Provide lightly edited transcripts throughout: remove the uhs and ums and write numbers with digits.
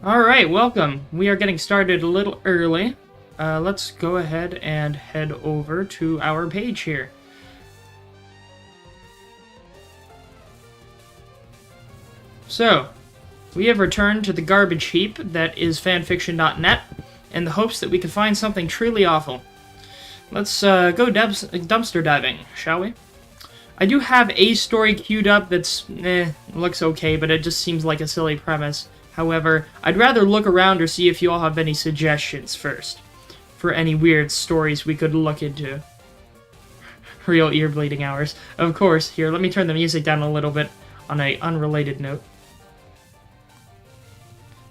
Alright, welcome. We are getting started a little early. Let's go ahead and head over to our page here. So, we have returned to the garbage heap that is fanfiction.net in the hopes that we can find something truly awful. Let's go dumpster diving, shall we? I do have a story queued up that's, looks okay, but it just seems like a silly premise. However, I'd rather look around or see if you all have any suggestions first for any weird stories we could look into. Real ear bleeding hours. Of course. Here, let me turn the music down a little bit on an unrelated note.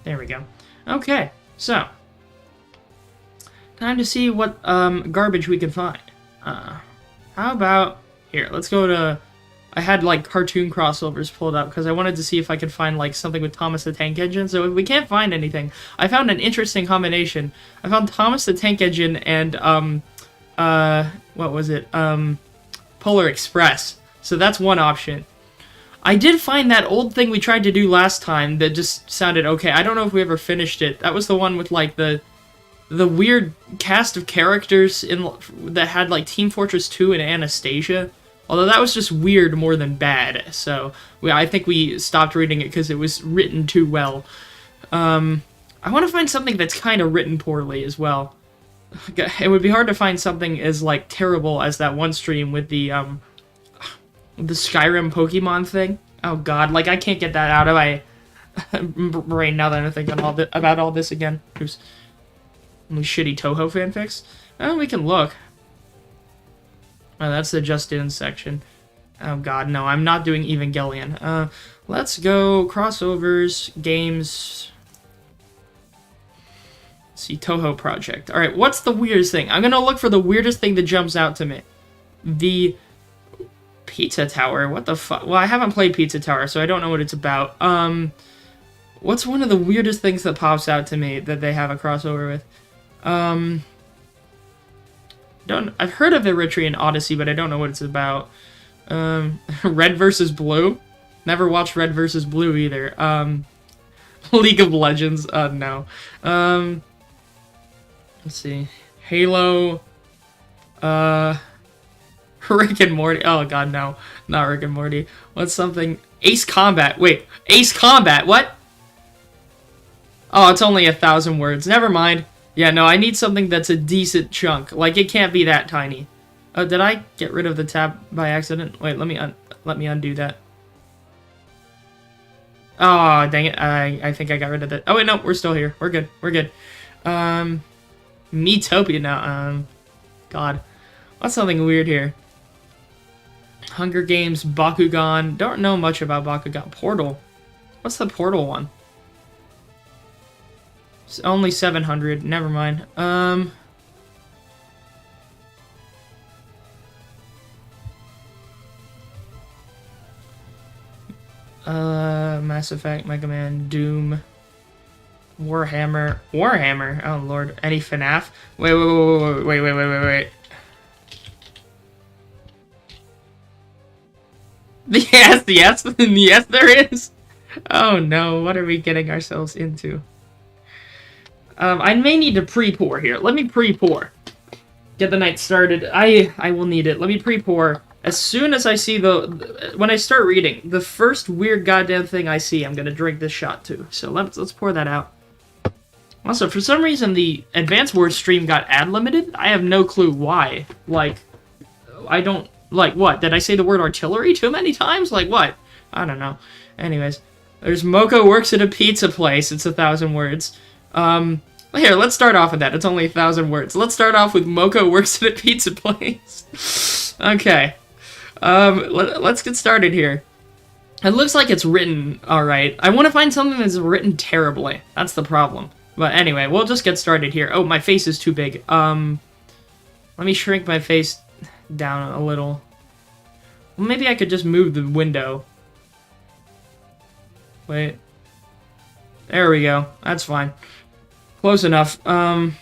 There we go. Okay, so time to see what garbage we can find. How about here? Let's go to. I had like cartoon crossovers pulled up because I wanted to see if I could find like something with Thomas the Tank Engine. So if we can't find anything, I found an interesting combination. I found Thomas the Tank Engine and what was it? Polar Express. So that's one option. I did find that old thing we tried to do last time that just sounded okay. I don't know if we ever finished it. That was the one with like the weird cast of characters in that had like Team Fortress 2 and Anastasia. Although that was just weird more than bad, so I think we stopped reading it because it was written too well. I want to find something that's kind of written poorly as well. It would be hard to find something as like terrible as that one stream with the Skyrim Pokemon thing. Oh god, like I can't get that out of my brain now that I'm thinking about all this again. Oops. Only shitty Toho fanfics? Oh, we can look. Oh, that's the Just In section. Oh god, no, I'm not doing Evangelion. Let's go crossovers, games. Let's see, Toho Project. Alright, what's the weirdest thing? I'm gonna look for the weirdest thing that jumps out to me. The Pizza Tower, what the fuck? Well, I haven't played Pizza Tower, so I don't know what it's about. What's one of the weirdest things that pops out to me that they have a crossover with? I've heard of Eritrean Odyssey, but I don't know what it's about. Red versus Blue? Never watched Red versus Blue either. League of Legends? No. Let's see. Halo. Rick and Morty. Oh god, no. Not Rick and Morty. What's something? Ace Combat. Wait. Ace Combat. What? Oh, it's only 1,000 words. Never mind. Yeah, no, I need something that's a decent chunk. Like, it can't be that tiny. Oh, did I get rid of the tab by accident? Wait, let me undo that. Oh, dang it. I think I got rid of that. Oh, wait, no, we're still here. We're good. We're good. Metopia now. God. What's something weird here? Hunger Games, Bakugan. Don't know much about Bakugan. Portal. What's the Portal one? It's only 700. Never mind. Mass Effect, Mega Man, Doom, Warhammer. Warhammer? Oh, Lord. Any FNAF? Wait. Yes, yes, there is. Oh, no. What are we getting ourselves into? I may need to pre-pour here. Let me pre-pour. Get the night started. I will need it. Let me pre-pour. As soon as I see when I start reading, the first weird goddamn thing I see, I'm gonna drink this shot too. So let's pour that out. Also, for some reason, the Advanced Wars stream got ad-limited. I have no clue why. Like, I don't... Like, what? Did I say the word artillery too many times? Like, what? I don't know. Anyways. There's Moko works at a pizza place. It's 1,000 words. Here, let's start off with that. It's only 1,000 words. Let's start off with Moko works at a pizza place. Okay. Let's get started here. It looks like it's written alright. I want to find something that's written terribly. That's the problem. But anyway, we'll just get started here. Oh, my face is too big. Let me shrink my face down a little. Well, maybe I could just move the window. Wait. There we go. That's fine. Close enough. Alright.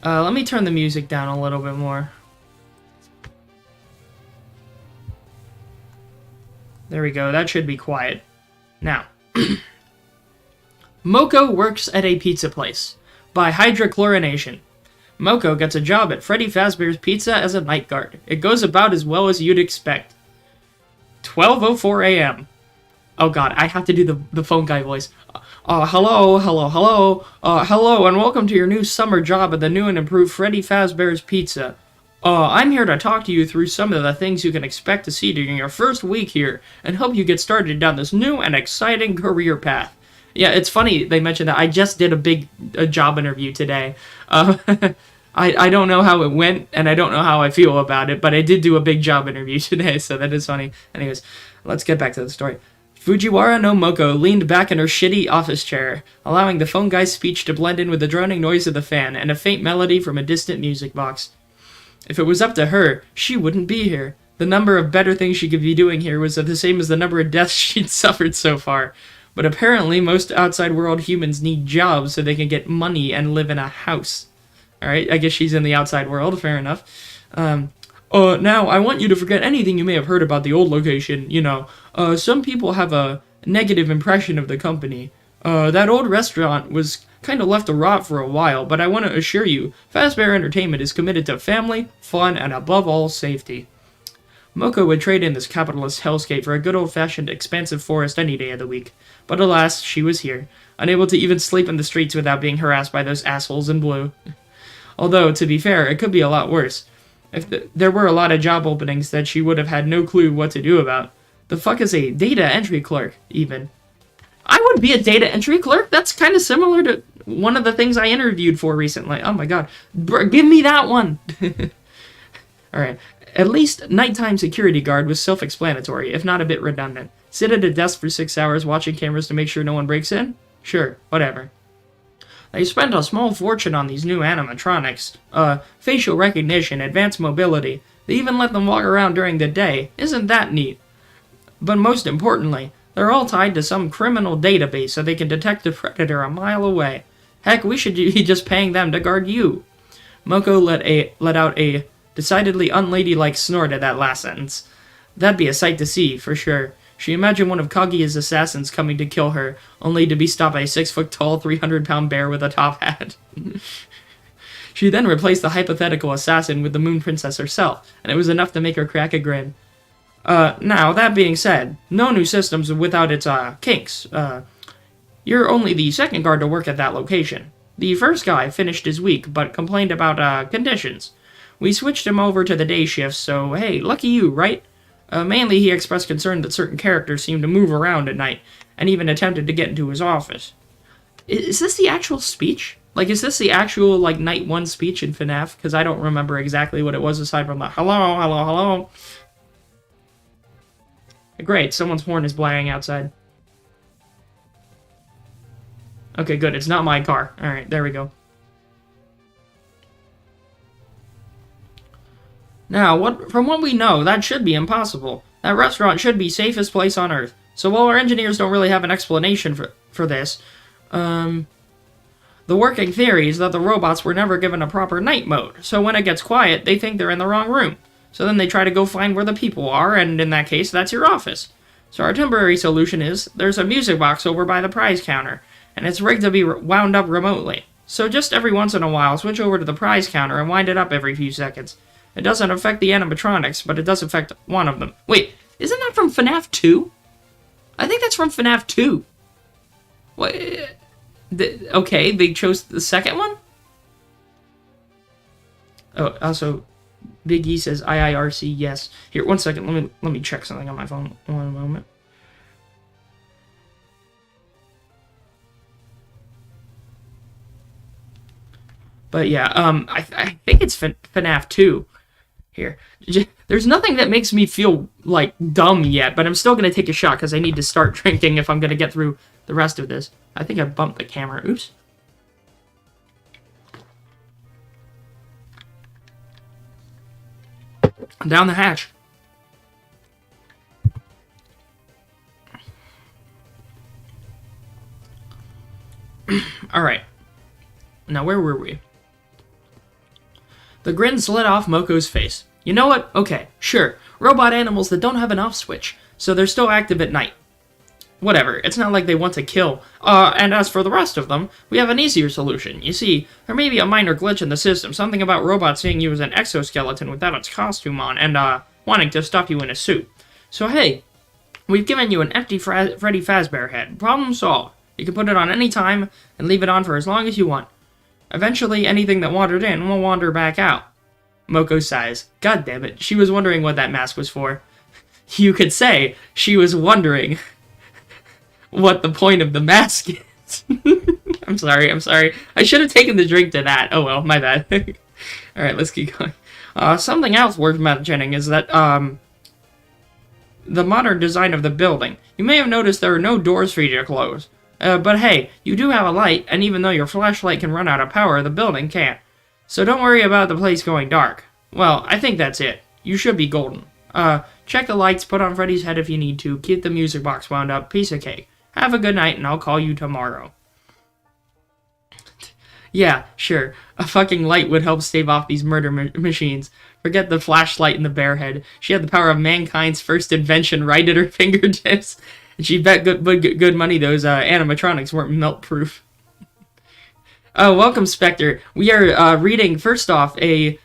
Let me turn the music down a little bit more. There we go. That should be quiet. Now, Moko works at a pizza place. By hydrochlorination. Moko gets a job at Freddy Fazbear's Pizza as a night guard. It goes about as well as you'd expect. 12:04 a.m. Oh god, I have to do the phone guy voice. Hello, and welcome to your new summer job at the new and improved Freddy Fazbear's Pizza. I'm here to talk to you through some of the things you can expect to see during your first week here, and help you get started down this new and exciting career path. Yeah, it's funny they mentioned that. I just did a job interview today. I don't know how it went, and I don't know how I feel about it, but I did do a big job interview today, so that is funny. Anyways, let's get back to the story. Fujiwara no Moko leaned back in her shitty office chair, allowing the phone guy's speech to blend in with the droning noise of the fan and a faint melody from a distant music box. If it was up to her, she wouldn't be here. The number of better things she could be doing here was the same as the number of deaths she'd suffered so far. But apparently, most outside world humans need jobs so they can get money and live in a house. Alright, I guess she's in the outside world, fair enough. Now, I want you to forget anything you may have heard about the old location, some people have a negative impression of the company. That old restaurant was kind of left to rot for a while, but I want to assure you, Fazbear Entertainment is committed to family, fun, and above all, safety. Moko would trade in this capitalist hellscape for a good old-fashioned expansive forest any day of the week. But alas, she was here, unable to even sleep in the streets without being harassed by those assholes in blue. Although, to be fair, it could be a lot worse. If there were a lot of job openings that she would have had no clue what to do about. The fuck is a data entry clerk, even? I would be a data entry clerk? That's kind of similar to one of the things I interviewed for recently. Oh my god. Give me that one! Alright. At least nighttime security guard was self-explanatory, if not a bit redundant. Sit at a desk for 6 hours watching cameras to make sure no one breaks in? Sure, whatever. They spent a small fortune on these new animatronics. Facial recognition, advanced mobility. They even let them walk around during the day. Isn't that neat? But most importantly, they're all tied to some criminal database so they can detect the predator a mile away. Heck, we should be just paying them to guard you. Moko let out a decidedly unladylike snort at that last sentence. That'd be a sight to see, for sure. She imagined one of Kaguya's assassins coming to kill her, only to be stopped by a 6-foot-tall, 300-pound bear with a top hat. She then replaced the hypothetical assassin with the Moon Princess herself, and it was enough to make her crack a grin. Now, that being said, no new systems without its, kinks. You're only the second guard to work at that location. The first guy finished his week, but complained about, conditions. We switched him over to the day shifts, so hey, lucky you, right? Mainly he expressed concern that certain characters seemed to move around at night, and even attempted to get into his office. Is this the actual speech? Like, is this the actual, night one speech in FNAF? Because I don't remember exactly what it was aside from the hello. Great, someone's horn is blaring outside. Okay, good, it's not my car. Alright, there we go. Now, from what we know, that should be impossible. That restaurant should be safest place on Earth. So while our engineers don't really have an explanation for this, the working theory is that the robots were never given a proper night mode. So when it gets quiet, they think they're in the wrong room. So then they try to go find where the people are, and in that case, that's your office. So our temporary solution is, there's a music box over by the prize counter, and it's rigged to be wound up remotely. So just every once in a while, switch over to the prize counter and wind it up every few seconds. It doesn't affect the animatronics, but it does affect one of them. Wait, isn't that from FNAF 2? I think that's from FNAF 2. What? Okay, they chose the second one? Oh, also, Big E says IIRC, yes. Here, one second, let me check something on my phone. One moment. But yeah, I think it's FNAF 2. Here. There's nothing that makes me feel, dumb yet, but I'm still going to take a shot because I need to start drinking if I'm going to get through the rest of this. I think I bumped the camera. Oops. Down the hatch. Alright. Now, where were we? The grin slid off Moko's face. You know what? Okay, sure. Robot animals that don't have an off switch. so they're still active at night. Whatever, it's not like they want to kill. And as for the rest of them, we have an easier solution. You see, there may be a minor glitch in the system, something about robots seeing you as an exoskeleton without its costume on, and, wanting to stuff you in a suit. So hey, we've given you an empty Freddy Fazbear head. Problem solved. You can put it on any time, and leave it on for as long as you want. Eventually, anything that wandered in will wander back out. Moko sighs. God damn it, she was wondering what that mask was for. You could say she was wondering what the point of the mask is. I'm sorry. I should have taken the drink to that. Oh well, my bad. Alright, let's keep going. Something else worth mentioning is that, the modern design of the building. You may have noticed there are no doors for you to close. But hey, you do have a light, and even though your flashlight can run out of power, the building can't. So don't worry about the place going dark. Well, I think that's it. You should be golden. Check the lights, put on Freddy's head if you need to, keep the music box wound up, piece of cake. Have a good night, and I'll call you tomorrow. Yeah, sure. A fucking light would help stave off these murder machines. Forget the flashlight and the bear head. She had the power of mankind's first invention right at her fingertips. And she bet good money those animatronics weren't melt-proof. Welcome, Spectre. We are reading, first off, a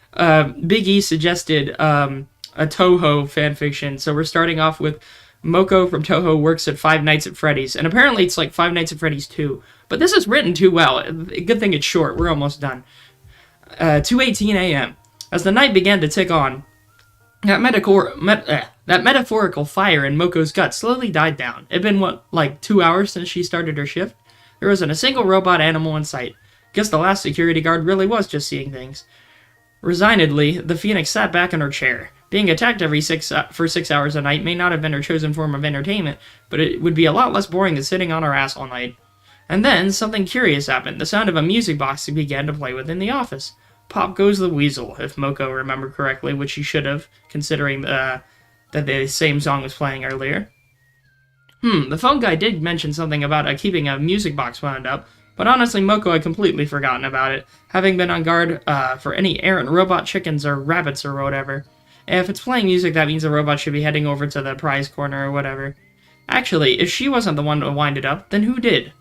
Big E suggested a Toho fanfiction. So we're starting off with Moko from Toho works at Five Nights at Freddy's. And apparently it's like Five Nights at Freddy's 2. But this is written too well. Good thing it's short. We're almost done. 2:18 a.m. As the night began to tick on, that metaphorical fire in Moko's gut slowly died down. It had been, like 2 hours since she started her shift? There wasn't a single robot animal in sight. Guess the last security guard really was just seeing things. Resignedly, the Phoenix sat back in her chair. Being attacked for 6 hours a night may not have been her chosen form of entertainment, but it would be a lot less boring than sitting on her ass all night. And then, something curious happened. The sound of a music box began to play within the office. Pop Goes the Weasel, if Moko remembered correctly, which she should have, considering that the same song was playing earlier. The phone guy did mention something about keeping a music box wound up, but honestly, Moko had completely forgotten about it, having been on guard for any errant robot chickens or rabbits or whatever. And if it's playing music, that means the robot should be heading over to the prize corner or whatever. Actually, if she wasn't the one to wind it up, then who did?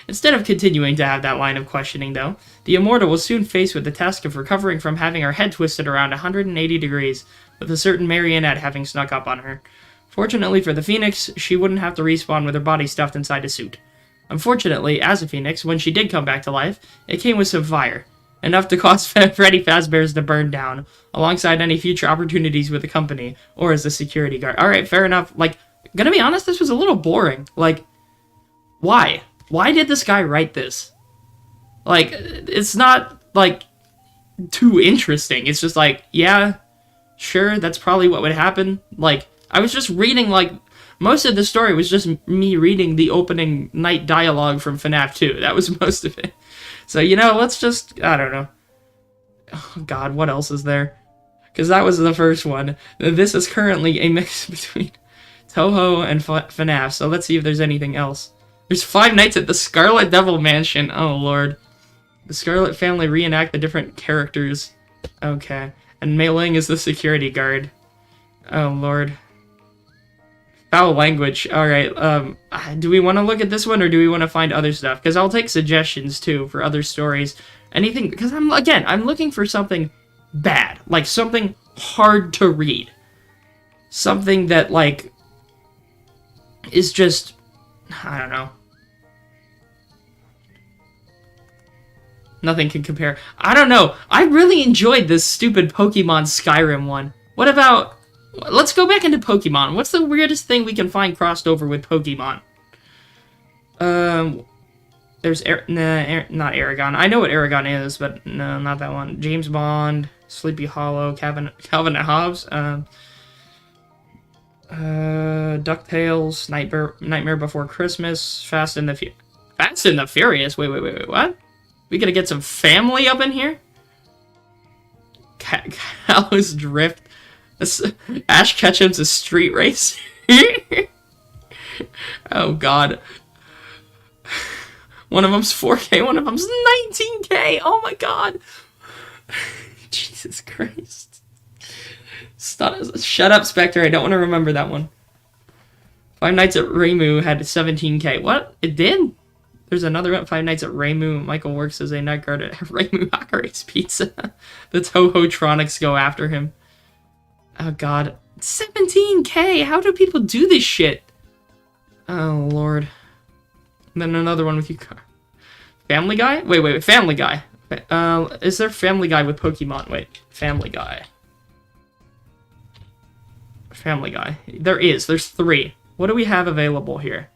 Instead of continuing to have that line of questioning, though, the Immortal was soon faced with the task of recovering from having her head twisted around 180 degrees, with a certain marionette having snuck up on her. Fortunately for the Phoenix, she wouldn't have to respawn with her body stuffed inside a suit. Unfortunately, as a Phoenix, when she did come back to life, it came with some fire, enough to cause Freddy Fazbear's to burn down, alongside any future opportunities with the company, or as a security guard. Alright, fair enough. Like, gonna be honest, this was a little boring. Like, why? Why did this guy write this? Like, it's not, like, too interesting. It's just like, yeah, sure, that's probably what would happen. Like, I was just reading, like, most of the story was just me reading the opening night dialogue from FNAF 2. That was most of it. So, you know, let's just, I don't know. Oh, God, what else is there? Because that was the first one. This is currently a mix between Toho and FNAF, so let's see if there's anything else. There's Five Nights at the Scarlet Devil Mansion. Oh, Lord. The Scarlet family reenact the different characters. Okay. And Mei Ling is the security guard. Oh, Lord. Foul language. Alright, do we want to look at this one, or do we want to find other stuff? Because I'll take suggestions, too, for other stories. Anything, because I'm looking for something bad. Like, something hard to read. Something that, like, is just, I don't know. Nothing can compare. I don't know. I really enjoyed this stupid Pokemon Skyrim one. What about... Let's go back into Pokemon. What's the weirdest thing we can find crossed over with Pokemon? There's... not Aragon. I know what Aragon is, but no, not that one. James Bond, Sleepy Hollow, Calvin and Hobbes, DuckTales, Nightmare Before Christmas, Fast and the Furious? Wait, what? We gonna get some family up in here? Callous Drift. Ash Ketchum's a street race. Oh, God. One of them's 4K, one of them's 19K. Oh, my God. Jesus Christ. Shut up, Spectre. I don't want to remember that one. Five Nights at Ramu had 17K. What? It did? There's another one, Five Nights at Ramu. Michael works as a night guard at Ramu Hakare's Pizza. The Toho-tronics go after him. Oh god. 17K! How do people do this shit? Oh lord. And then another one with you. Family Guy? Wait, Family Guy. Is there Family Guy with Pokemon? Wait, Family Guy. Family Guy. There is. There's 3. What do we have available here?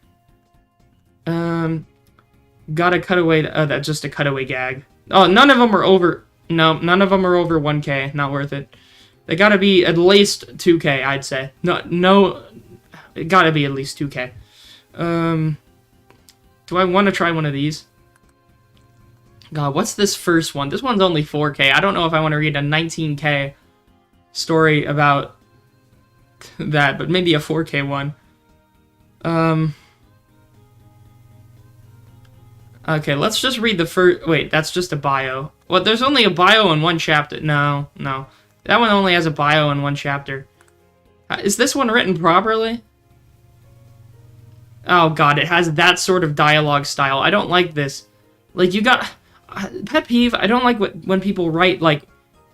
Got a cutaway. That's just a cutaway gag. Oh, none of them are over. No, none of them are over 1K. Not worth it. They gotta be at least 2K, I'd say. No, it gotta be at least 2K. Do I want to try one of these? God, what's this first one? This one's only 4K. I don't know if I want to read a 19K story about that, but maybe a 4K one. Okay, let's just read the first... Wait, that's just a bio. Well, there's only a bio in one chapter. No. That one only has a bio in one chapter. Is this one written properly? Oh god, it has that sort of dialogue style. I don't like this. Like, you got... Pet peeve, I don't like when people write, like,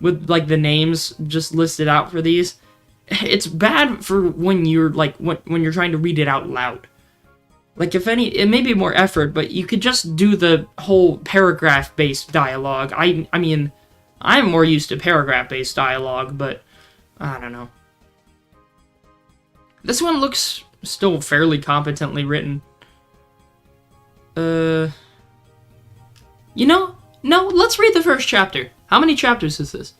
with, like, the names just listed out for these. It's bad for when you're, like, when you're trying to read it out loud. Like, if any, it may be more effort, but you could just do the whole paragraph-based dialogue. I mean, I'm more used to paragraph-based dialogue, but I don't know. This one looks still fairly competently written. You know, no, let's read the first chapter. How many chapters is this?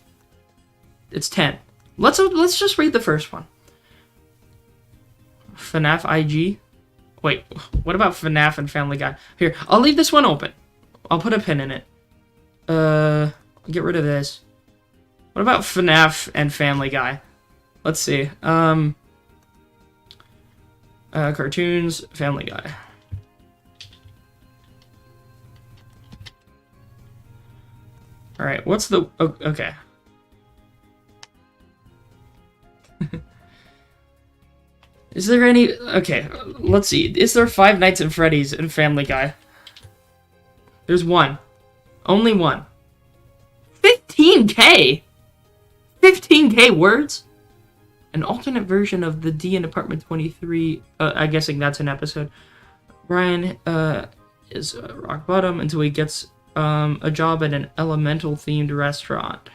It's 10. Let's just read the first one. FNAF IG. Wait, what about FNAF and Family Guy? Here, I'll leave this one open. I'll put a pin in it. Get rid of this. What about FNAF and Family Guy? Let's see. Cartoons, Family Guy. Alright, what's the... Oh, okay. Is there any... Okay, let's see. Is there Five Nights at Freddy's and Family Guy? There's one. Only one. 15K? 15K words? An alternate version of the D in Apartment 23. I'm guessing that's an episode. Brian is rock bottom until he gets a job at an elemental-themed restaurant.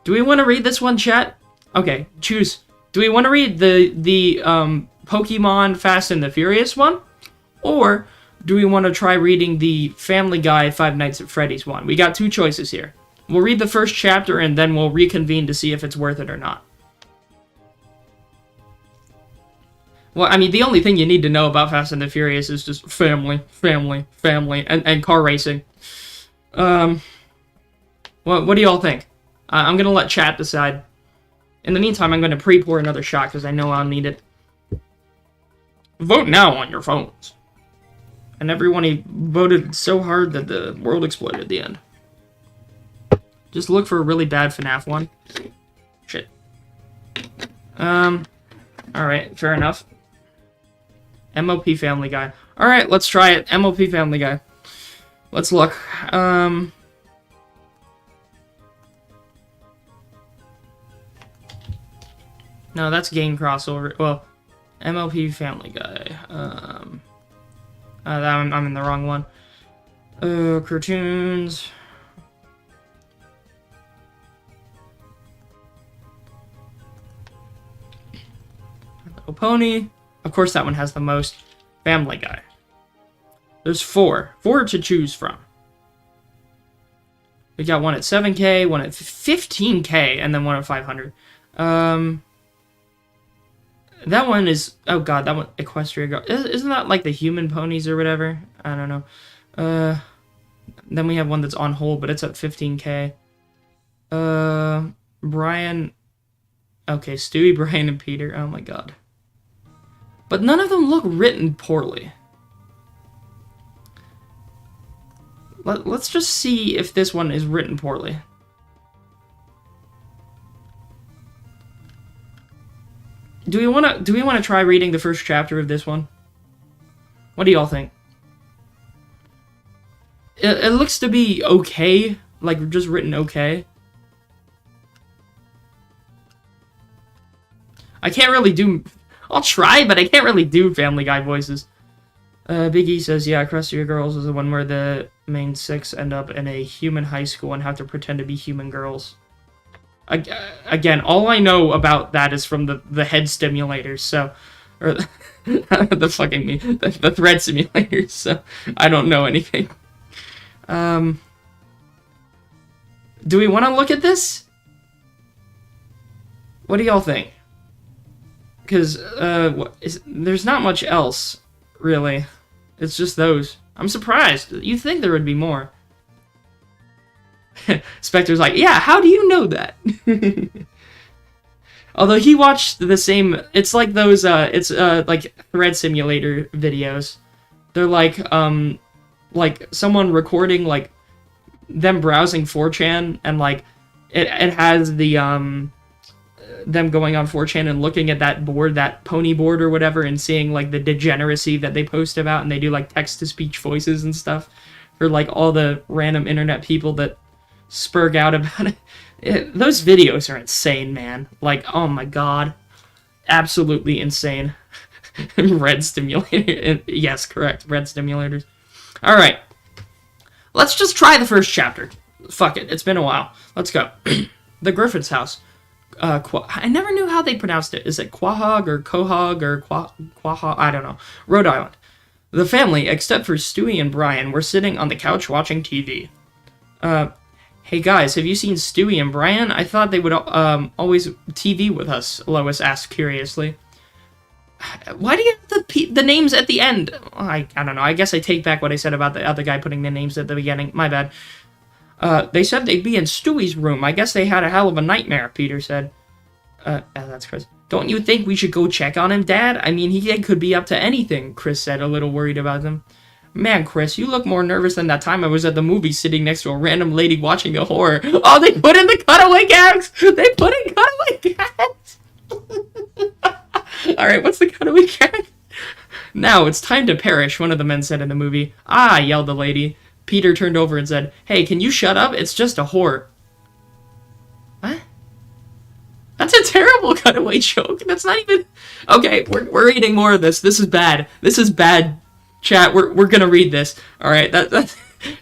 Do we want to read this one, chat? Okay, choose. Do we want to read the Pokemon Fast and the Furious one? Or do we want to try reading the Family Guy Five Nights at Freddy's one? We got 2 choices here. We'll read the first chapter and then we'll reconvene to see if it's worth it or not. Well, I mean, the only thing you need to know about Fast and the Furious is just family, and car racing. What do y'all think? I'm gonna let chat decide. In the meantime, I'm gonna pre-pour another shot because I know I'll need it. Vote now on your phones. And everyone voted so hard that the world exploded at the end. Just look for a really bad FNAF one. Shit. Alright, fair enough. MOP Family Guy. Alright, let's try it. MOP Family Guy. Let's look. No, that's game crossover. Well, MLP Family Guy. I'm in the wrong one. Cartoons. Little Pony. Of course, that one has the most. Family Guy. There's 4 to choose from. We got one at 7K, one at 15K, and then one at 500. That one is... Oh god, that one... Equestria Girl. Isn't that like the human ponies or whatever? I don't know. Then we have one that's on hold, but it's at 15K. Brian... Okay, Stewie, Brian, and Peter. Oh my god. But none of them look written poorly. Let's just see if this one is written poorly. Do we wanna try reading the first chapter of this one? What do y'all think? It looks to be okay, like just written okay. I can't really do. I'll try, but I can't really do Family Guy voices. Big E says, yeah, Across Your Girls is the one where the main six end up in a human high school and have to pretend to be human girls. Again, all I know about that is from the head stimulators, so... Or the fucking me. The thread simulators, so I don't know anything. Do we want to look at this? What do y'all think? Because, there's not much else, really. It's just those. I'm surprised. You'd think there would be more. Spectre's like, yeah, how do you know that? Although he watched the same... It's like those, like, thread simulator videos. They're like someone recording, like, them browsing 4chan, and, like, it has the, them going on 4chan and looking at that board, that pony board or whatever, and seeing, like, the degeneracy that they post about, and they do, like, text-to-speech voices and stuff for, like, all the random internet people that spurg out about it. Those videos are insane, man. Like, oh my god. Absolutely insane. Red stimulator. Yes, correct. Red stimulators. Alright. Let's just try the first chapter. Fuck it. It's been a while. Let's go. The Griffiths house. I never knew how they pronounced it. Is it Quahog or Quahog or Quahog? I don't know. Rhode Island. The family, except for Stewie and Brian, were sitting on the couch watching TV. Hey guys, have you seen Stewie and Brian? I thought they would always TV with us, Lois asked curiously. Why do you have the names at the end? I don't know. I guess I take back what I said about the other guy putting the names at the beginning. My bad. They said they'd be in Stewie's room. I guess they had a hell of a nightmare, Peter said. That's Chris. Don't you think we should go check on him, Dad? I mean, he could be up to anything, Chris said, a little worried about them. Man, Chris, you look more nervous than that time I was at the movie sitting next to a random lady watching a horror. Oh, they put in the cutaway gags! They put in cutaway gags! Alright, what's the cutaway gag? Now, it's time to perish, one of the men said in the movie. Ah, yelled the lady. Peter turned over and said, hey, can you shut up? It's just a horror. What? That's a terrible cutaway joke. That's not even... Okay, we're reading more of this. This is bad. This is bad. Chat, we're gonna read this. Alright, that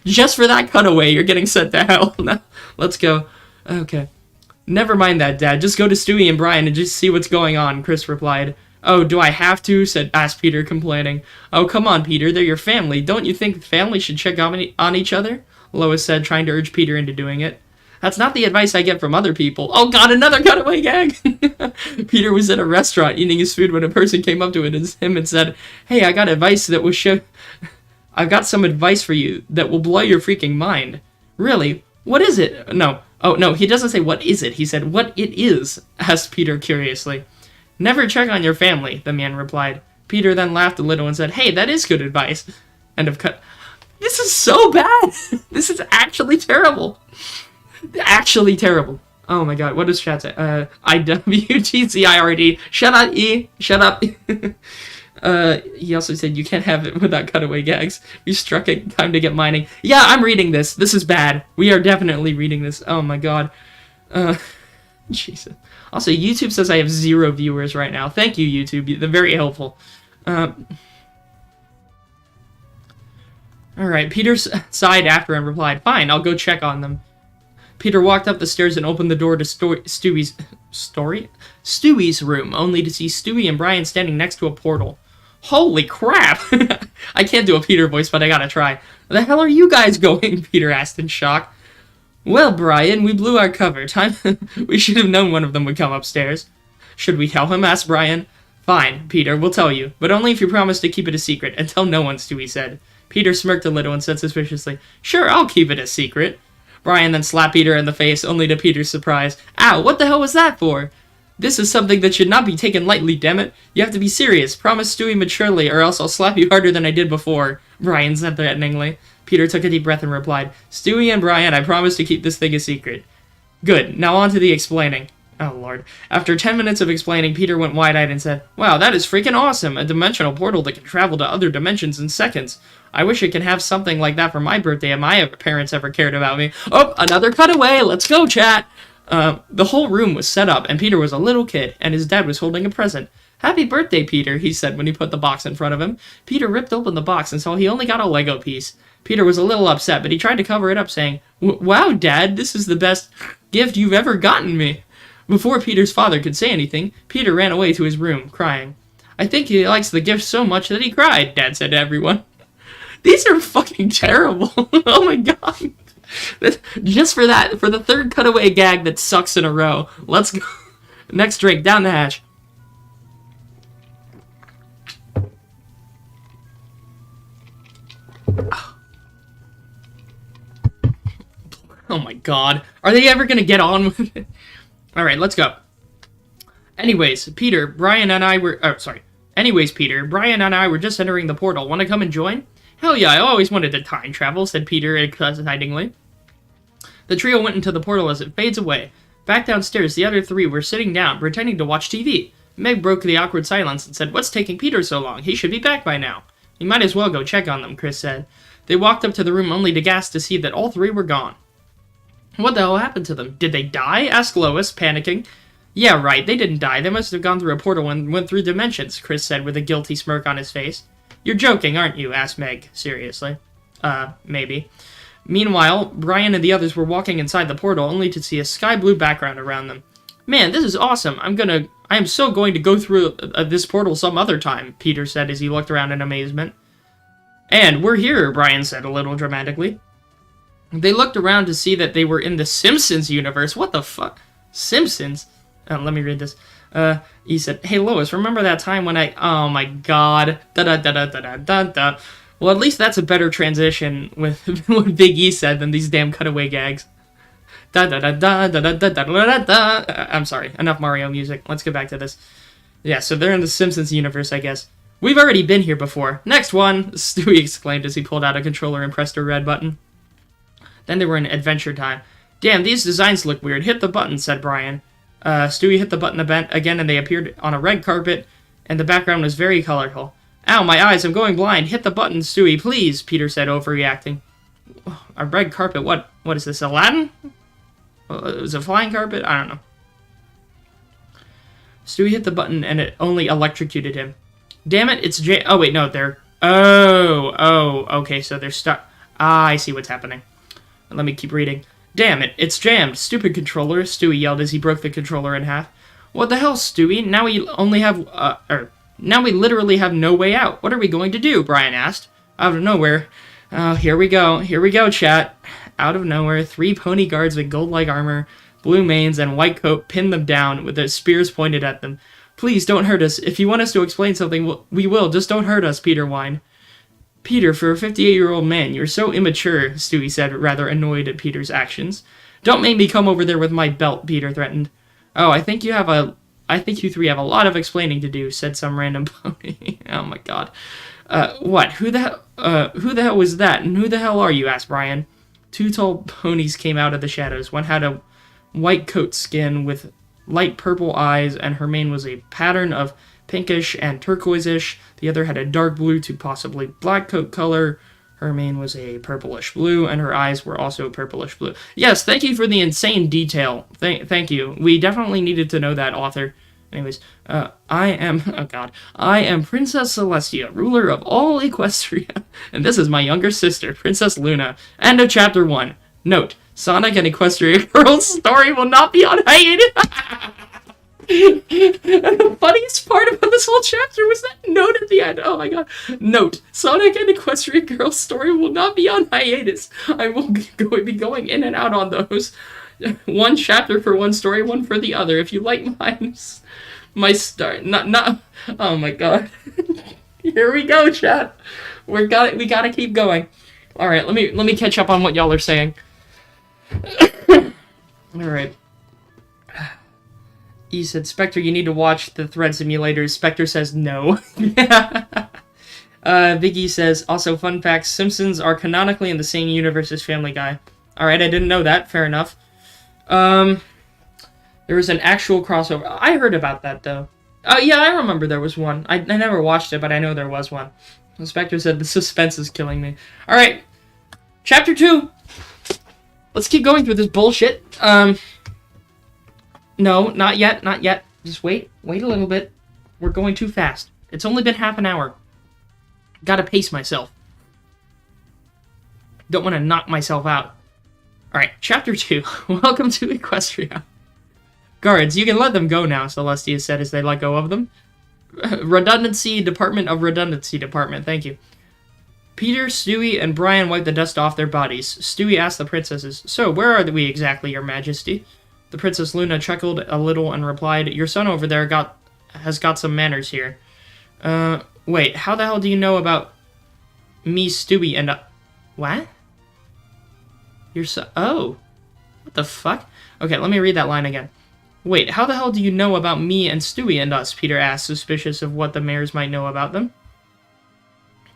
just for that cutaway, you're getting sent to hell. Now, let's go. Okay. Never mind that, Dad. Just go to Stewie and Brian and just see what's going on, Chris replied. Oh, do I have to? asked Peter, complaining. Oh, come on, Peter. They're your family. Don't you think family should check on each other? Lois said, trying to urge Peter into doing it. That's not the advice I get from other people. Oh god, another cutaway gag! Peter was in a restaurant eating his food when a person came up to him and said, hey, I got advice that will show... I've got some advice for you that will blow your freaking mind. Really? What is it? No. Oh, no, he doesn't say what is it. He said what it is, asked Peter curiously. Never check on your family, the man replied. Peter then laughed a little and said, hey, that is good advice. End of cut. This is so bad! This is actually terrible. Actually terrible. Oh my god, what does chat say? IWGCIRD. Shut up, E. Shut up. He also said you can't have it without cutaway gags. We struck it. Time to get mining. Yeah, I'm reading this. This is bad. We are definitely reading this. Oh my god. Jesus. Also, YouTube says I have 0 viewers right now. Thank you, YouTube. They're very helpful. Alright, Peter sighed after and replied, fine, I'll go check on them. Peter walked up the stairs and opened the door to Stewie's room, only to see Stewie and Brian standing next to a portal. Holy crap! I can't do a Peter voice, but I gotta try. Where the hell are you guys going? Peter asked in shock. Well, Brian, we blew our cover. We should have known one of them would come upstairs. Should we tell him? Asked Brian. Fine, Peter, we'll tell you, but only if you promise to keep it a secret, and tell no one, Stewie said. Peter smirked a little and said suspiciously, sure, I'll keep it a secret. Brian then slapped Peter in the face, only to Peter's surprise. Ow, what the hell was that for? This is something that should not be taken lightly, dammit. You have to be serious. Promise Stewie maturely, or else I'll slap you harder than I did before, Brian said threateningly. Peter took a deep breath and replied, Stewie and Brian, I promise to keep this thing a secret. Good, now on to the explaining. Oh, Lord. After 10 minutes of explaining, Peter went wide-eyed and said, "Wow, that is freaking awesome! A dimensional portal that can travel to other dimensions in seconds. I wish I could have something like that for my birthday if my parents ever cared about me." Oh, another cutaway! Let's go, chat! The whole room was set up, and Peter was a little kid, and his dad was holding a present. "Happy birthday, Peter," he said when he put the box in front of him. Peter ripped open the box and saw he only got a Lego piece. Peter was a little upset, but he tried to cover it up, saying, "Wow, Dad, this is the best gift you've ever gotten me." Before Peter's father could say anything, Peter ran away to his room, crying. "I think he likes the gift so much that he cried," Dad said to everyone. These are fucking terrible. Oh my god. Just for that, for the third cutaway gag that sucks in a row. Let's go. Next drink, down the hatch. Oh my god. Are they ever gonna get on with it? Alright, let's go. Anyways, Peter, Brian and I were just entering the portal. Want to come and join? Hell yeah, I always wanted to time travel, said Peter excitingly. The trio went into the portal as it fades away. Back downstairs, the other three were sitting down, pretending to watch TV. Meg broke the awkward silence and said, "What's taking Peter so long? He should be back by now." "You might as well go check on them," Chris said. They walked up to the room only to gasp to see that all three were gone. "What the hell happened to them? Did they die?" asked Lois, panicking. "Yeah, right, they didn't die. They must have gone through a portal and went through dimensions," Chris said with a guilty smirk on his face. "You're joking, aren't you?" asked Meg, seriously. Maybe. Meanwhile, Brian and the others were walking inside the portal only to see a sky blue background around them. "Man, this is awesome. I am so going to go through this portal some other time," Peter said as he looked around in amazement. "And we're here," Brian said a little dramatically. They looked around to see that they were in the Simpsons universe. What the fuck? Simpsons? Let me read this. He said, "Hey Lois, remember that time when I..." Oh my god. Da-da-da-da-da-da-da-da. Well, at least that's a better transition with what Big E said than these damn cutaway gags. Da-da-da-da-da-da-da-da-da-da. I'm sorry. Enough Mario music. Let's get back to this. Yeah, so they're in the Simpsons universe, I guess. "We've already been here before. Next one!" Stewie exclaimed as he pulled out a controller and pressed a red button. Then they were in Adventure Time. "Damn, these designs look weird. Hit the button," said Brian. Stewie hit the button again, and they appeared on a red carpet, and the background was very colorful. "Ow, my eyes, I'm going blind. Hit the button, Stewie, please," Peter said, overreacting. "A red carpet? What is this, Aladdin? Is it a flying carpet? I don't know." Stewie hit the button, and it only electrocuted him. "Damn it, it's Oh, wait, no, they're... Oh, okay, so they're stuck. Ah, I see what's happening. Let me keep reading. "Damn it, it's jammed. Stupid controller," Stewie yelled as he broke the controller in half. "What the hell, Stewie? Now we literally have no way out. What are we going to do?" Brian asked. Out of nowhere. Oh, here we go, chat. Out of nowhere, 3 pony guards with gold-like armor, blue manes, and white coat pinned them down with their spears pointed at them. "Please, don't hurt us. If you want us to explain something, we will. Just don't hurt us," Peter whined. "Peter, for a 58-year-old man, you're so immature," Stewie said, rather annoyed at Peter's actions. "Don't make me come over there with my belt," Peter threatened. "Oh, I think you three have a lot of explaining to do," said some random pony. Oh my god. What? Who the hell was that? And who the hell are you?" asked Brian. 2 tall ponies came out of the shadows. One had a white coat skin with light purple eyes, and her mane was a pattern of pinkish and turquoise-ish. The other had a dark blue to possibly black coat color. Her mane was a purplish blue, and her eyes were also purplish blue. Yes, thank you for the insane detail. Thank you. We definitely needed to know that, author. Anyways, I am Princess Celestia, ruler of all Equestria, and this is my younger sister, Princess Luna. End of Chapter 1. Note, Sonic and Equestria Girls' story will not be on hiatus. And the funniest part about this whole chapter was that note at the end. Oh my god. Note, Sonic and Equestria Girls' story will not be on hiatus. I will be going in and out on those. One chapter for one story, one for the other. If you like my start, not. Oh my god. Here we go, chat. We gotta keep going. All right, let me catch up on what y'all are saying. All right. He said, "Spectre, you need to watch the Thread Simulators." Spectre says no. Big E says, "Also, fun fact, Simpsons are canonically in the same universe as Family Guy." Alright, I didn't know that. Fair enough. There was an actual crossover. I heard about that, though. Oh, yeah, I remember there was one. I never watched it, but I know there was one. The Spectre said, the suspense is killing me. Alright. Chapter 2. Let's keep going through this bullshit. No, not yet, not yet. Just wait. Wait a little bit. We're going too fast. It's only been half an hour. Gotta pace myself. Don't want to knock myself out. Alright, Chapter 2. Welcome to Equestria. Guards, you can let them go now, Celestia said as they let go of them. Redundancy Department of Redundancy Department, thank you. Peter, Stewie, and Brian wiped the dust off their bodies. Stewie asked the princesses, "So, where are we exactly, your majesty?" The Princess Luna chuckled a little and replied, "Your son over there has got some manners here." Wait, how the hell do you know about me, Stewie, and what? Your son? Oh. What the fuck? Okay, let me read that line again. Wait, how the hell do you know about me and Stewie and us? Peter asked, suspicious of what the mares might know about them.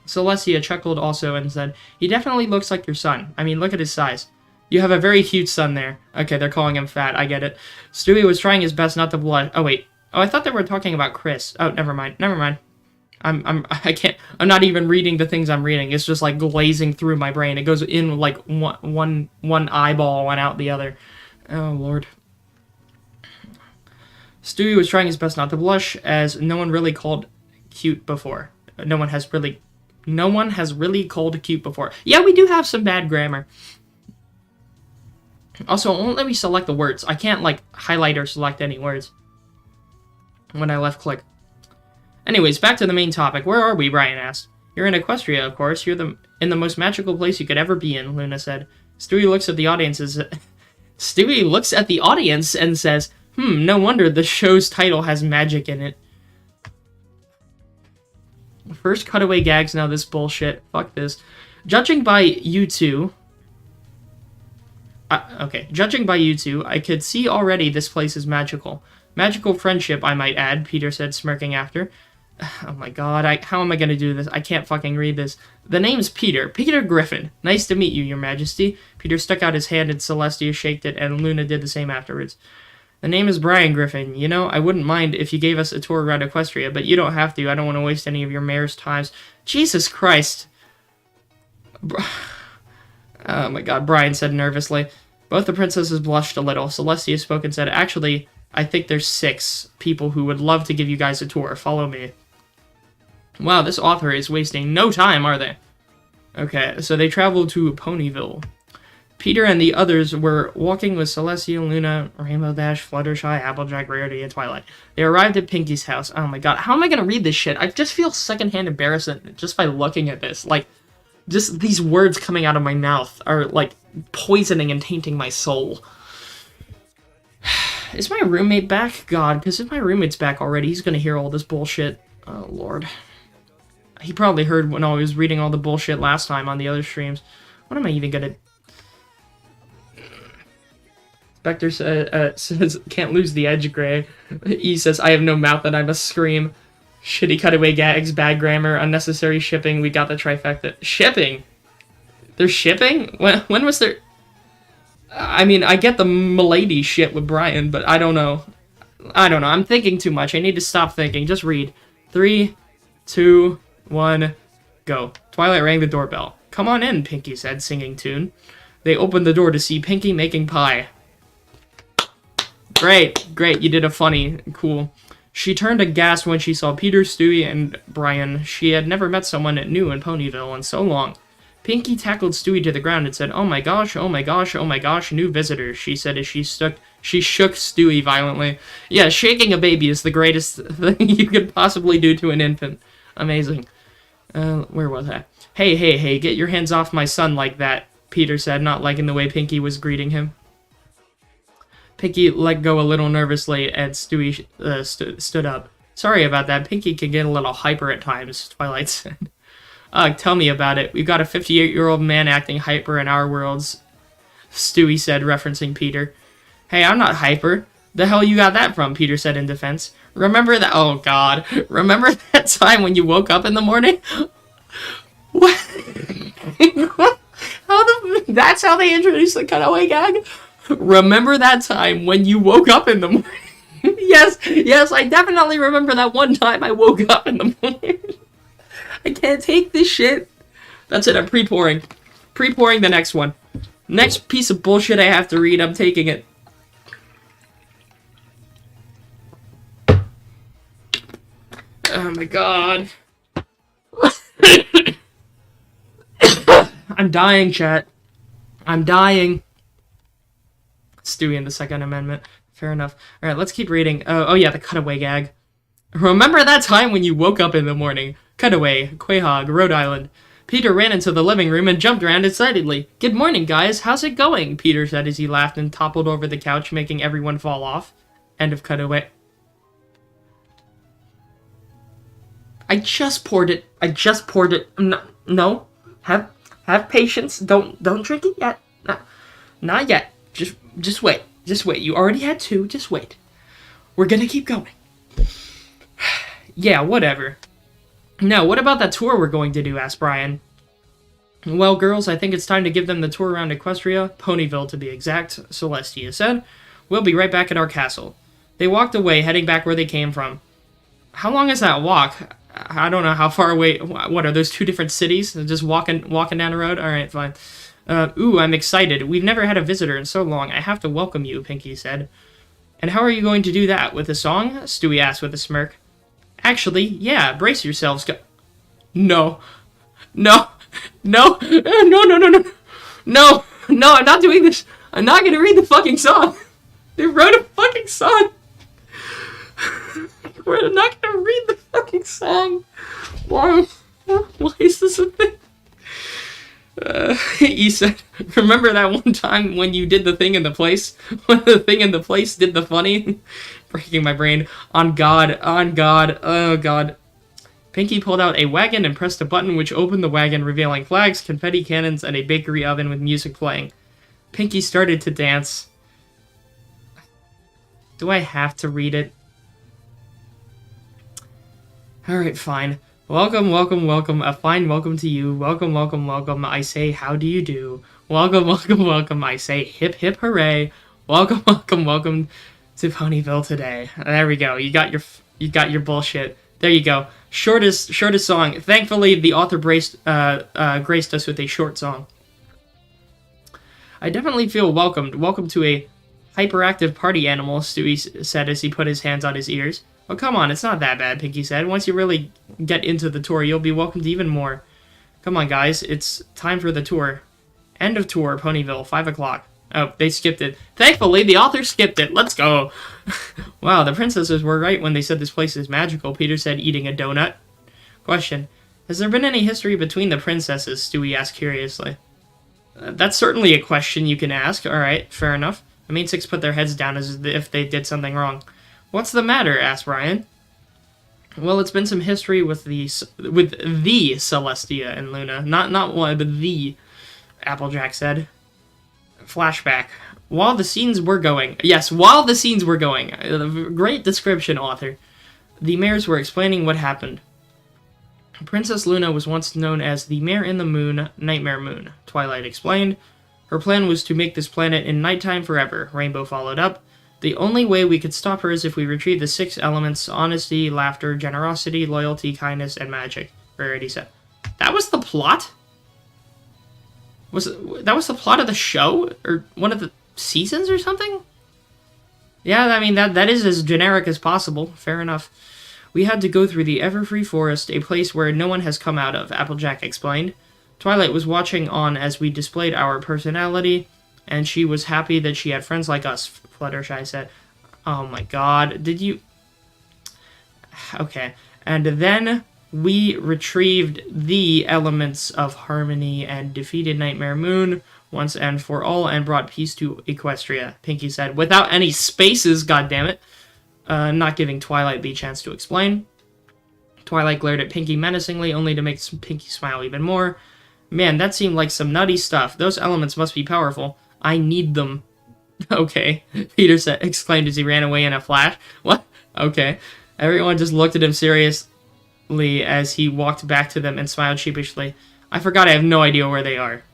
Celestia chuckled also and said, "He definitely looks like your son. I mean, look at his size. You have a very huge son there." Okay, they're calling him fat. I get it. Stewie was trying his best not to blush. Oh, wait. Oh, I thought they were talking about Chris. Oh, never mind. Never mind. I'm not even reading the things I'm reading. It's just like glazing through my brain. It goes in like one eyeball and out the other. Oh, Lord. Stewie was trying his best not to blush, as no one really called cute before. No one has really called cute before. Yeah, we do have some bad grammar. Also, it won't let me select the words. I can't, like, highlight or select any words when I left click. Anyways, back to the main topic. Where are we? Brian asked. You're in Equestria, of course. You're in the most magical place you could ever be in, Luna said. Stewie looks at the audience and says, no wonder the show's title has magic in it. First cutaway gags, now this bullshit. Fuck this. Judging by you two, I could see already this place is magical. Magical friendship, I might add, Peter said, smirking after. Oh my god, how am I gonna do this? I can't fucking read this. The name's Peter. Peter Griffin. Nice to meet you, your majesty. Peter stuck out his hand and Celestia shaked it, and Luna did the same afterwards. The name is Brian Griffin. You know, I wouldn't mind if you gave us a tour around Equestria, but you don't have to. I don't want to waste any of your mayor's times. Jesus Christ. Oh my god, Brian said nervously. Both the princesses blushed a little. Celestia spoke and said, "Actually, I think there's 6 people who would love to give you guys a tour. Follow me." Wow, this author is wasting no time, are they? Okay, so they traveled to Ponyville. Peter and the others were walking with Celestia, Luna, Rainbow Dash, Fluttershy, Applejack, Rarity, and Twilight. They arrived at Pinky's house. Oh my god, how am I gonna read this shit? I just feel secondhand embarrassment just by looking at this. Like, just these words coming out of my mouth are, like, poisoning and tainting my soul. Is my roommate back? God, because if my roommate's back already, he's gonna hear all this bullshit. Oh, Lord. He probably heard when I was reading all the bullshit last time on the other streams. What am I even gonna... Spectre says, "Can't lose the edge, Gray." E says, "I have no mouth and I must scream." Shitty cutaway gags, bad grammar, unnecessary shipping. We got the trifecta. Shipping? There's shipping? When was there... I mean, I get the milady shit with Brian, but I don't know. I'm thinking too much. I need to stop thinking. Just read. 3, 2, 1, go. Twilight rang the doorbell. "Come on in," Pinky said, singing tune. They opened the door to see Pinky making pie. Great, you did a funny, cool. She turned aghast when she saw Peter, Stewie, and Brian. She had never met someone new in Ponyville in so long. Pinky tackled Stewie to the ground and said, "Oh my gosh, oh my gosh, oh my gosh, new visitors," she said as she shook Stewie violently. Yeah, shaking a baby is the greatest thing you could possibly do to an infant. Amazing. Where was I? Hey, get your hands off my son like that," Peter said, not liking the way Pinky was greeting him. Pinky let go a little nervously, and Stewie stood up. "Sorry about that. Pinky can get a little hyper at times," Twilight said. "Ugh, tell me about it. We've got a 58-year-old man acting hyper in our worlds," Stewie said, referencing Peter. "Hey, I'm not hyper. The hell you got that from?" Peter said in defense. Remember that? Oh, God. Remember that time when you woke up in the morning? What? That's how they introduced the cutaway gag? Remember that time when you woke up in the morning? Yes, I definitely remember that one time I woke up in the morning. I can't take this shit. That's it, I'm pre-pouring. Pre-pouring the next one. Next piece of bullshit I have to read, I'm taking it. Oh my god. I'm dying, chat. I'm dying. Stewie and the Second Amendment. Fair enough. Alright, let's keep reading. Oh yeah, the cutaway gag. Remember that time when you woke up in the morning? Cutaway, Quahog, Rhode Island. Peter ran into the living room and jumped around excitedly. Good morning, guys. How's it going? Peter said as he laughed and toppled over the couch, making everyone fall off. End of cutaway. I just poured it. No. Have patience. Don't drink it yet. No, not yet. Just wait. Just wait. You already had 2. Just wait. We're gonna keep going. Yeah, whatever. Now, what about that tour we're going to do? Asked Brian. Well, girls, I think it's time to give them the tour around Equestria, Ponyville to be exact, Celestia said. We'll be right back at our castle. They walked away, heading back where they came from. How long is that walk? I don't know how far away. What are those 2 different cities? Just walking down the road? Alright, fine. Ooh, I'm excited. We've never had a visitor in so long. I have to welcome you, Pinky said. And how are you going to do that? With a song? Stewie asked with a smirk. Actually, yeah, brace yourselves. No, I'm not doing this. I'm not gonna read the fucking song. They wrote a fucking song. We're not gonna read the fucking song. Why is this a thing? He said, remember that one time when you did the thing in the place? When the thing in the place did the funny? Breaking my brain. On God, oh God. Pinky pulled out a wagon and pressed a button which opened the wagon, revealing flags, confetti cannons, and a bakery oven with music playing. Pinky started to dance. Do I have to read it? Alright, fine. Welcome. A fine welcome to you. Welcome. I say, how do you do? Welcome. I say, hip hip hooray. Welcome to Ponyville today. There we go. You got your bullshit. There you go. Shortest song. Thankfully, the author graced us with a short song. I definitely feel welcomed. Welcome to a hyperactive party animal, Stewie said as he put his hands on his ears. Oh, come on, it's not that bad, Pinky said. Once you really get into the tour, you'll be welcomed even more. Come on, guys, it's time for the tour. End of tour, Ponyville, 5 o'clock. Oh, they skipped it. Thankfully, the author skipped it. Let's go. Wow, the princesses were right when they said this place is magical, Peter said, eating a donut. Question. Has there been any history between the princesses? Stewie asked curiously. That's certainly a question you can ask. Alright, fair enough. The main 6 put their heads down as if they did something wrong. What's the matter? Asked Brian. Well, it's been some history with the Celestia and Luna. Not one, but the, Applejack said. Flashback. While the scenes were going. Yes, while the scenes were going. Great description, author. The mares were explaining what happened. Princess Luna was once known as the Mare in the Moon, Nightmare Moon, Twilight explained. Her plan was to make this planet in nighttime forever, Rainbow followed up. The only way we could stop her is if we retrieve the 6 elements: honesty, laughter, generosity, loyalty, kindness, and magic, Rarity said. That was the plot? That was the plot of the show? Or one of the seasons or something? Yeah, I mean, that is as generic as possible. Fair enough. We had to go through the Everfree Forest, a place where no one has come out of, Applejack explained. Twilight was watching on as we displayed our personality, and she was happy that she had friends like us, Fluttershy said. Oh my god, did you... Okay. And then we retrieved the elements of harmony and defeated Nightmare Moon once and for all and brought peace to Equestria, Pinky said, without any spaces, goddammit. Not giving Twilight the chance to explain. Twilight glared at Pinky menacingly, only to make Pinky smile even more. Man, that seemed like some nutty stuff. Those elements must be powerful. I need them. Okay, Peter exclaimed as he ran away in a flash. What? Okay. Everyone just looked at him seriously as he walked back to them and smiled sheepishly. I forgot I have no idea where they are.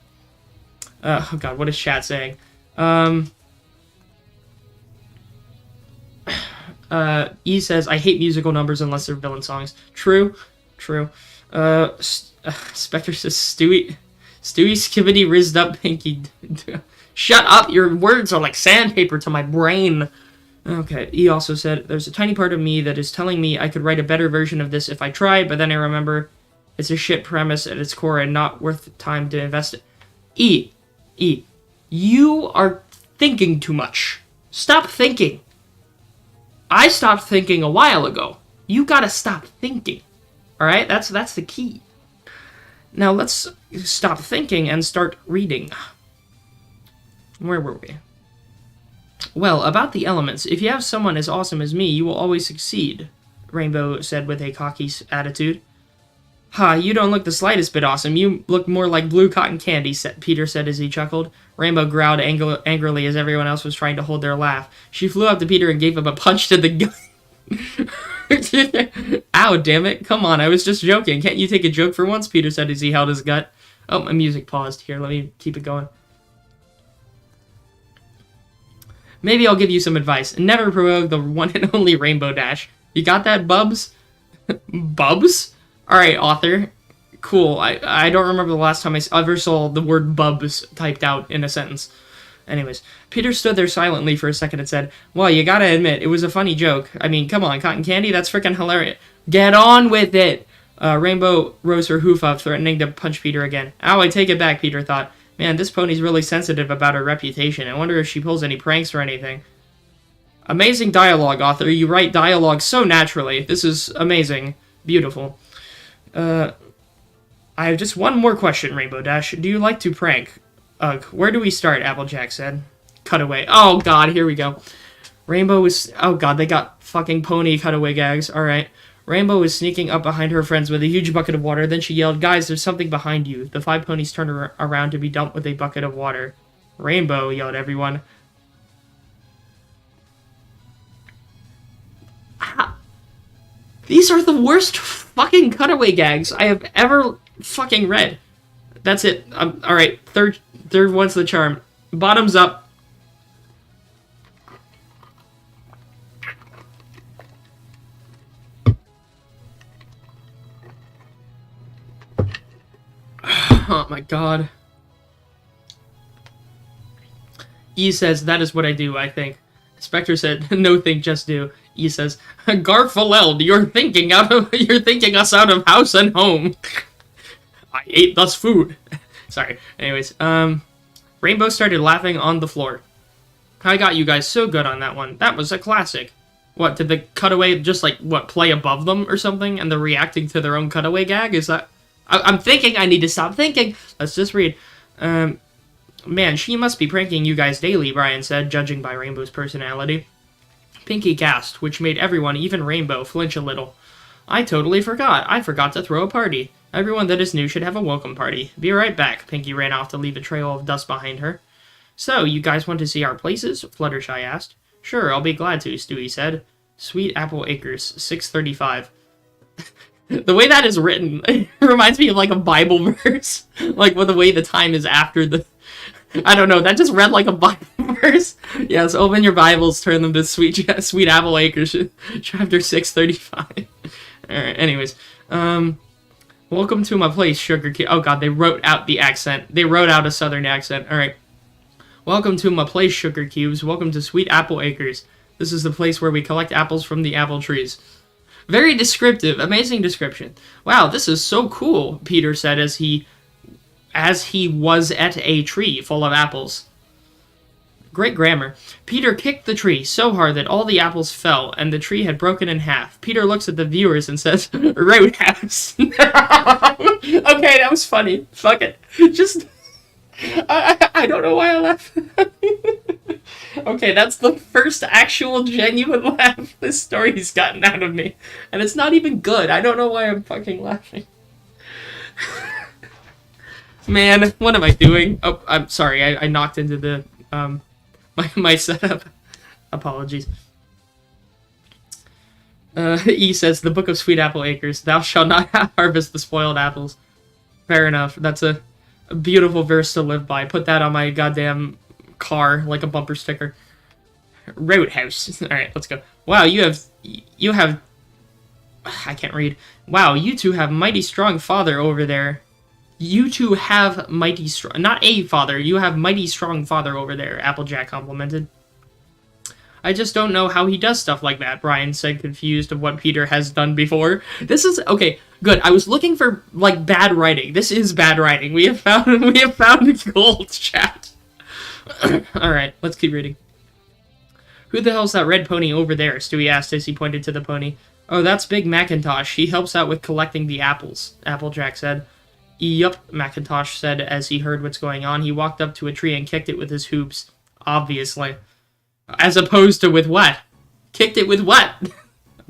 Oh god, what is chat saying? E says, I hate musical numbers unless they're villain songs. True. Spectre says, Stewie skibbity rizzed up Pinky. Shut up, your words are like sandpaper to my brain. Okay, E also said, there's a tiny part of me that is telling me I could write a better version of this if I tried, but then I remember it's a shit premise at its core and not worth the time to invest it. E, you are thinking too much. Stop thinking. I stopped thinking a while ago. You gotta stop thinking. Alright, that's the key. Now let's stop thinking and start reading. Where were we? Well, about the elements. If you have someone as awesome as me, you will always succeed, Rainbow said with a cocky attitude. Ha, you don't look the slightest bit awesome. You look more like blue cotton candy, Peter said as he chuckled. Rainbow growled angrily as everyone else was trying to hold their laugh. She flew up to Peter and gave him a punch to the gun. Ow, damn it. Come on, I was just joking. Can't you take a joke for once? Peter said as he held his gut. Oh, my music paused. Here, let me keep it going. Maybe I'll give you some advice. Never provoke the one and only Rainbow Dash. You got that, Bubs? Bubs? Alright, author. Cool. I don't remember the last time I ever saw the word Bubs typed out in a sentence. Anyways, Peter stood there silently for a second and said, well, you gotta admit, it was a funny joke. I mean, come on, cotton candy? That's freaking hilarious. Get on with it! Rainbow rose her hoof up, threatening to punch Peter again. Ow, I take it back, Peter thought. Man, this pony's really sensitive about her reputation. I wonder if she pulls any pranks or anything. Amazing dialogue, author. You write dialogue so naturally. This is amazing. Beautiful. I have just one more question, Rainbow Dash. Do you like to prank? Ugh, where do we start? Applejack said. Cutaway. Oh, God, here we go. Rainbow was... Oh, God, they got fucking pony cutaway gags. Alright. Rainbow was sneaking up behind her friends with a huge bucket of water. Then she yelled, guys, there's something behind you. The 5 ponies turned around to be dumped with a bucket of water. Rainbow, yelled everyone. Ah. These are the worst fucking cutaway gags I have ever fucking read. That's it. Alright, third one's the charm. Bottoms up. Oh my god. E says, that is what I do, I think. Spectre said, no think, just do. E says, Garfaleld, you're thinking us out of house and home. I ate thus food. Sorry. Anyways, Rainbow started laughing on the floor. I got you guys so good on that one. That was a classic. What, did the cutaway just, like, what, play above them or something? And they're reacting to their own cutaway gag? Is that... I'm thinking, I need to stop thinking. Let's just read. Man, she must be pranking you guys daily, Brian said, judging by Rainbow's personality. Pinky gasped, which made everyone, even Rainbow, flinch a little. I totally forgot. I forgot to throw a party. Everyone that is new should have a welcome party. Be right back. Pinky ran off to leave a trail of dust behind her. So, you guys want to see our places? Fluttershy asked. Sure, I'll be glad to, Stewie said. Sweet Apple Acres, 635. The way that is written, it reminds me of, like, a Bible verse. Like, with the way the time is after the... I don't know, that just read like a Bible verse. Yes, open your Bibles, turn them to Sweet Apple Acres, chapter 635. Alright, anyways. Welcome to my place, Sugar Cube. Oh god, they wrote out the accent. They wrote out a southern accent. Alright. Welcome to my place, Sugar Cubes. Welcome to Sweet Apple Acres. This is the place where we collect apples from the apple trees. Very descriptive. Amazing description. Wow, this is so cool, Peter said as he was at a tree full of apples. Great grammar. Peter kicked the tree so hard that all the apples fell, and the tree had broken in half. Peter looks at the viewers and says, Roadhouse. Okay, that was funny. Fuck it. Just... I don't know why I laughed. Okay, that's the first actual genuine laugh this story's gotten out of me. And it's not even good. I don't know why I'm fucking laughing. Man, what am I doing? Oh, I'm sorry. I knocked into the my setup. Apologies. E says, the Book of Sweet Apple Acres. Thou shalt not harvest the spoiled apples. Fair enough. That's a beautiful verse to live by. Put that on my goddamn car like a bumper sticker. Roadhouse. Alright, let's go. Wow, you have... I can't read. Wow, you two have mighty strong father over there. You two have mighty strong... Not a father, you have mighty strong father over there, Applejack complimented. I just don't know how he does stuff like that, Brian said, confused of what Peter has done before. This is... Okay, good. I was looking for, like, bad writing. This is bad writing. We have found gold, chat. Alright, let's keep reading. Who the hell's that red pony over there? Stewie asked as he pointed to the pony. Oh, that's Big Macintosh. He helps out with collecting the apples, Applejack said. Yup, Macintosh said as he heard what's going on. He walked up to a tree and kicked it with his hoops. Obviously. As opposed to with what? Kicked it with what?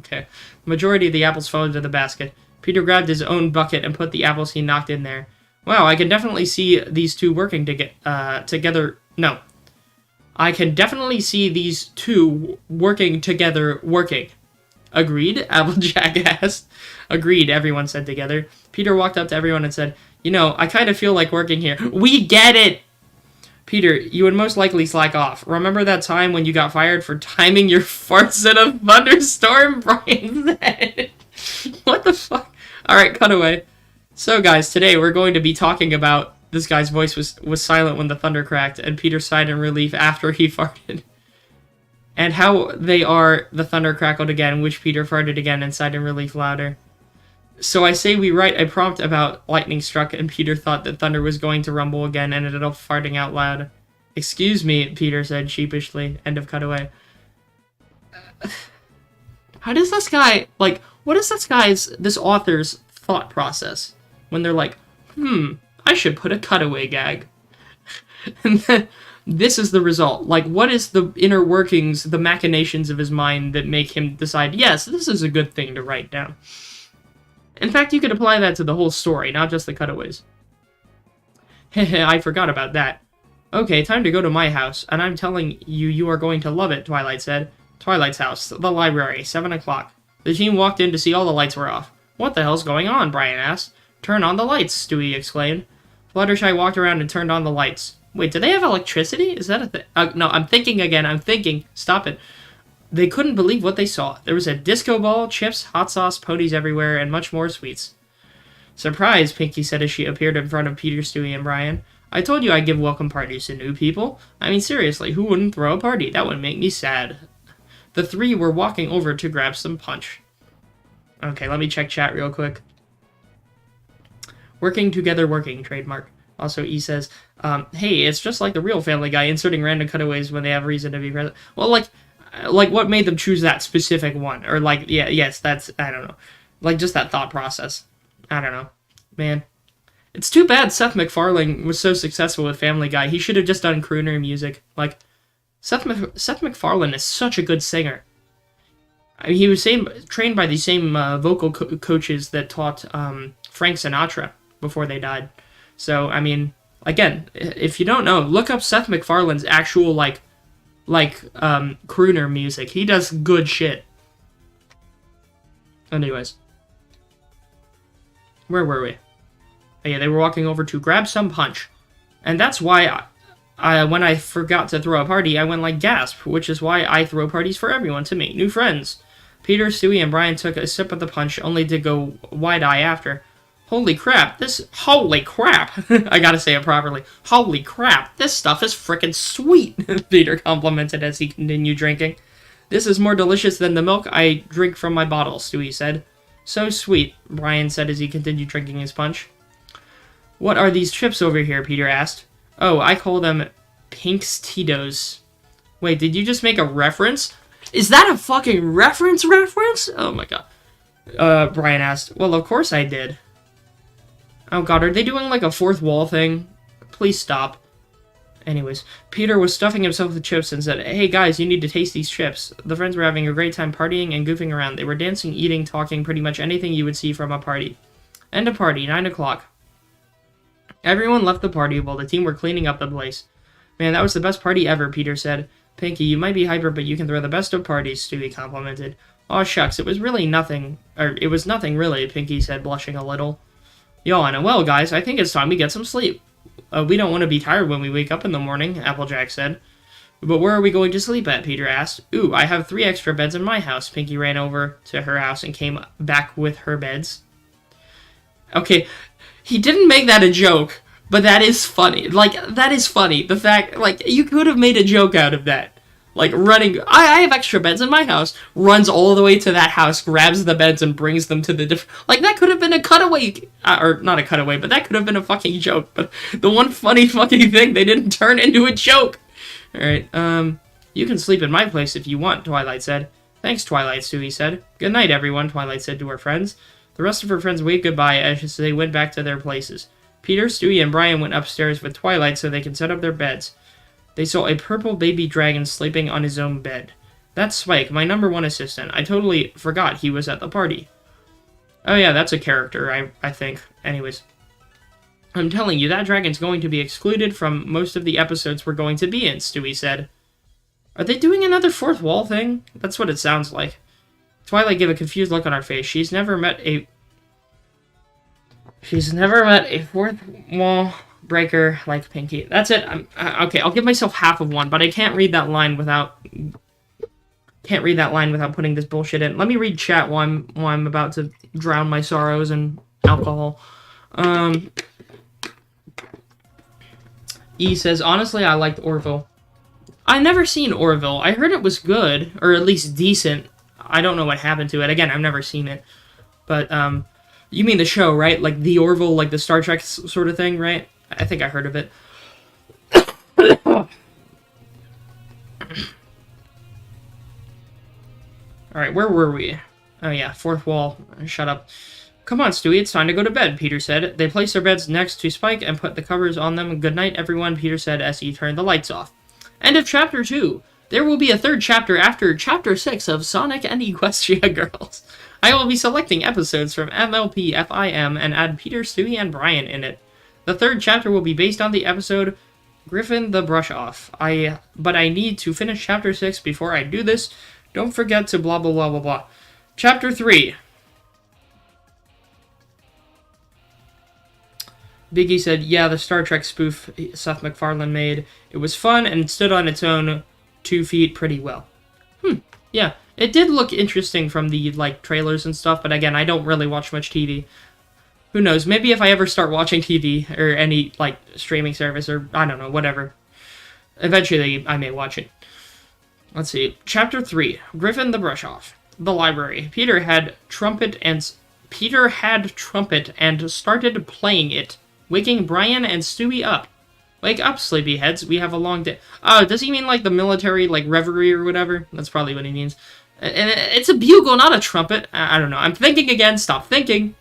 Okay. The majority of the apples fell into the basket. Peter grabbed his own bucket and put the apples he knocked in there. Wow, I can definitely see these two working together. No. I can definitely see these two working together working. Agreed? Applejack asked. Agreed, everyone said together. Peter walked up to everyone and said, you know, I kind of feel like working here. We get it! Peter, you would most likely slack off. Remember that time when you got fired for timing your farts in a thunderstorm? Brian said. What the fuck? Alright, cut away. So guys, today we're going to be talking about... This guy's voice was silent when the thunder cracked, and Peter sighed in relief after he farted. And how the thunder crackled again, which Peter farted again and sighed in relief louder. So I say we write a prompt about lightning struck, and Peter thought that thunder was going to rumble again and ended up farting out loud. Excuse me, Peter said sheepishly. End of cutaway. How does this guy, like, what is this author's thought process? When they're like, I should put a cutaway gag. And then this is the result. Like, what is the inner workings, the machinations of his mind that make him decide, yes, this is a good thing to write down. In fact, you could apply that to the whole story, not just the cutaways. Heh, I forgot about that. Okay, time to go to my house, and I'm telling you, you are going to love it, Twilight said. Twilight's house, the library, 7 o'clock. The team walked in to see all the lights were off. What the hell's going on? Brian asked. Turn on the lights, Stewie exclaimed. Fluttershy walked around and turned on the lights. Wait, do they have electricity? Is that a thing? No, I'm thinking again. Stop it. They couldn't believe what they saw. There was a disco ball, chips, hot sauce, ponies everywhere, and much more sweets. Surprise, Pinky said as she appeared in front of Peter, Stewie, and Brian. I told you I'd give welcome parties to new people. I mean, seriously, who wouldn't throw a party? That would make me sad. The three were walking over to grab some punch. Okay, let me check chat real quick. Working together, working, trademark. Also, E says, hey, it's just like the real Family Guy, inserting random cutaways when they have reason to be present. Well, like what made them choose that specific one? Or, like, yeah, yes, that's, I don't know. Like, just that thought process. I don't know. Man. It's too bad Seth MacFarlane was so successful with Family Guy. He should have just done crooner music. Like, Seth MacFarlane is such a good singer. I mean, he was trained by the same vocal coaches that taught Frank Sinatra before they died. So, I mean, again, if you don't know, look up Seth MacFarlane's actual, like crooner music. He does good shit. Anyways. Where were we? Oh, yeah, they were walking over to grab some punch. And that's why when I forgot to throw a party, I went like gasp, which is why I throw parties for everyone to meet new friends. Peter, Stewie, and Brian took a sip of the punch, only to go wide-eye after. Holy crap, holy crap, I gotta say it properly. Holy crap, this stuff is frickin' sweet, Peter complimented as he continued drinking. This is more delicious than the milk I drink from my bottle, Stewie said. So sweet, Brian said as he continued drinking his punch. What are these chips over here, Peter asked. Oh, I call them Pink's Tito's. Wait, did you just make a reference? Is that a fucking reference? Oh my god. Brian asked. Well, of course I did. Oh god, are they doing like a fourth wall thing? Please stop. Anyways, Peter was stuffing himself with chips and said, hey guys, you need to taste these chips. The friends were having a great time partying and goofing around. They were dancing, eating, talking, pretty much anything you would see from a party. End of party, 9 o'clock. Everyone left the party while the team were cleaning up the place. Man, that was the best party ever, Peter said. Pinky, you might be hyper, but you can throw the best of parties, Stewie complimented. Aw shucks, it was nothing really, Pinky said, blushing a little. Yawn. Well, guys, I think it's time we get some sleep. We don't want to be tired when we wake up in the morning, Applejack said. But where are we going to sleep at? Peter asked. Ooh, I have 3 extra beds in my house. Pinky ran over to her house and came back with her beds. Okay, he didn't make that a joke, but that is funny. Like, that is funny. The fact, like, you could have made a joke out of that. Like, running, I have extra beds in my house, runs all the way to that house, grabs the beds, and brings them to the different... Like, that could have been a cutaway, or not a cutaway, but that could have been a fucking joke. But the one funny fucking thing, they didn't turn into a joke. Alright, you can sleep in my place if you want, Twilight said. Thanks, Twilight, Stewie said. Good night, everyone, Twilight said to her friends. The rest of her friends waved goodbye as they went back to their places. Peter, Stewie, and Brian went upstairs with Twilight so they could set up their beds. They saw a purple baby dragon sleeping on his own bed. That's Spike, my #1 assistant. I totally forgot he was at the party. Oh yeah, that's a character, I think. Anyways. I'm telling you, that dragon's going to be excluded from most of the episodes we're going to be in, Stewie said. Are they doing another fourth wall thing? That's what it sounds like. Twilight gave a confused look on her face. She's never met a fourth wall breaker like Pinky. That's it. Okay, I'll give myself half of one, but I can't read that line without putting this bullshit in. Let me read chat while I'm about to drown my sorrows in alcohol. E says, honestly, I liked Orville. I never seen Orville. I heard it was good, or at least decent. I don't know what happened to it. Again, I've never seen it. But, you mean the show, right? Like the Orville, like the Star Trek sort of thing, right? I think I heard of it. Alright, where were we? Oh yeah, fourth wall. Shut up. Come on, Stewie, it's time to go to bed, Peter said. They placed their beds next to Spike and put the covers on them. Good night, everyone, Peter said as he turned the lights off. End of Chapter 2. There will be a 3rd chapter after Chapter 6 of Sonic and Equestria Girls. I will be selecting episodes from MLP FIM and add Peter, Stewie, and Brian in it. The 3rd chapter will be based on the episode Griffin the Brush Off. But I need to finish Chapter 6 before I do this. Don't forget to blah blah blah blah blah. Chapter 3. Biggie said, yeah, the Star Trek spoof Seth MacFarlane made. It was fun and stood on its own 2 feet pretty well. Yeah. It did look interesting from the, like, trailers and stuff, but again, I don't really watch much TV. Who knows, maybe if I ever start watching TV, or any, like, streaming service, or, I don't know, whatever. Eventually, I may watch it. Let's see. Chapter 3. Griffin the Brush Off. The library. Peter had trumpet and started playing it, waking Brian and Stewie up. Wake up, sleepyheads. We have a long day. Oh, does he mean like the military, like reverie or whatever? That's probably what he means. And it's a bugle, not a trumpet. I don't know. I'm thinking again. Stop thinking.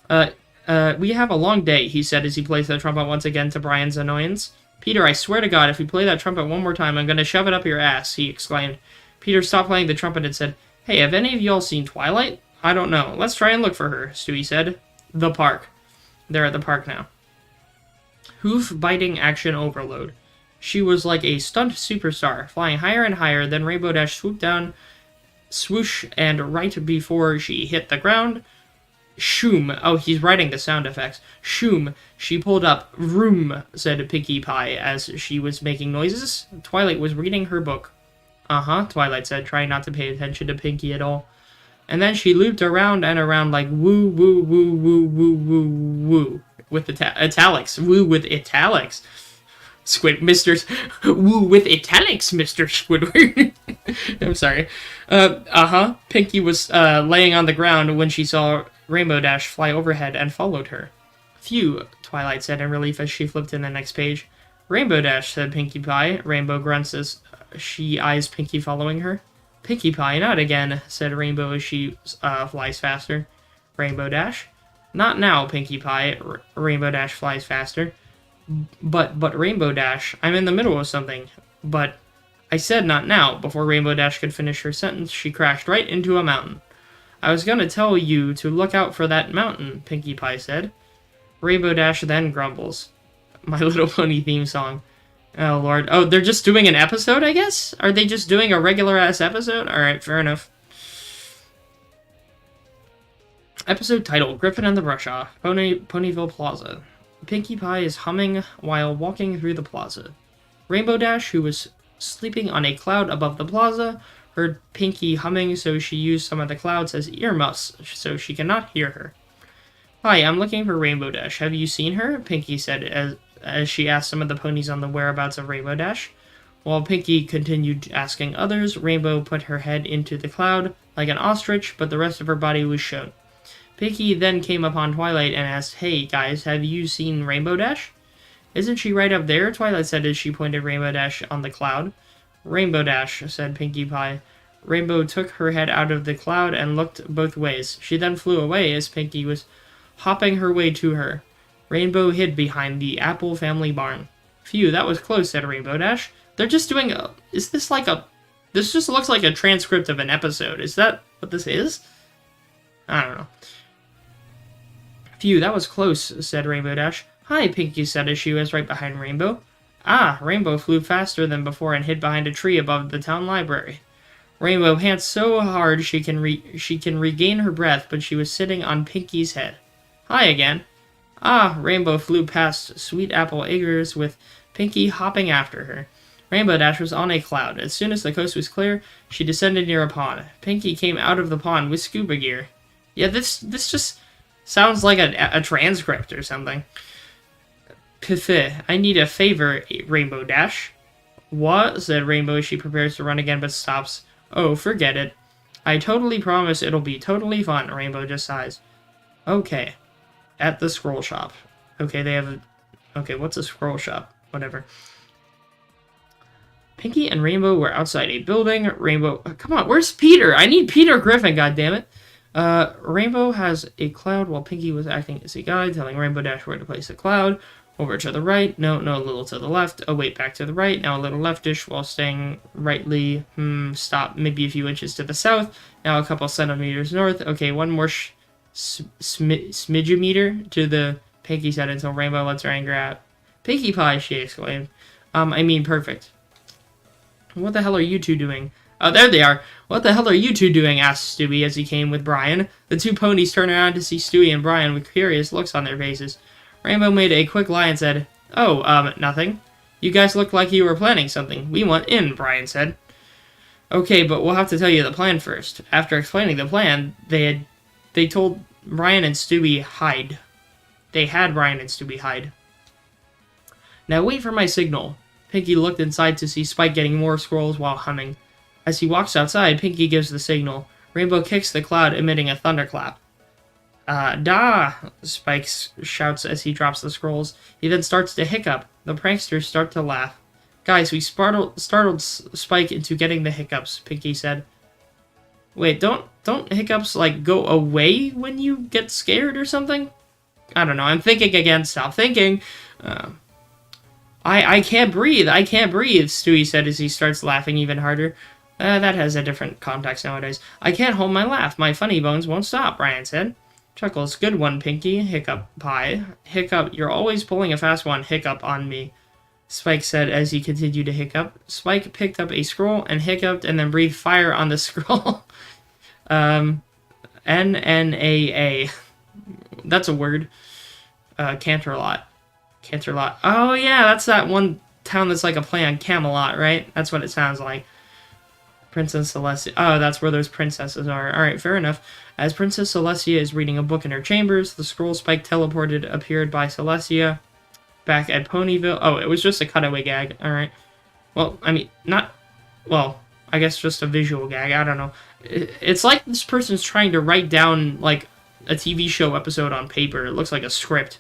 We have a long day, he said as he placed the trumpet once again to Brian's annoyance. Peter, I swear to God, if you play that trumpet one more time, I'm going to shove it up your ass, he exclaimed. Peter stopped playing the trumpet and said, Hey, have any of y'all seen Twilight? I don't know. Let's try and look for her, Stewie said. The park. They're at the park now. Hoof-biting action overload. She was like a stunt superstar, flying higher and higher, then Rainbow Dash swooped down, swoosh, and right before she hit the ground, shoom. Oh, he's writing the sound effects. Shoom. She pulled up. Vroom, said Pinkie Pie as she was making noises. Twilight was reading her book. Uh-huh, Twilight said, trying not to pay attention to Pinkie at all. And then she looped around and around like woo, woo, woo, woo, woo, woo, woo. With italics. Woo with italics. Woo with italics, Mr. Squidward. I'm sorry. Pinkie was laying on the ground when she saw Rainbow Dash fly overhead and followed her. Phew, Twilight said in relief as she flipped to the next page. Rainbow Dash, said Pinkie Pie. Rainbow grunts as she eyes Pinkie following her. Pinkie Pie, not again, said Rainbow as she flies faster. Rainbow Dash. Not now, Pinkie Pie. Rainbow Dash flies faster. But Rainbow Dash, I'm in the middle of something. But I said not now. Before Rainbow Dash could finish her sentence, she crashed right into a mountain. I was gonna tell you to look out for that mountain, Pinkie Pie said. Rainbow Dash then grumbles. My Little Pony theme song. Oh, Lord. Oh, they're just doing an episode, I guess? Are they just doing a regular-ass episode? Alright, fair enough. Episode title, Griffin and the Brush Off, Ponyville Plaza. Pinkie Pie is humming while walking through the plaza. Rainbow Dash, who was sleeping on a cloud above the plaza, heard Pinky humming, so she used some of the clouds as earmuffs so she cannot hear her. Hi, I'm looking for Rainbow Dash. Have you seen her? Pinky said as she asked some of the ponies on the whereabouts of Rainbow Dash. While Pinky continued asking others, Rainbow put her head into the cloud like an ostrich, but the rest of her body was shown. Pinky then came upon Twilight and asked, Hey, guys, have you seen Rainbow Dash? Isn't she right up there? Twilight said as she pointed Rainbow Dash on the cloud. Rainbow Dash, said Pinkie Pie. Rainbow took her head out of the cloud and looked both ways. She then flew away as Pinky was hopping her way to her. Rainbow hid behind the Apple family barn. Phew, that was close, said Rainbow Dash. They're just doing a... Is this like a... This just looks like a transcript of an episode. Is that what this is? I don't know. Phew, that was close, said Rainbow Dash. Hi, Pinky said as she was right behind Rainbow. Ah, Rainbow flew faster than before and hid behind a tree above the town library. Rainbow pants so hard she can regain her breath, but she was sitting on Pinky's head. Hi again. Ah, Rainbow flew past Sweet Apple Acres with Pinky hopping after her. Rainbow Dash was on a cloud. As soon as the coast was clear, she descended near a pond. Pinky came out of the pond with scuba gear. Yeah, this just sounds like a transcript or something. Piffy, I need a favor, Rainbow Dash. What? Said Rainbow as she prepares to run again but stops. Oh, forget it. I totally promise it'll be totally fun, Rainbow just sighs. Okay. At the scroll shop. Okay, they have a... Okay, what's a scroll shop? Whatever. Pinky and Rainbow were outside a building. Rainbow... come on, where's Peter? I need Peter Griffin, goddammit. Rainbow has a cloud while Pinky was acting as a guide, telling Rainbow Dash where to place the cloud. Over to the right. No, a little to the left. Oh, wait, back to the right. Now a little leftish while staying rightly. Stop maybe a few inches to the south. Now a couple centimeters north. Okay, one more smidgemeter to the Pinky said until Rainbow lets her anger out. Pinkie Pie, she exclaimed. I mean perfect. What the hell are you two doing? Oh, there they are. What the hell are you two doing? Asked Stewie as he came with Brian. The two ponies turned around to see Stewie and Brian with curious looks on their faces. Rainbow made a quick lie and said, Oh, nothing. You guys look like you were planning something. We want in, Brian said. Okay, but we'll have to tell you the plan first. After explaining the plan, they told Brian and Stewie hide. They had Brian and Stewie hide. Now wait for my signal. Pinky looked inside to see Spike getting more scrolls while humming. As he walks outside, Pinky gives the signal. Rainbow kicks the cloud, emitting a thunderclap. Da! Spike shouts as he drops the scrolls. He then starts to hiccup. The pranksters start to laugh. Guys, we startled Spike into getting the hiccups, Pinky said. Wait, don't hiccups, like, go away when you get scared or something? I don't know, I'm thinking again, stop thinking. I can't breathe, Stewie said as he starts laughing even harder. That has a different context nowadays. I can't hold my laugh, my funny bones won't stop, Brian said. Chuckles, good one, Pinky, Hiccup Pie. Hiccup, you're always pulling a fast one, Hiccup on me, Spike said as he continued to hiccup. Spike picked up a scroll and hiccuped and then breathed fire on the scroll. N-N-A-A. That's a word. Canterlot. Oh, yeah, that's that one town that's like a play on Camelot, right? That's what it sounds like. Princess Celestia. Oh, that's where those princesses are. Alright, fair enough. As Princess Celestia is reading a book in her chambers, the scroll Spike teleported appeared by Celestia back at Ponyville. Oh, it was just a cutaway gag. Alright. Well, I mean, not... Well, I guess just a visual gag. I don't know. It's like this person's trying to write down, like, a TV show episode on paper. It looks like a script.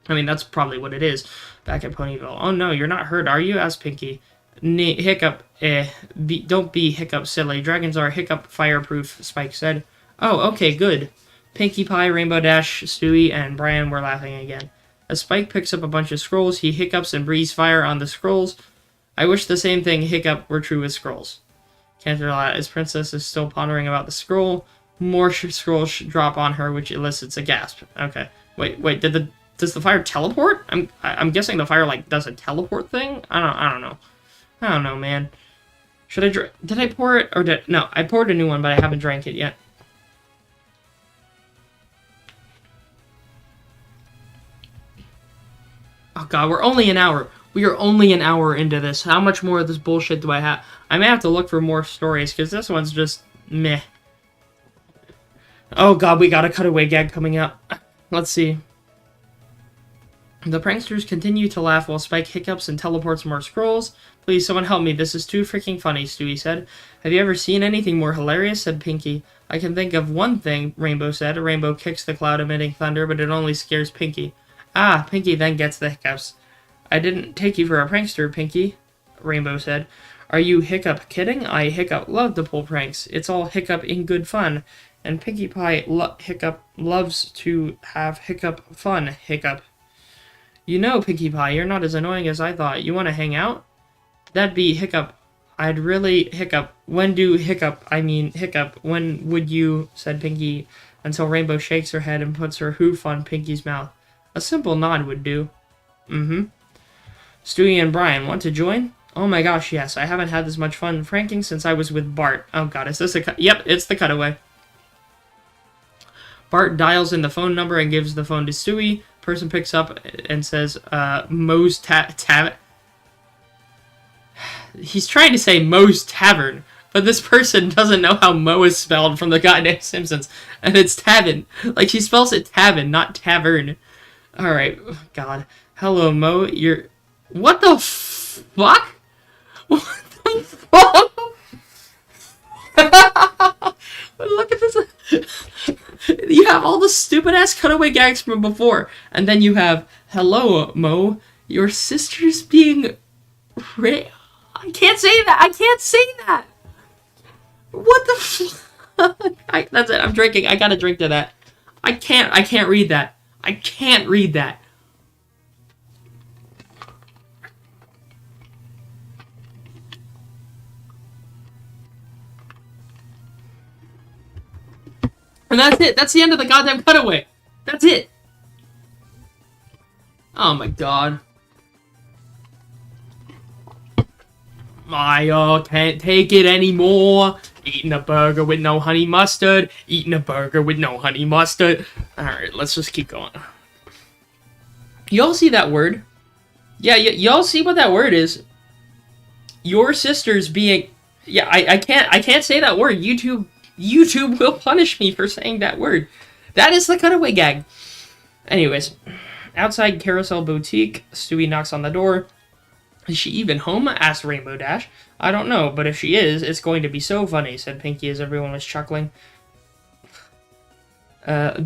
I mean, that's probably what it is back at Ponyville. Oh, no, you're not hurt, are you? Asked Pinky. Hiccup, don't be Hiccup silly. Dragons are Hiccup fireproof, Spike said. Oh, okay, good. Pinkie Pie, Rainbow Dash, Stewie, and Brian were laughing again. As Spike picks up a bunch of scrolls, he hiccups and breathes fire on the scrolls. I wish the same thing Hiccup were true with scrolls. Canterlot, as Princess is still pondering about the scroll, more scrolls drop on her, which elicits a gasp. Okay. Wait, does the fire teleport? I'm guessing the fire, like, does a teleport thing? I don't know. I don't know, man. Did I pour it? Or no, I poured a new one, but I haven't drank it yet. Oh god, we're only an hour. We are only an hour into this. How much more of this bullshit do I have? I may have to look for more stories, because this one's just meh. Oh god, we got a cutaway gag coming up. Let's see. The pranksters continue to laugh while Spike hiccups and teleports more scrolls. Please, someone help me. This is too freaking funny, Stewie said. Have you ever seen anything more hilarious? Said Pinky. I can think of one thing, Rainbow said. Rainbow kicks the cloud emitting thunder, but it only scares Pinky. Ah, Pinky then gets the hiccups. I didn't take you for a prankster, Pinky, Rainbow said. Are you Hiccup kidding? I Hiccup love to pull pranks. It's all Hiccup in good fun. And Pinkie Pie Hiccup loves to have Hiccup fun, Hiccup. You know, Pinkie Pie, you're not as annoying as I thought. You want to hang out? That'd be Hiccup. I'd really Hiccup. When do Hiccup? I mean Hiccup. When would you? Said Pinky, until Rainbow shakes her head and puts her hoof on Pinky's mouth. A simple nod would do. Mm-hmm. Stewie and Brian, want to join? Oh my gosh, yes. I haven't had this much fun pranking since I was with Bart. Oh god, is this a cut? Yep, it's the cutaway. Bart dials in the phone number and gives the phone to Stewie. Person picks up and says, Moe's He's trying to say Moe's Tavern, but this person doesn't know how Moe is spelled from the guy named Simpsons. And it's Tavern. Like, she spells it Tavern, not Tavern. Alright, god. Hello, Moe, you're... What the fuck? What the fuck? Look at this. You have all the stupid-ass cutaway gags from before. And then you have, hello, Moe, your sister's being... I can't say that. I can't say that. What the fuck? That's it. I'm drinking. I gotta drink to that. I can't read that. I can't read that. And that's it. That's the end of the goddamn cutaway. That's it. Oh my god. I can't take it anymore. Eating a burger with no honey mustard. Eating a burger with no honey mustard. Alright, let's just keep going. Y'all see that word? Yeah, y'all see what that word is? Your sister's being... Yeah, I can't say that word. YouTube will punish me for saying that word. That is the cutaway gag. Anyways, outside Carousel Boutique, Stewie knocks on the door. Is she even home? Asked Rainbow Dash. I don't know, but if she is, it's going to be so funny, said Pinky as everyone was chuckling.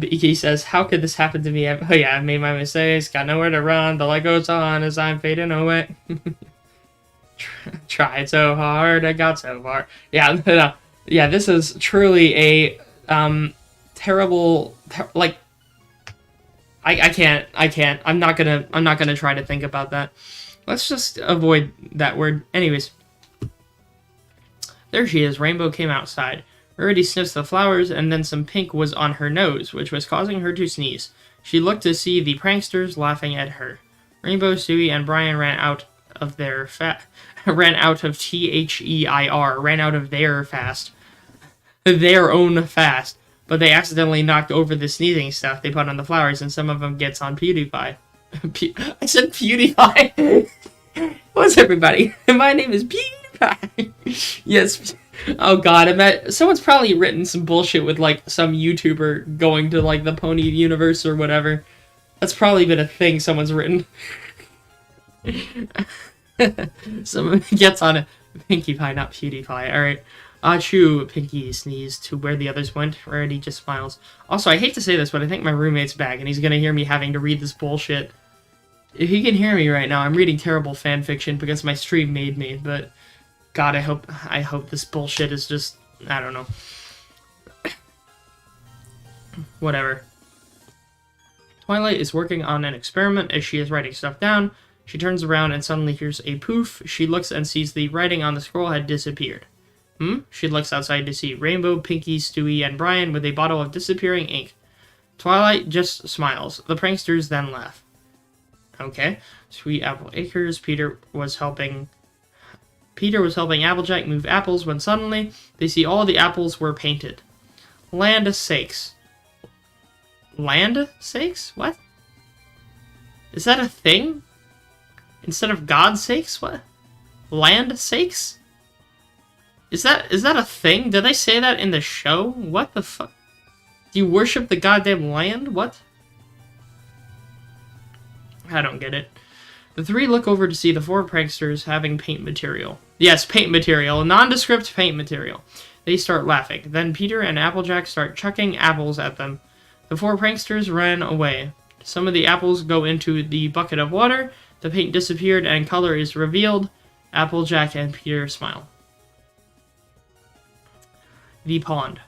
He says, how could this happen to me? Oh yeah, I made my mistakes, got nowhere to run, the light goes on as I'm fading away. Tried so hard, I got so far. Yeah, no. Yeah, this is truly a terrible, like, I can't. I'm not gonna try to think about that. Let's just avoid that word. Anyways, there she is. Rainbow came outside. Rarity sniffs the flowers, and then some pink was on her nose, which was causing her to sneeze. She looked to see the pranksters laughing at her. Rainbow, Stewie, and Brian ran out of their their fast. Their own fast. But they accidentally knocked over the sneezing stuff they put on the flowers, and some of them gets on PewDiePie. I said PewDiePie. What's everybody? My name is PewDiePie. Yes. Oh god, someone's probably written some bullshit with like some YouTuber going to like the Pony universe or whatever. That's probably been a thing someone's written. Someone gets on a Pinkie Pie, not PewDiePie. Alright. Achoo, Pinky sneezed to where the others went. Rarity just smiles. Also, I hate to say this, but I think my roommate's back, and he's gonna hear me having to read this bullshit. If he can hear me right now, I'm reading terrible fanfiction because my stream made me, but... God, I hope this bullshit is just... I don't know. Whatever. Twilight is working on an experiment as she is writing stuff down. She turns around and suddenly hears a poof. She looks and sees the writing on the scroll had disappeared. She looks outside to see Rainbow, Pinky, Stewie, and Brian with a bottle of disappearing ink. Twilight just smiles. The pranksters then laugh. Okay. Sweet Apple Acres. Peter was helping Applejack move apples when suddenly they see all the apples were painted. Land sakes. Land sakes? What? Is that a thing? Instead of God's sakes? What? Land sakes? Is that a thing? Did they say that in the show? What the fuck? Do you worship the goddamn land? What? I don't get it. The three look over to see the four pranksters having paint material. Yes, paint material. Nondescript paint material. They start laughing. Then Peter and Applejack start chucking apples at them. The four pranksters ran away. Some of the apples go into the bucket of water. The paint disappeared and color is revealed. Applejack and Peter smile. The pond.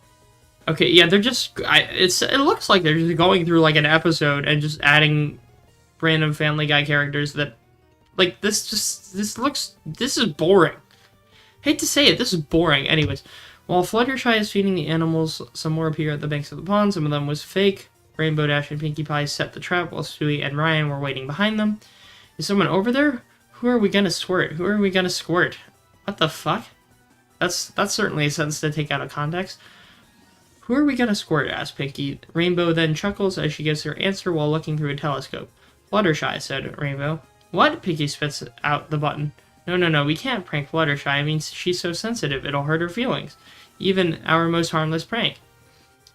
Okay, yeah, they're just... it looks like they're just going through, like, an episode and just adding random Family Guy characters that... Like, this is boring. Hate to say it, this is boring. Anyways, while Fluttershy is feeding the animals, some more appear at the banks of the pond. Some of them was fake. Rainbow Dash and Pinkie Pie set the trap while Stewie and Ryan were waiting behind them. Is someone over there? Who are we gonna squirt? Who are we gonna squirt? What the fuck? That's certainly a sentence to take out of context. Who are we gonna squirt? Asked Pinkie. Rainbow then chuckles as she gives her answer while looking through a telescope. Fluttershy, said Rainbow. What? Pinkie spits out the button. No, we can't prank Fluttershy. I mean, she's so sensitive, it'll hurt her feelings. Even our most harmless prank.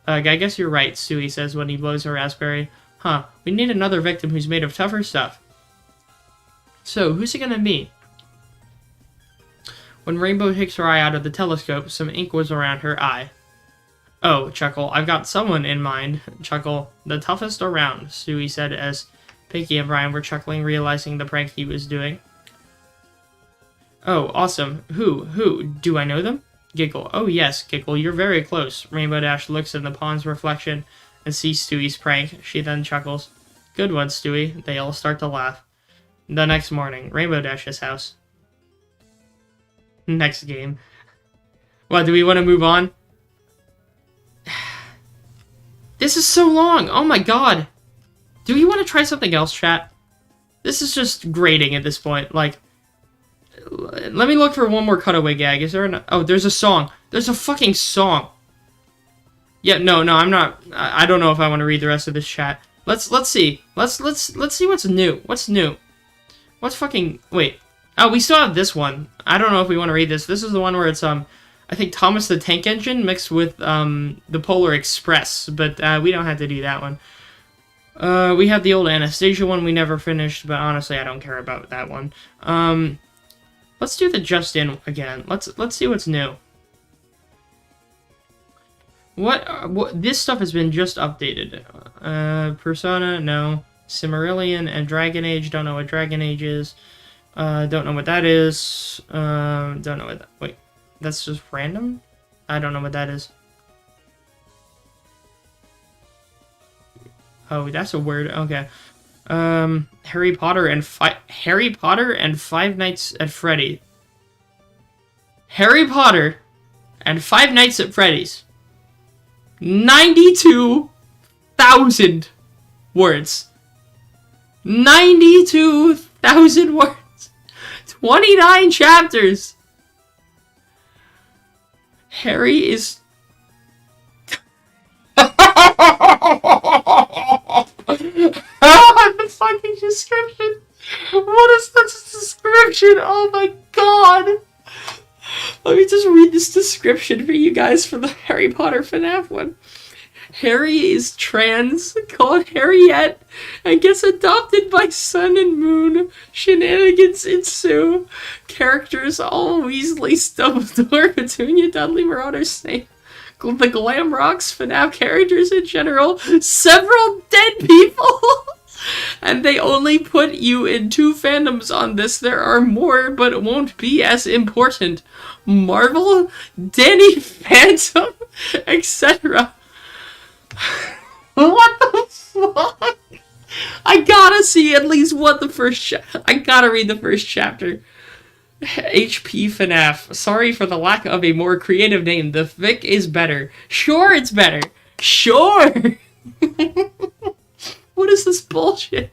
I guess you're right, Stewie says when he blows a raspberry. Huh, we need another victim who's made of tougher stuff. So, who's it gonna be? When Rainbow takes her eye out of the telescope, some ink was around her eye. Oh, chuckle, I've got someone in mind. Chuckle, the toughest around, Stewie said as Pinkie and Brian were chuckling, realizing the prank he was doing. Oh, awesome. Who? Do I know them? Giggle. Oh yes, Giggle, you're very close. Rainbow Dash looks in the pond's reflection and sees Stewie's prank. She then chuckles. Good one, Stewie. They all start to laugh. The next morning, Rainbow Dash's house. Next game. What, do we want to move on? This is so long! Oh my god! Do we want to try something else, chat? This is just grating at this point. Like, let me look for one more cutaway gag. Is there an... Oh, there's a song. There's a fucking song. Yeah, no, I'm not... I don't know if I want to read the rest of this chat. Let's see. Let's see what's new. What's new? What's fucking... Wait. Oh, we still have this one. I don't know if we want to read this. This is the one where it's, I think Thomas the Tank Engine mixed with, the Polar Express. But, we don't have to do that one. We have the old Anastasia one we never finished, but honestly, I don't care about that one. Let's do the Just In again. Let's see what's new. What this stuff has been just updated. Persona, no. Cimmerillion and Dragon Age, don't know what Dragon Age is. Don't know what that is. Don't know what that... Wait, that's just random? I don't know what that is. Oh, that's a word. Okay. Harry Potter and Five Nights at Freddy. Harry Potter and Five Nights at Freddy's. 92,000 words. 92,000 words. 29 chapters. Harry is... the fucking description. What is this description? Oh my god. Let me just read this description for you guys for the Harry Potter FNAF one. Harry is trans, called Harriet, and gets adopted by Sun and Moon. Shenanigans ensue. Characters all Weasley, Dumbledore, Petunia, Dudley, Marauder, Snape. The Glam Rocks, FNAF characters in general, several dead people, and they only put you in 2 fandoms on this. There are more, but it won't be as important. Marvel, Danny Phantom, etc. What the fuck? I gotta see at least what the first I gotta read the first chapter. HP FNAF. Sorry for the lack of a more creative name. The fic is better. Sure, it's better. Sure! What is this bullshit?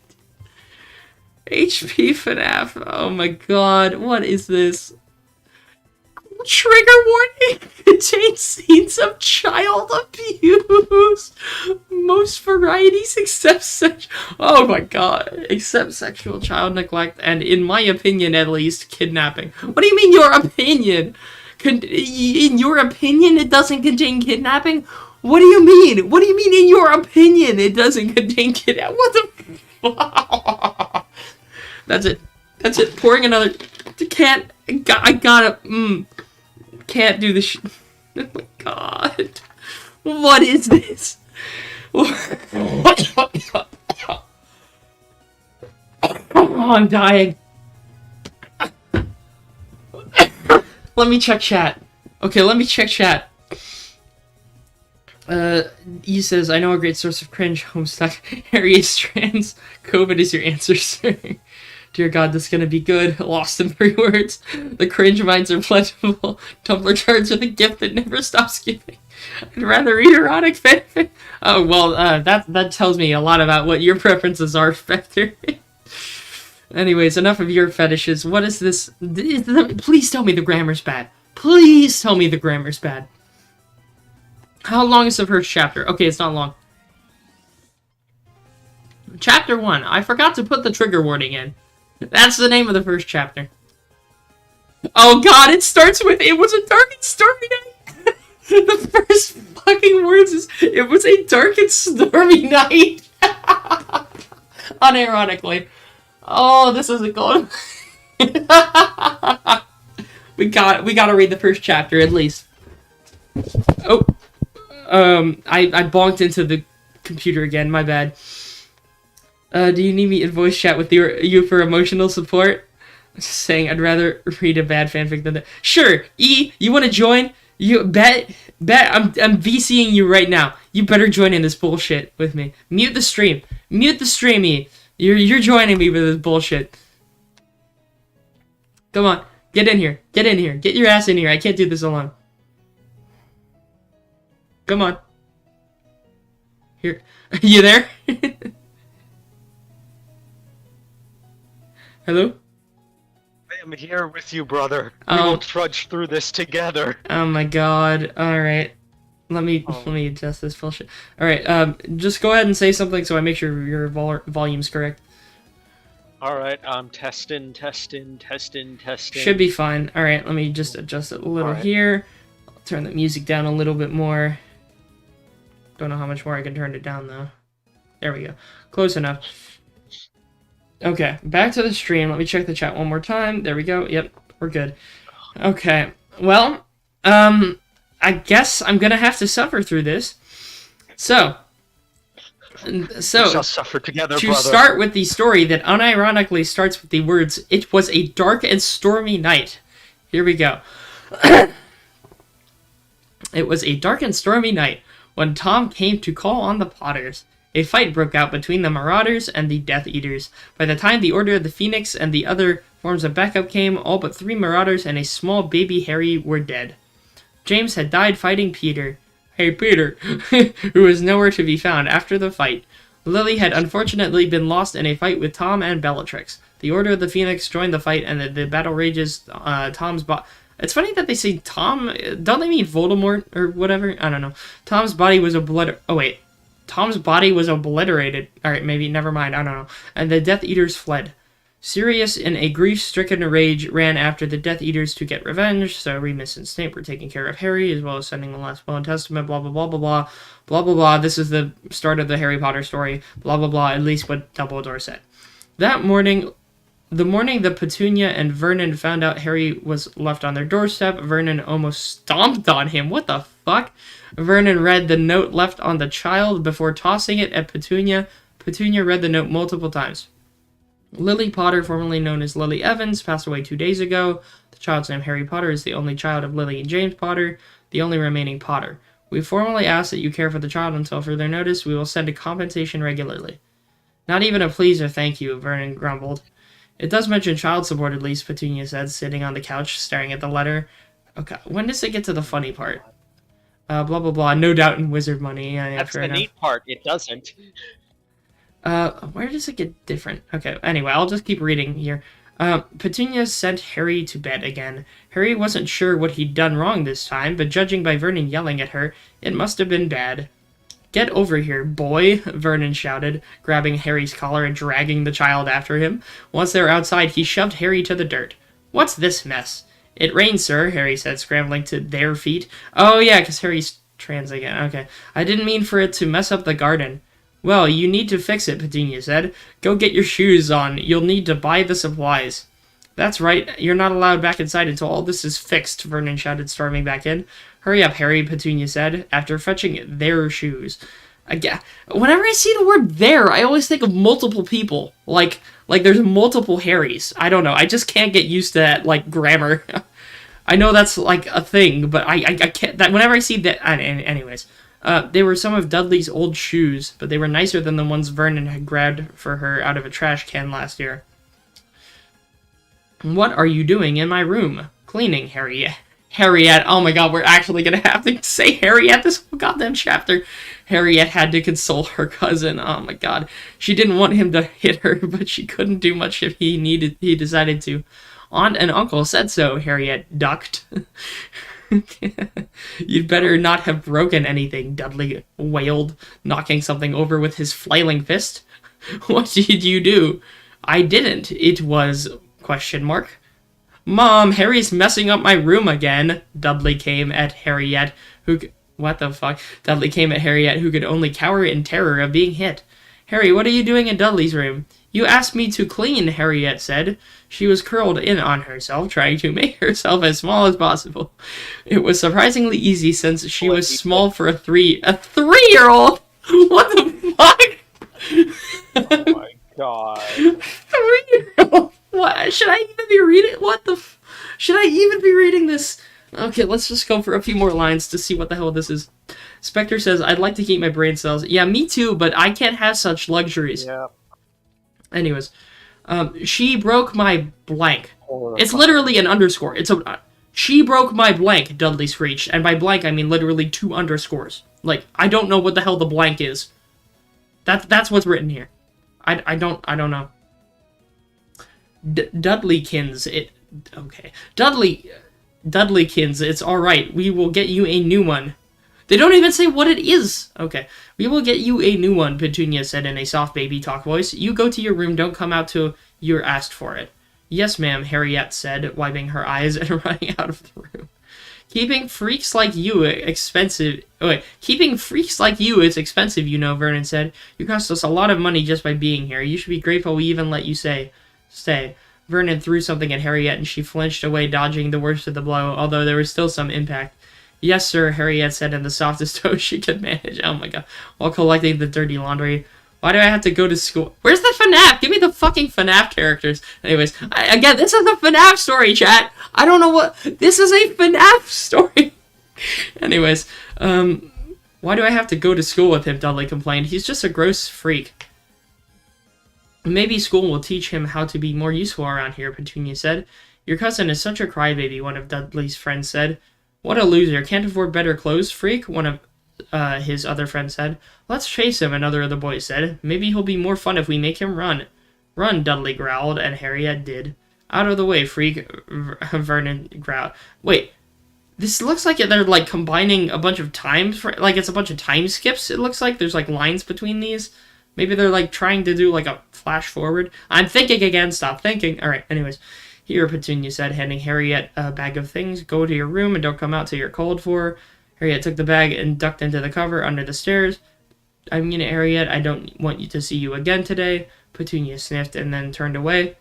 HP FNAF. Oh my god. What is this? Trigger warning contains scenes of child abuse. Most varieties except oh my god. Except sexual child neglect and, in my opinion at least, kidnapping. What do you mean your opinion? In your opinion it doesn't contain kidnapping? What do you mean? What do you mean in your opinion it doesn't contain kidnapping? What the fuck? That's it. That's it. Pouring another. Can't. I gotta. Can't do this. Oh my god. What is this? Oh, I'm dying. Let me check chat. Okay, let me check chat. He says, I know a great source of cringe, Homestuck. Harry is trans. COVID is your answer, sir. Dear God, this is gonna be good. Lost in 3 words. The cringe minds are plentiful. Tumblr charts are the gift that never stops giving. I'd rather read erotic fanfic. Oh, well, that tells me a lot about what your preferences are, Spectre. Anyways, enough of your fetishes. What is this? Please tell me the grammar's bad. Please tell me the grammar's bad. How long is the first chapter? Okay, it's not long. Chapter 1. I forgot to put the trigger warning in. That's the name of the first chapter. Oh god, it starts with, it was a dark and stormy night. The first fucking words is, it was a dark and stormy night. Unironically. Oh, this isn't going. we gotta read the first chapter at least. Oh. I bonked into the computer again, my bad. Do you need me in voice chat with you for emotional support? I'm just saying, I'd rather read a bad fanfic than that. Sure, E, you wanna join? You bet, I'm VCing you right now. You better join in this bullshit with me. Mute the stream, E. You're joining me with this bullshit. Come on, get in here, get your ass in here. I can't do this alone. Come on. Here. You there? Hello? I am here with you, brother. We will trudge through this together. Oh my god. Alright. Let me adjust this bullshit. Alright, just go ahead and say something so I make sure your volume's correct. Alright, testing. Should be fine. Alright, let me just adjust it a little here. I'll turn the music down a little bit more. Don't know how much more I can turn it down, though. There we go. Close enough. Okay, back to the stream. Let me check the chat one more time. There we go. Yep, we're good. Okay, well, I guess I'm gonna have to suffer through this. So we shall suffer together, to brother. start with the story that unironically starts with the words, "It was a dark and stormy night." Here we go. It was a dark and stormy night when Tom came to call on the Potters. A fight broke out between the Marauders and the Death Eaters. By the time the Order of the Phoenix and the other forms of backup came, all but 3 Marauders and a small baby Harry were dead. James had died fighting Peter. Hey Peter, who was nowhere to be found after the fight. Lily had unfortunately been lost in a fight with Tom and Bellatrix. The Order of the Phoenix joined the fight and the battle rages. Tom's It's funny that they say Tom. Don't they mean Voldemort or whatever? I don't know. Tom's body was Tom's body was obliterated. Alright, maybe, never mind, I don't know. And the Death Eaters fled. Sirius, in a grief-stricken rage, ran after the Death Eaters to get revenge, so Remus and Snape were taking care of Harry, as well as sending the last will and testament, blah blah blah blah blah, blah blah blah. This is the start of the Harry Potter story, blah blah blah, at least what Dumbledore said. That morning, the morning that Petunia and Vernon found out Harry was left on their doorstep, Vernon almost stomped on him. What the fuck? Vernon read the note left on the child before tossing it at Petunia. Petunia read the note multiple times. Lily Potter, formerly known as Lily Evans, passed away 2 days ago. The child's name, Harry Potter, is the only child of Lily and James Potter, the only remaining Potter. We formally ask that you care for the child until further notice. We will send a compensation regularly. Not even a please or thank you, Vernon grumbled. It does mention child support, at least, Petunia said, sitting on the couch, staring at the letter. Okay, when does it get to the funny part? Blah, blah, blah. No doubt in wizard money. That's the neat part. It doesn't. Where does it get different? Okay, anyway, I'll just keep reading here. Petunia sent Harry to bed again. Harry wasn't sure what he'd done wrong this time, but judging by Vernon yelling at her, it must have been bad. "Get over here, boy," Vernon shouted, grabbing Harry's collar and dragging the child after him. Once they were outside, he shoved Harry to the dirt. "What's this mess?" "It rained, sir," Harry said, scrambling to their feet. Oh, yeah, because Harry's trans again. Okay. "I didn't mean for it to mess up the garden." "Well, you need to fix it," Petunia said. "Go get your shoes on. You'll need to buy the supplies." "That's right. You're not allowed back inside until all this is fixed," Vernon shouted, storming back in. "Hurry up, Harry," Petunia said, after fetching their shoes. Again, whenever I see the word "there," I always think of multiple people. Like there's multiple Harrys. I don't know. I just can't get used to that, like, grammar. I know that's, like, a thing, but I can't... That whenever I see that... Anyways. They were some of Dudley's old shoes, but they were nicer than the ones Vernon had grabbed for her out of a trash can last year. "What are you doing in my room?" "Cleaning, Harriet." Oh my god, we're actually gonna have to say Harriet this whole goddamn chapter. Harriet had to console her cousin. Oh my god. She didn't want him to hit her, but she couldn't do much if he decided to. "Aunt and Uncle said so," Harriet ducked. "You'd better not have broken anything," Dudley wailed, knocking something over with his flailing fist. "What did you do?" "I didn't. It was... ? "Mom, Harry's messing up my room again." Dudley came at Harriet, What the fuck? Dudley came at Harriet, who could only cower in terror of being hit. "Harry, what are you doing in Dudley's room?" "You asked me to clean," Harriet said. She was curled in on herself, trying to make herself as small as possible. It was surprisingly easy since she was small for a three-year-old. What the fuck? Oh my god. 3-year-old. What? Should I even be reading? Should I even be reading this? Okay, let's just go for a few more lines to see what the hell this is. Spectre says, "I'd like to keep my brain cells." Yeah, me too, but I can't have such luxuries. Yeah. Anyways, she broke my blank. It's literally an underscore. She broke my blank, Dudley screeched. And by blank, I mean literally 2 underscores. Like, I don't know what the hell the blank is. That's what's written here. I don't know. Dudleykins, okay. Dudleykins, it's alright. We will get you a new one. They don't even say what it is. Okay. "We will get you a new one," Petunia said in a soft baby talk voice. "You go to your room, don't come out till you're asked for it." "Yes, ma'am," Harriet said, wiping her eyes and running out of the room. Keeping freaks like you is expensive, you know," Vernon said. "You cost us a lot of money just by being here. You should be grateful we even let you stay." Vernon threw something at Harriet, and she flinched away, dodging the worst of the blow, although there was still some impact. "Yes, sir," Harriet said in the softest tone she could manage. Oh my god. While collecting the dirty laundry. "Why do I have to go to school?" Where's the FNAF? Give me the fucking FNAF characters. Anyways, again, this is a FNAF story, chat. I don't know what... This is a FNAF story. Anyways, why do I have to go to school with him, Dudley complained. He's just a gross freak. "Maybe school will teach him how to be more useful around here," Petunia said. "Your cousin is such a crybaby," one of Dudley's friends said. "What a loser. Can't afford better clothes, freak," one of his other friends said. "Let's chase him," another of the boys said. "Maybe he'll be more fun if we make him run." "Run," Dudley growled, and Harriet did. "Out of the way, freak," Vernon growled. Wait, this looks like they're, like, combining a bunch of times, like it's a bunch of time skips, it looks like. There's, like, lines between these. Maybe they're, like, trying to do, like, a flash forward. I'm thinking again, stop thinking. Alright, anyways. "Here," Petunia said, handing Harriet a bag of things. "Go to your room and don't come out till you're called for." Harriet took the bag and ducked into the cover under the stairs. "I mean, Harriet, I don't want you to see you again today." Petunia sniffed and then turned away.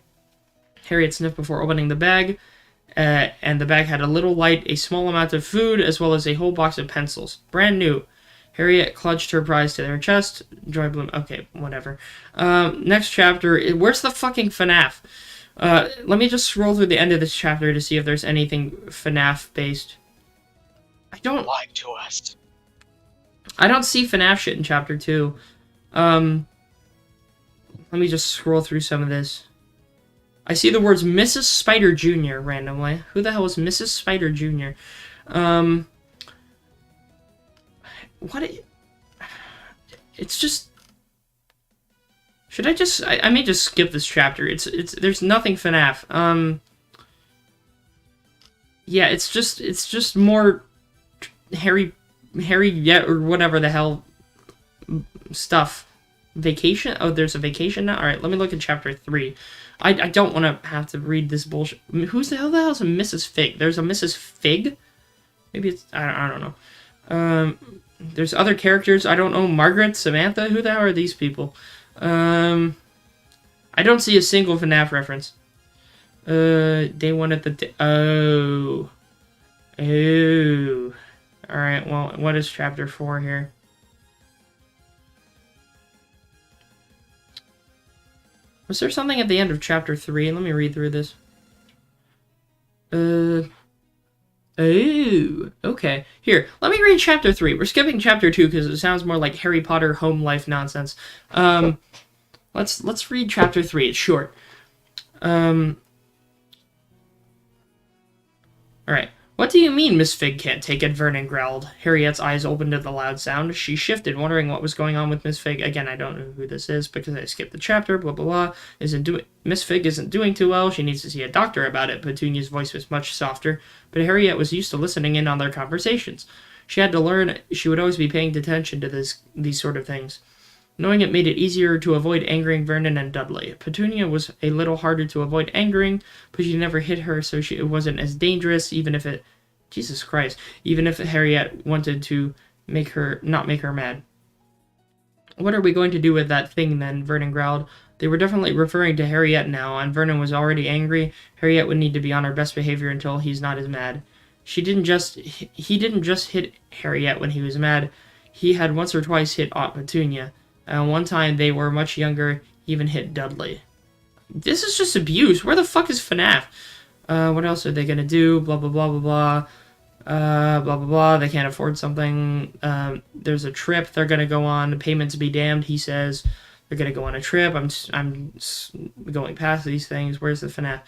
Harriet sniffed before opening the bag, and the bag had a little light, a small amount of food, as well as a whole box of pencils. Brand new. Harriet clutched her prize to her chest. Joy Bloom. Okay, whatever. Next chapter. Where's the fucking FNAF? Let me just scroll through the end of this chapter to see if there's anything FNAF-based. I don't... Lie to us. I don't see FNAF shit in chapter 2. Let me just scroll through some of this. I see the words Mrs. Spider Jr. randomly. Who the hell is Mrs. Spider Jr.? It's just... Should I just... I may just skip this chapter. There's nothing FNAF. Yeah, it's just more Harry yet, or whatever the hell stuff. Vacation? Oh, there's a vacation now? Alright, let me look at chapter 3. I don't want to have to read this bullshit. Who's the hell is a Mrs. Fig? There's a Mrs. Fig? Maybe it's... I don't know. There's other characters. I don't know. Margaret, Samantha? Who the hell are these people? I don't see a single FNAF reference. Day one at the... Oh. Alright, well, what is chapter 4 here? Was there something at the end of chapter 3? Let me read through this. Oh, okay. Here, let me read chapter 3. We're skipping chapter 2 because it sounds more like Harry Potter home life nonsense. Let's read chapter 3. It's short. Alright. What do you mean Miss Fig can't take it? Vernon growled. Harriet's eyes opened at the loud sound. She shifted, wondering what was going on with Miss Fig. Again, I don't know who this is because I skipped the chapter, blah, blah, blah. Miss Fig isn't doing too well. She needs to see a doctor about it. Petunia's voice was much softer, but Harriet was used to listening in on their conversations. She had to learn she would always be paying attention to these sort of things. Knowing it made it easier to avoid angering Vernon and Dudley. Petunia was a little harder to avoid angering, but she never hit her, so it wasn't as dangerous, even if it... Jesus Christ. Even if Harriet wanted to not make her mad. What are we going to do with that thing, then? Vernon growled. They were definitely referring to Harriet now, and Vernon was already angry. Harriet would need to be on her best behavior until he's not as mad. He didn't just hit Harriet when he was mad. He had once or twice hit Aunt Petunia. One time they were much younger, he even hit Dudley. This is just abuse. Where the fuck is FNAF? What else are they gonna do? Blah, blah, blah, blah, blah. Blah, blah, blah. They can't afford something. There's a trip they're gonna go on. Payments be damned, he says. They're gonna go on a trip. I'm going past these things. Where's the FNAF?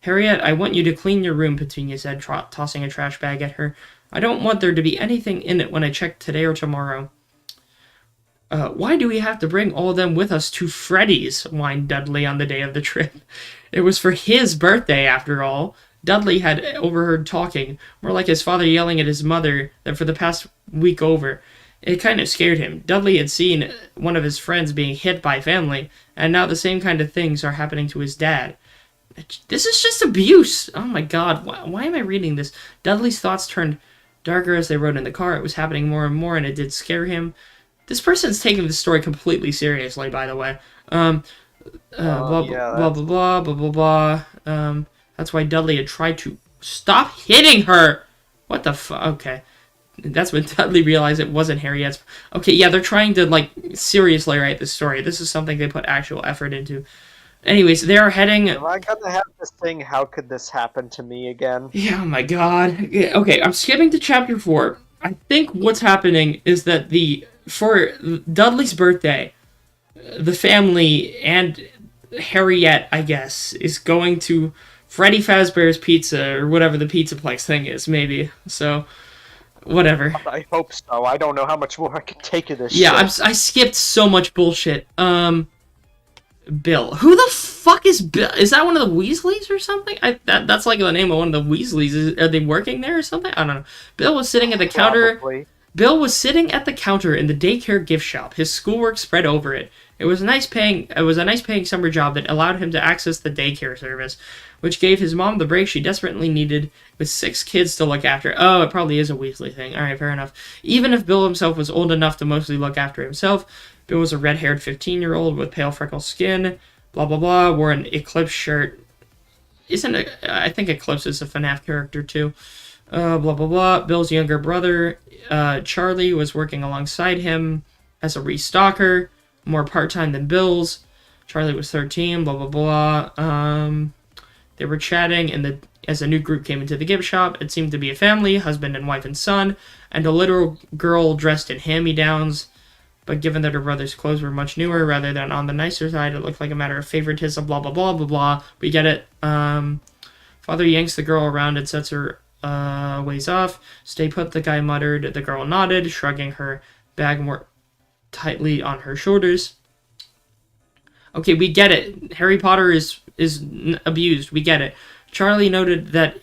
Harriet, I want you to clean your room, Petunia said, tossing a trash bag at her. I don't want there to be anything in it when I check today or tomorrow. Why do we have to bring all of them with us to Freddy's? Whined Dudley on the day of the trip. It was for his birthday, after all. Dudley had overheard talking, more like his father yelling at his mother than for the past week over. It kind of scared him. Dudley had seen one of his friends being hit by family, and now the same kind of things are happening to his dad. This is just abuse! Oh my god, why am I reading this? Dudley's thoughts turned darker as they rode in the car. It was happening more and more, and it did scare him. This person's taking this story completely seriously, by the way. Blah, blah, blah, blah, blah, blah, blah. That's why Dudley had tried to stop hitting her. What the fuck? Okay. That's when Dudley realized it wasn't Harriet's. Okay, yeah, they're trying to, like, seriously write this story. This is something they put actual effort into. Anyways, they are heading... Am I gonna have this thing, how could this happen to me again? Yeah, oh my god. Yeah, okay, I'm skipping to chapter 4. I think what's happening is that for Dudley's birthday, the family and Harriet, I guess, is going to Freddy Fazbear's Pizza, or whatever the pizza place thing is, maybe. So, whatever. I hope so. I don't know how much more I can take of this shit. I skipped so much bullshit. Bill. Who the fuck is Bill? Is that one of the Weasleys or something? That's like the name of one of the Weasleys. Are they working there or something? I don't know. Bill was sitting at the counter. Probably. Bill was sitting at the counter in the daycare gift shop. His schoolwork spread over it. It was a nice paying summer job that allowed him to access the daycare service, which gave his mom the break she desperately needed with 6 kids to look after. Oh, it probably is a Weasley thing. Alright, fair enough. Even if Bill himself was old enough to mostly look after himself, Bill was a red-haired 15-year-old with pale freckled skin, blah blah blah, wore an Eclipse shirt. I think Eclipse is a FNAF character too. Blah blah blah. Bill's younger brother, Charlie, was working alongside him as a restocker, more part-time than Bill's. Charlie was 13, blah blah blah. They were chatting, and as a new group came into the gift shop, it seemed to be a family, husband and wife and son, and a little girl dressed in hand-me-downs. But given that her brother's clothes were much newer, rather than on the nicer side, it looked like a matter of favoritism, blah, blah, blah, blah, blah. We get it. Father yanks the girl around and sets her ways off. Stay put, the guy muttered. The girl nodded, shrugging her bag more tightly on her shoulders. Okay, we get it. Harry Potter is abused. We get it. Charlie noted that,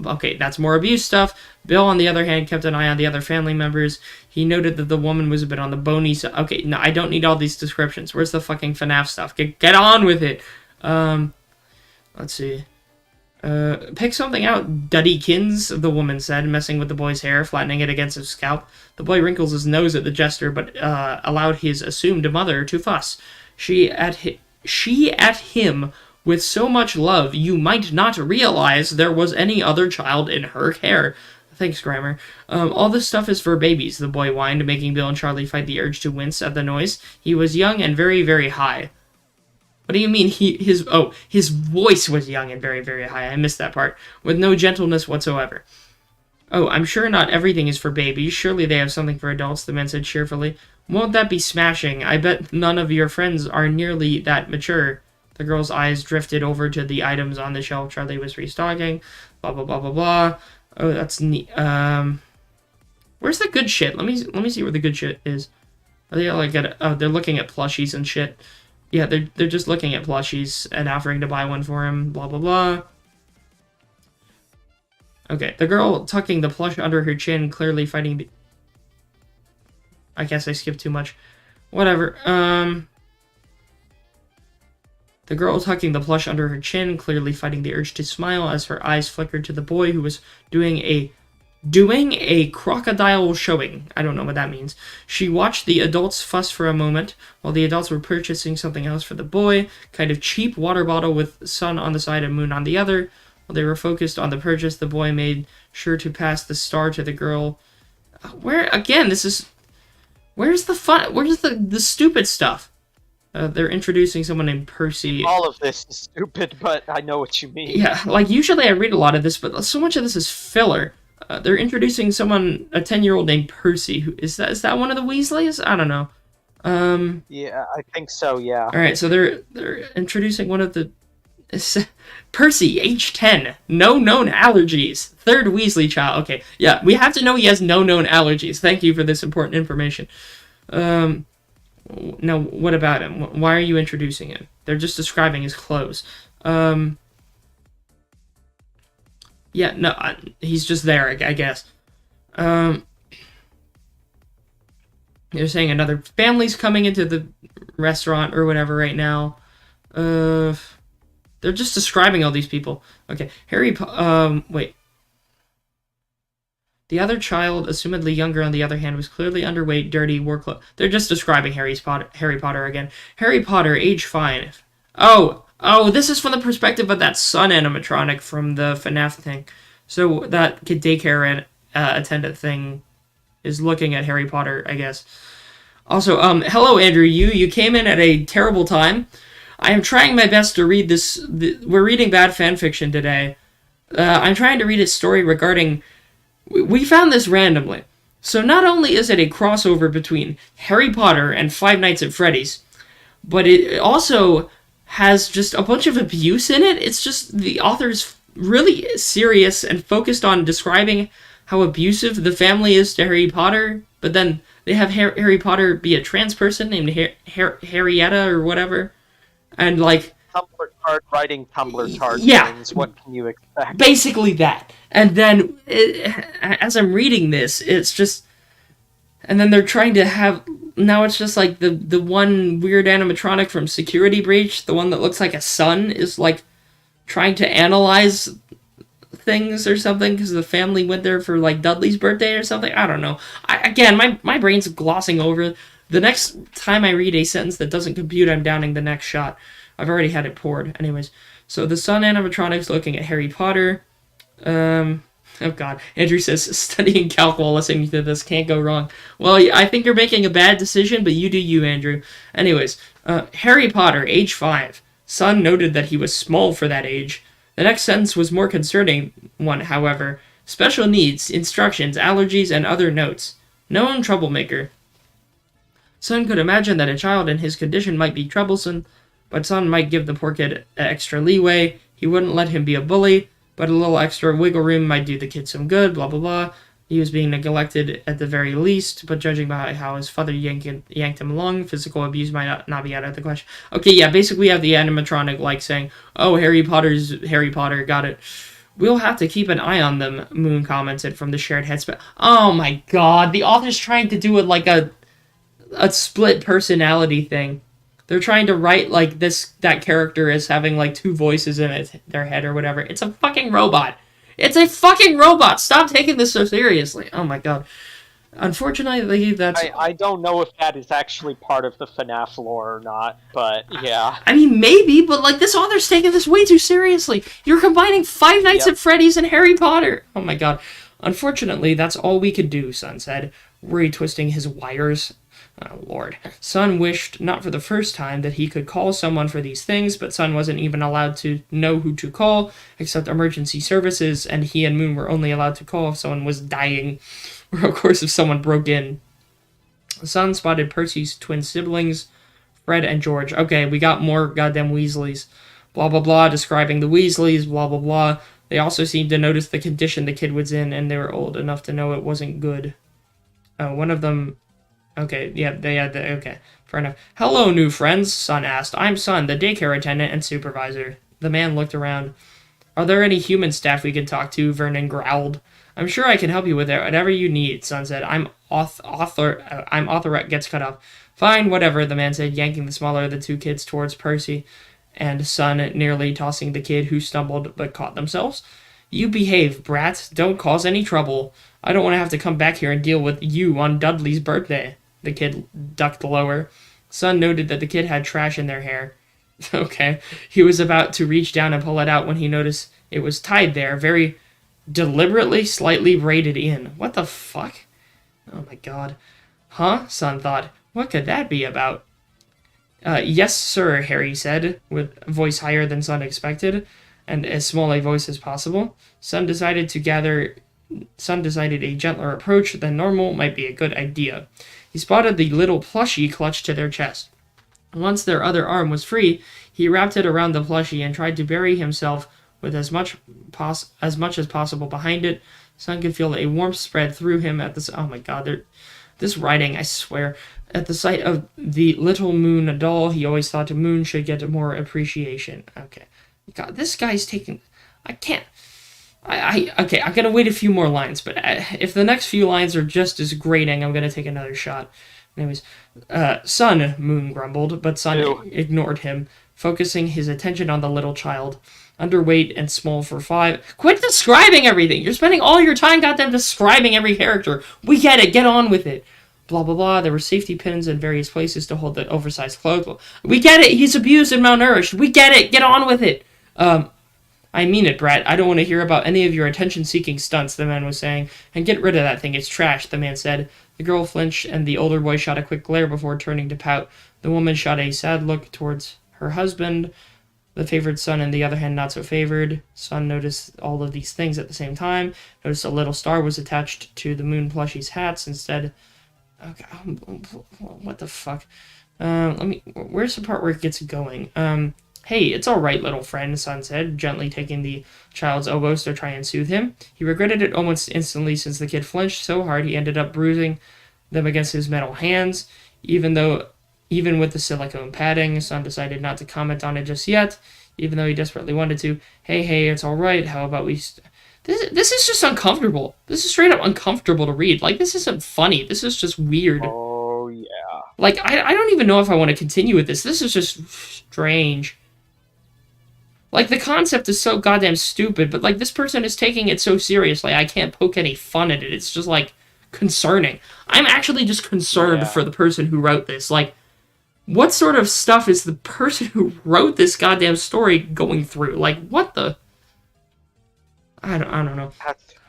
okay, that's more abuse stuff. Bill, on the other hand, kept an eye on the other family members. He noted that the woman was a bit on the bony side. Okay, no, I don't need all these descriptions. Where's the fucking FNAF stuff? Get on with it. Let's see. Pick something out, Duddykins, the woman said, messing with the boy's hair, flattening it against his scalp. The boy wrinkles his nose at the gesture, but allowed his assumed mother to fuss. She at him with so much love, you might not realize there was any other child in her care. Thanks, Grammar. All this stuff is for babies, the boy whined, making Bill and Charlie fight the urge to wince at the noise. He was young and very, very high. What do you mean his voice was young and very, very high? I missed that part. With no gentleness whatsoever. Oh, I'm sure not everything is for babies. Surely they have something for adults, the man said cheerfully. Won't that be smashing? I bet none of your friends are nearly that mature. The girl's eyes drifted over to the items on the shelf Charlie was restocking. Blah, blah, blah, blah, blah. Oh, that's neat. Where's the good shit? Let me see where the good shit is. Are they like they're looking at plushies and shit. Yeah, they're just looking at plushies and offering to buy one for him. Blah, blah, blah. Okay, the girl tucking the plush under her chin, clearly fighting the... I guess I skipped too much. Whatever. The girl tucking the plush under her chin, clearly fighting the urge to smile as her eyes flickered to the boy who was doing a crocodile showing. I don't know what that means. She watched the adults fuss for a moment, while the adults were purchasing something else for the boy, kind of cheap water bottle with sun on the side and moon on the other. While they were focused on the purchase, the boy made sure to pass the star to the girl. Where, again, this is... Where's the fun? Where's the stupid stuff? They're introducing someone named Percy. All of this is stupid, but I know what you mean. Yeah, like, usually I read a lot of this, but so much of this is filler. They're introducing someone, a 10-year-old named Percy. Is that one of the Weasleys? I don't know. Yeah, I think so, yeah. Alright, so they're introducing one of the... Percy, age 10. No known allergies. Third Weasley child. Okay, yeah, we have to know he has no known allergies. Thank you for this important information. Now, what about him? Why are you introducing him? They're just describing his clothes. Yeah, no, he's just there, I guess. They're saying another family's coming into the restaurant or whatever right now. They're just describing all these people. Okay, wait. The other child, assumedly younger on the other hand, was clearly underweight, dirty, wore clothes. They're just describing Harry Potter again. Harry Potter, age 5. Oh, this is from the perspective of that son animatronic from the FNAF thing. So that kid daycare attendant thing is looking at Harry Potter, I guess. Also, hello, Andrew. You came in at a terrible time. I am trying my best to read this. We're reading bad fanfiction today. I'm trying to read a story regarding... We found this randomly. So not only is it a crossover between Harry Potter and Five Nights at Freddy's, but it also has just a bunch of abuse in it. It's just the author's really serious and focused on describing how abusive the family is to Harry Potter, but then they have Harry Potter be a trans person named Harrietta or whatever, and like... Tumblr card writing Tumblr card things. What can you expect? Basically that. And then, as I'm reading this, it's just... And then they're trying to have... Now it's just like the one weird animatronic from Security Breach, the one that looks like a sun, is like trying to analyze things or something because the family went there for like Dudley's birthday or something. I don't know. My brain's glossing over. The next time I read a sentence that doesn't compute, I'm downing the next shot. I've already had it poured. Anyways, so the sun animatronic's looking at Harry Potter. Oh god. Andrew says, studying calc while listening to this can't go wrong. Well, I think you're making a bad decision, but you do you, Andrew. Anyways, Harry Potter, age 5. Sun noted that he was small for that age. The next sentence was more concerning one, however. Special needs, instructions, allergies, and other notes. Known troublemaker. Sun could imagine that a child in his condition might be troublesome, but Sun might give the poor kid extra leeway. He wouldn't let him be a bully, but a little extra wiggle room might do the kid some good, blah, blah, blah. He was being neglected at the very least, but judging by how his father yanked him along, physical abuse might not be out of the question. Okay, yeah, basically we have the animatronic, like, saying, oh, Harry Potter's Harry Potter, got it. We'll have to keep an eye on them, Moon commented from the shared headspace. Oh my god, the author's trying to do it like a split personality thing. They're trying to write, like, that character as having, like, two voices in their head or whatever. It's a fucking robot. It's a fucking robot! Stop taking this so seriously. Oh my god. Unfortunately, that's... I don't know if that is actually part of the FNAF lore or not, but yeah. I mean, maybe, but, like, this author's taking this way too seriously. You're combining Five Nights at Freddy's and Harry Potter. Oh my god. Unfortunately, that's all we could do, Sun said, worry-twisting his wires. Oh, Lord. Sun wished, not for the first time, that he could call someone for these things, but Sun wasn't even allowed to know who to call, except emergency services, and he and Moon were only allowed to call if someone was dying, or, of course, if someone broke in. Sun spotted Percy's twin siblings, Fred and George. Okay, we got more goddamn Weasleys. Blah, blah, blah, describing the Weasleys, blah, blah, blah. They also seemed to notice the condition the kid was in, and they were old enough to know it wasn't good. One of them... Okay, yeah, okay, fair enough. Hello, new friends, Sun asked. I'm Sun, the daycare attendant and supervisor. The man looked around. Are there any human staff we can talk to? Vernon growled. I'm sure I can help you with it, whatever you need, Sun said. I'm author gets cut off. Fine, whatever, the man said, yanking the smaller of the two kids towards Percy and Sun, nearly tossing the kid who stumbled but caught themselves. You behave, brat. Don't cause any trouble. I don't want to have to come back here and deal with you on Dudley's birthday. The kid ducked lower. Sun noted that the kid had trash in their hair. Okay. He was about to reach down and pull it out when he noticed it was tied there, very deliberately, slightly braided in. What the fuck? Oh my god. Huh? Sun thought. What could that be about? Yes, sir, Harry said, with a voice higher than Sun expected, and as small a voice as possible. Sun decided a gentler approach than normal might be a good idea. He spotted the little plushie clutched to their chest. Once their other arm was free, he wrapped it around the plushie and tried to bury himself with as much as possible behind it. Sun could feel a warmth spread through him at this. Oh my god, this writing, I swear. At the sight of the little Moon doll, he always thought Moon should get more appreciation. Okay. God, this guy's taking... I can't... Okay, I'm gonna wait a few more lines, but if the next few lines are just as grating, I'm gonna take another shot. Anyways, Sun, Moon grumbled, but Sun ignored him, focusing his attention on the little child. Underweight and small for 5. Quit describing everything! You're spending all your time goddamn describing every character! We get it! Get on with it! Blah, blah, blah. There were safety pins in various places to hold the oversized clothes. We get it! He's abused and malnourished! We get it! Get on with it! I mean it, brat. I don't want to hear about any of your attention-seeking stunts, the man was saying. And get rid of that thing. It's trash, the man said. The girl flinched, and the older boy shot a quick glare before turning to pout. The woman shot a sad look towards her husband, the favored son, and the other hand not so favored. Sun noticed all of these things at the same time. Noticed a little star was attached to the Moon plushie's hats instead. Okay, what the fuck? Where's the part where it gets going? Hey, it's all right, little friend, Sun said, gently taking the child's elbows to try and soothe him. He regretted it almost instantly since the kid flinched so hard he ended up bruising them against his metal hands. Even with the silicone padding, Sun decided not to comment on it just yet, even though he desperately wanted to. Hey, it's all right. How about we... This is just uncomfortable. This is straight up uncomfortable to read. Like, this isn't funny. This is just weird. Oh, yeah. Like, I don't even know if I want to continue with this. This is just strange. Like, the concept is so goddamn stupid, but, like, this person is taking it so seriously, I can't poke any fun at it. It's just, like, concerning. I'm actually just concerned for the person who wrote this. Like, what sort of stuff is the person who wrote this goddamn story going through? Like, what the... I don't know.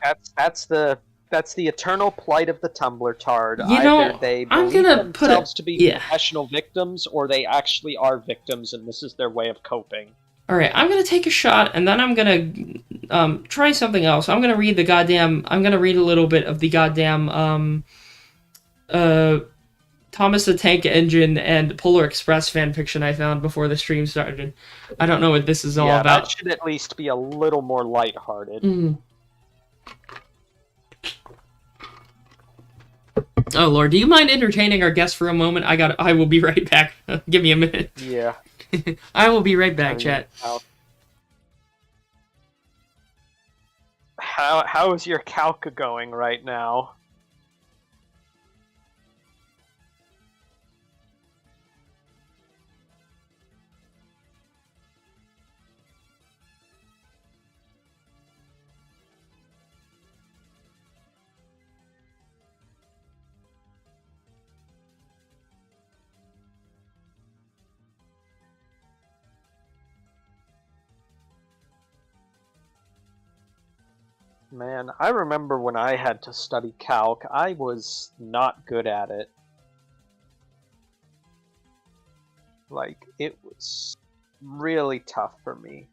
That's the eternal plight of the Tumblr tard. You know, either they I'm believe gonna put themselves it, to be professional victims, or they actually are victims, and this is their way of coping. Alright, I'm gonna take a shot, and then I'm gonna try something else. I'm gonna read a little bit of the goddamn Thomas the Tank Engine and Polar Express fanfiction I found before the stream started. I don't know what this is all about. That should at least be a little more lighthearted. Oh, Lord. Do you mind entertaining our guest for a moment? I will be right back. Give me a minute. Yeah. I will be right back, chat. How is your calc going right now? Man, I remember when I had to study calc, I was not good at it. Like, it was really tough for me.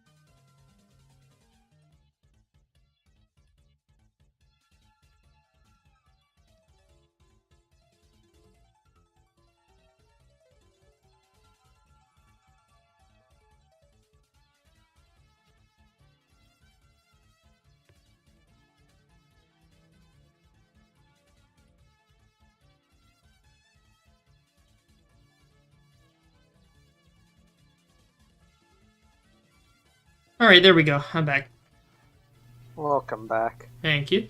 Alright, there we go. I'm back. Welcome back. Thank you.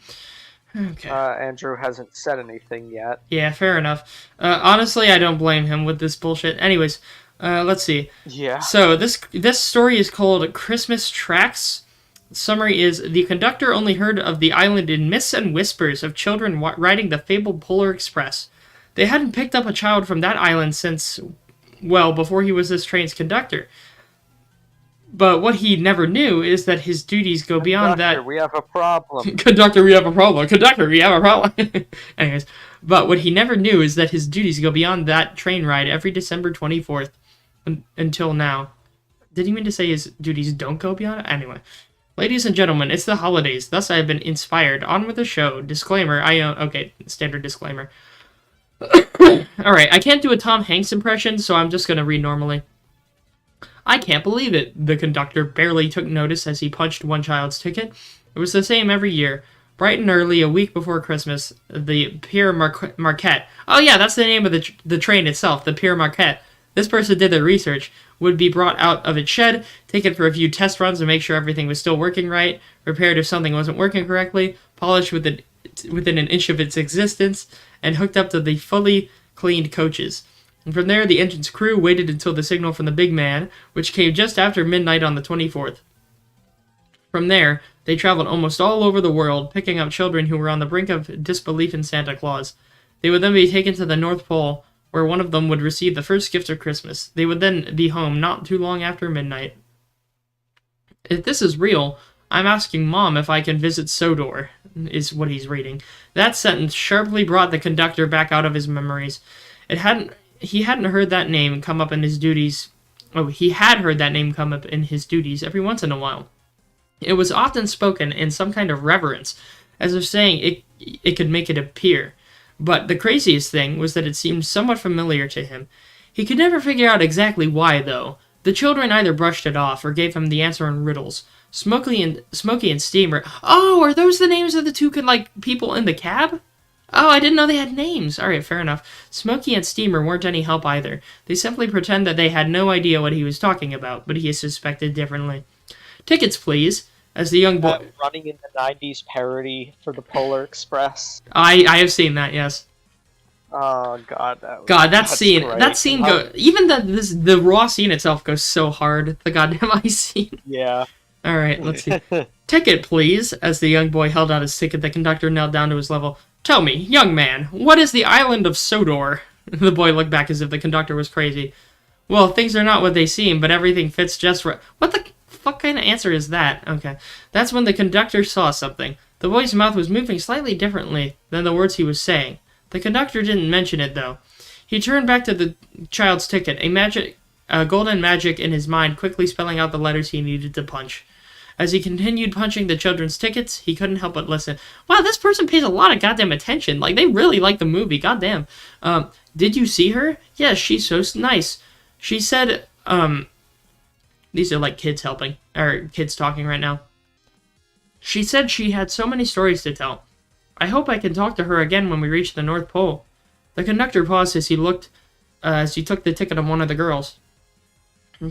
Okay. Andrew hasn't said anything yet. Yeah, fair enough. Honestly, I don't blame him with this bullshit. Anyways, let's see. Yeah. So, this story is called Christmas Tracks. The summary is, the conductor only heard of the island in mists and whispers of children riding the fabled Polar Express. They hadn't picked up a child from that island since, well, before he was this train's conductor. But what he never knew is that his duties go beyond that. We have a problem. Conductor, we have a problem. Conductor, we have a problem. Anyways, but what he never knew is that his duties go beyond that train ride every December 24th until now. Did he mean to say his duties don't go beyond it? Anyway. Ladies and gentlemen, it's the holidays. Thus, I have been inspired. On with the show. Disclaimer. Okay, standard disclaimer. Alright, I can't do a Tom Hanks impression, so I'm just gonna read normally. I can't believe it. The conductor barely took notice as he punched one child's ticket. It was the same every year. Bright and early, a week before Christmas, the Pierre Marquette. Oh yeah, that's the name of the train itself, the Pierre Marquette. This person did their research. Would be brought out of its shed, taken for a few test runs to make sure everything was still working right, repaired if something wasn't working correctly, polished within an inch of its existence, and hooked up to the fully cleaned coaches. And from there, the engine's crew waited until the signal from the big man, which came just after midnight on the 24th. From there, they traveled almost all over the world, picking up children who were on the brink of disbelief in Santa Claus. They would then be taken to the North Pole, where one of them would receive the first gift of Christmas. They would then be home not too long after midnight. If this is real, I'm asking Mom if I can visit Sodor, is what he's reading. That sentence sharply brought the conductor back out of his memories. He hadn't heard that name come up in his duties. Oh, he had heard that name come up in his duties every once in a while. It was often spoken in some kind of reverence, as if saying it could make it appear. But the craziest thing was that it seemed somewhat familiar to him. He could never figure out exactly why, though. The children either brushed it off or gave him the answer in riddles. Smokey and Steamer. Oh, are those the names of the two people in the cab? Oh, I didn't know they had names. Alright, fair enough. Smokey and Steamer weren't any help either. They simply pretend that they had no idea what he was talking about, but he suspected differently. Tickets, please. As the young boy... running in the 90s parody for the Polar Express. I have seen that, yes. Oh, God. That scene go... Even the raw scene itself goes so hard. The goddamn ice scene. Yeah. Alright, let's see. Ticket, please. As the young boy held out his ticket, the conductor knelt down to his level. Tell me, young man, what is the island of Sodor? The boy looked back as if the conductor was crazy. Well, things are not what they seem, but everything fits just right. What the fuck kind of answer is that? Okay. That's when the conductor saw something. The boy's mouth was moving slightly differently than the words he was saying. The conductor didn't mention it, though. He turned back to the child's ticket, a golden magic in his mind, quickly spelling out the letters he needed to punch. As he continued punching the children's tickets, he couldn't help but listen. Wow, this person pays a lot of goddamn attention. Like, they really like the movie. Goddamn. Did you see her? Yes, she's so nice. She said, these are like kids helping, or kids talking right now. She said she had so many stories to tell. I hope I can talk to her again when we reach the North Pole. The conductor paused as he took the ticket of one of the girls.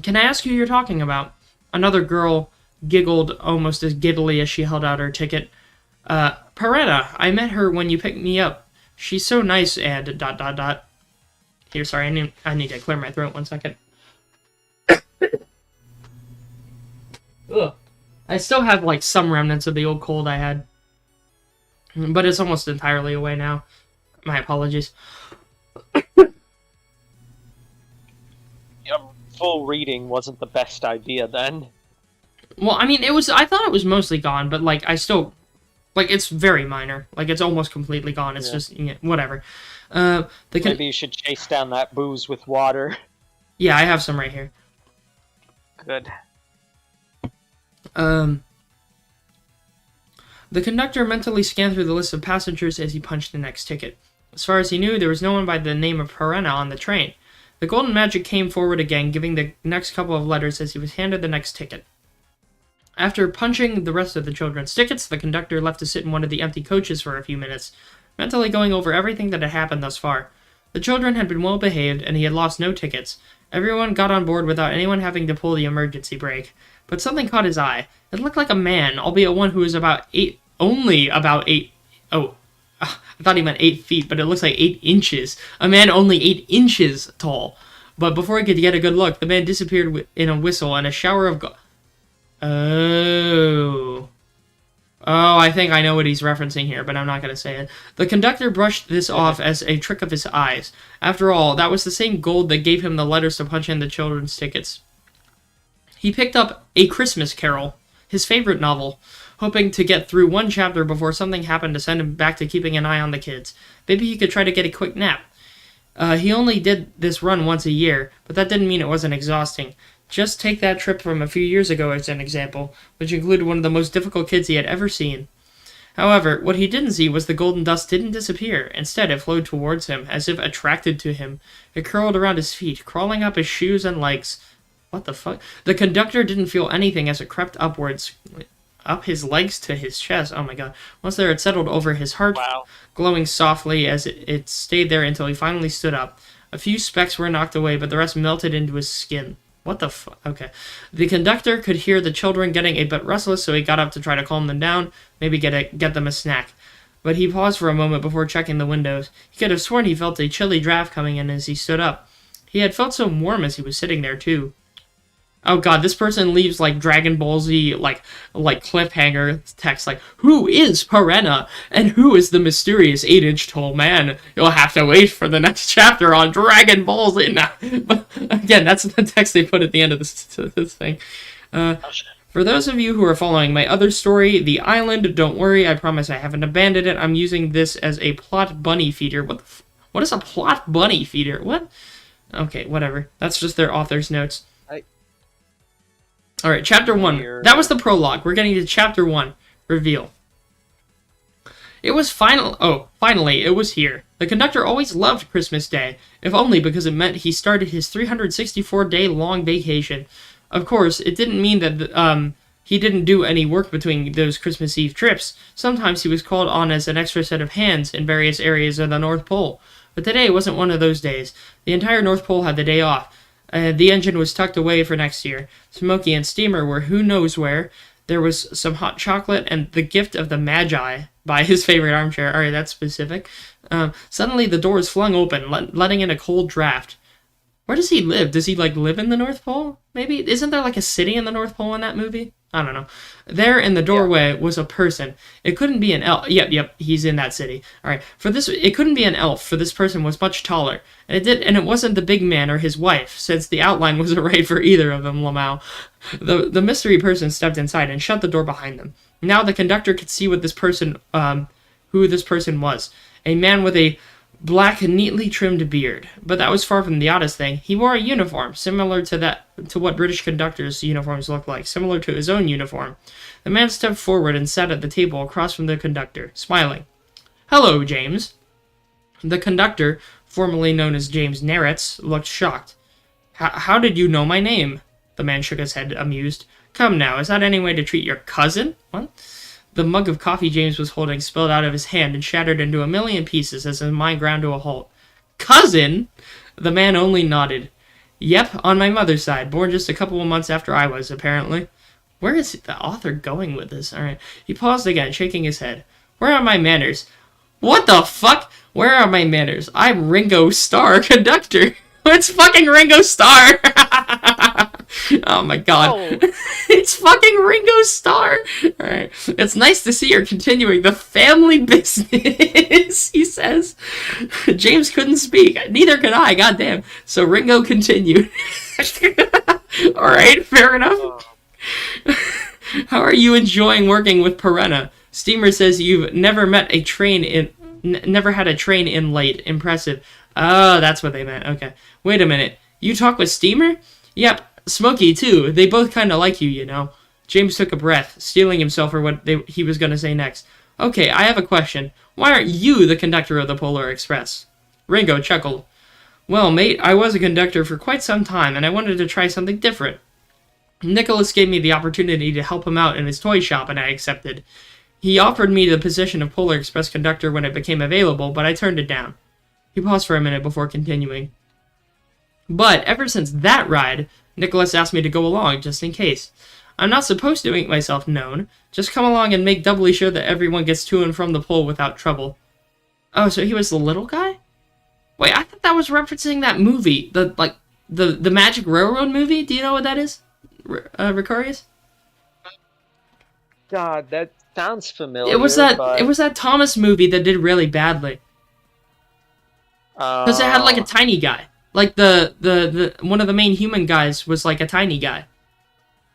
Can I ask who you're talking about? Another girl giggled almost as giddily as she held out her ticket. Peretta, I met her when you picked me up. She's so nice and ... Here, sorry, I need to clear my throat 1 second. Ugh. I still have, like, some remnants of the old cold I had. But it's almost entirely away now. My apologies. Full reading wasn't the best idea then. Well, I mean, I thought it was mostly gone, but, like, I still... Like, it's very minor. Like, it's almost completely gone. It's just, whatever. Maybe you should chase down that booze with water. Yeah, I have some right here. Good. The conductor mentally scanned through the list of passengers as he punched the next ticket. As far as he knew, there was no one by the name of Perenna on the train. The golden magic came forward again, giving the next couple of letters as he was handed the next ticket. After punching the rest of the children's tickets, the conductor left to sit in one of the empty coaches for a few minutes, mentally going over everything that had happened thus far. The children had been well behaved, and he had lost no tickets. Everyone got on board without anyone having to pull the emergency brake. But something caught his eye. It looked like a man, albeit one who was only about 8... Oh, I thought he meant 8 feet, but it looks like 8 inches. A man only 8 inches tall. But before he could get a good look, the man disappeared in a whistle and a shower of... Oh, I think I know what he's referencing here, but I'm not going to say it. The conductor brushed this off as a trick of his eyes. After all, that was the same gold that gave him the letters to punch in the children's tickets. He picked up A Christmas Carol, his favorite novel, hoping to get through one chapter before something happened to send him back to keeping an eye on the kids. Maybe he could try to get a quick nap. He only did this run once a year, but that didn't mean it wasn't exhausting. Just take that trip from a few years ago as an example, which included one of the most difficult kids he had ever seen. However, what he didn't see was the golden dust didn't disappear. Instead, it flowed towards him, as if attracted to him. It curled around his feet, crawling up his shoes and legs. What the fuck? The conductor didn't feel anything as it crept upwards, up his legs to his chest. Oh my god. Once there, it settled over his heart, glowing softly as it stayed there until he finally stood up. A few specks were knocked away, but the rest melted into his skin. What the fuck? Okay. The conductor could hear the children getting a bit restless, so he got up to try to calm them down, maybe get them a snack. But he paused for a moment before checking the windows. He could have sworn he felt a chilly draft coming in as he stood up. He had felt so warm as he was sitting there, too. Oh god, this person leaves, like, Dragon Ball Z, like cliffhanger text, like, who is Perenna? And who is the mysterious 8-inch tall man? You'll have to wait for the next chapter on Dragon Ball Z. Nah. But, again, that's the text they put at the end of this thing. For those of you who are following my other story, The Island, don't worry, I promise I haven't abandoned it. I'm using this as a plot bunny feeder. What is a plot bunny feeder? What? Okay, whatever. That's just their author's notes. Alright, Chapter 1. That was the prologue. We're getting to Chapter 1. Reveal. It was finally, it was here. The conductor always loved Christmas Day, if only because it meant he started his 364-day-long vacation. Of course, it didn't mean that he didn't do any work between those Christmas Eve trips. Sometimes he was called on as an extra set of hands in various areas of the North Pole. But today wasn't one of those days. The entire North Pole had the day off. The engine was tucked away for next year. Smokey and Steamer were who knows where. There was some hot chocolate and the gift of the Magi by his favorite armchair. Alright, that's specific. Suddenly the doors flung open, letting in a cold draft. Where does he live? Does he, like, live in the North Pole? Maybe? Isn't there, like, a city in the North Pole in that movie? I don't know. There in the doorway was a person. It couldn't be an elf. Yep, he's in that city. Alright, it couldn't be an elf, for this person was much taller. And it wasn't the big man or his wife, since the outline wasn't right for either of them, Lamau. The mystery person stepped inside and shut the door behind them. Now the conductor could see what this person, who this person was. A man with a black, neatly trimmed beard. But that was far from the oddest thing. He wore a uniform, similar to what British conductors' uniforms look like, similar to his own uniform. The man stepped forward and sat at the table across from the conductor, smiling. "Hello, James." The conductor, formerly known as James Neritz, looked shocked. How did you know my name?" The man shook his head, amused. "Come now, is that any way to treat your cousin?" What? The mug of coffee James was holding spilled out of his hand and shattered into a million pieces as his mind ground to a halt. cousin? The man only nodded. Yep, on my mother's side, born just a couple of months after I was, apparently. Where is the author going with this? Alright. He paused again, shaking his head. Where are my manners? What the fuck? Where are my manners? I'm Ringo Starr, conductor. It's fucking Ringo Starr! Oh my god. Oh. It's fucking Ringo Starr! Alright. It's nice to see you're continuing the family business, he says. James couldn't speak. Neither could I, goddamn. So Ringo continued. Alright, fair enough. How are you enjoying working with Perenna? Steamer says you've never had a train in late. Impressive. Oh, that's what they meant. Okay. Wait a minute. You talk with Steamer? Yep. Smokey, too. They both kind of like you, you know. James took a breath, steeling himself for what he was going to say next. Okay, I have a question. Why aren't you the conductor of the Polar Express? Ringo chuckled. Well, mate, I was a conductor for quite some time, and I wanted to try something different. Nicholas gave me the opportunity to help him out in his toy shop, and I accepted. He offered me the position of Polar Express conductor when it became available, but I turned it down. He paused for a minute before continuing. But ever since that ride, Nicholas asked me to go along, just in case. I'm not supposed to make myself known. Just come along and make doubly sure that everyone gets to and from the pole without trouble. Oh, so he was the little guy? Wait, I thought that was referencing that movie. The Magic Railroad movie? Do you know what that is? Ricarius? God, that sounds familiar. It was that Thomas movie that did really badly. Because it had like a tiny guy. Like the one of the main human guys was like a tiny guy.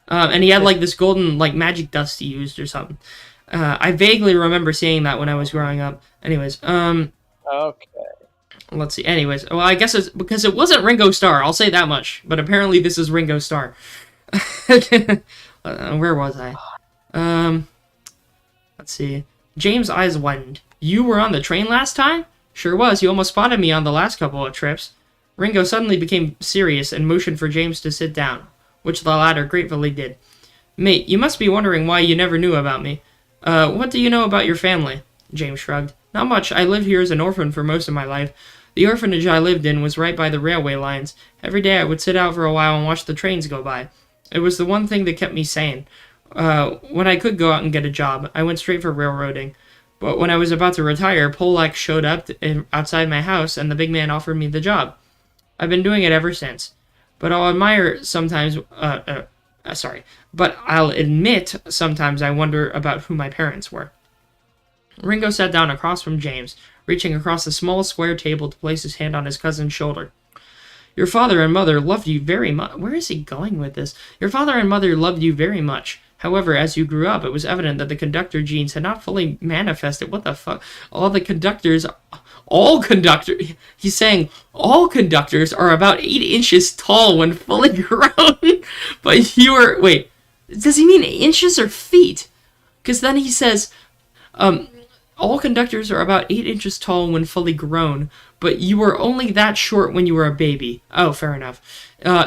And he had like this golden like magic dust he used or something. I vaguely remember seeing that when I was growing up. Anyways, Okay. Let's see. Anyways, well, I guess it's because it wasn't Ringo Starr. I'll say that much. But apparently this is Ringo Starr. Where was I? Let's see. James' eyes widened. You were on the train last time? Sure was. You almost spotted me on the last couple of trips. Ringo suddenly became serious and motioned for James to sit down, which the latter gratefully did. Mate, you must be wondering why you never knew about me. What do you know about your family? James shrugged. Not much. I lived here as an orphan for most of my life. The orphanage I lived in was right by the railway lines. Every day I would sit out for a while and watch the trains go by. It was the one thing that kept me sane. When I could go out and get a job, I went straight for railroading. But when I was about to retire, Polak showed up outside my house, and the big man offered me the job. I've been doing it ever since. But I'll admit sometimes I wonder about who my parents were. Ringo sat down across from James, reaching across the small square table to place his hand on his cousin's shoulder. Your father and mother loved you very much. Where is he going with this? Your father and mother loved you very much. However, as you grew up, it was evident that the conductor genes had not fully manifested. What the fuck? All conductors are about 8 inches tall when fully grown. But you were, wait, does he mean inches or feet? Because then he says, all conductors are about 8 inches tall when fully grown, but you were only that short when you were a baby. Oh, fair enough.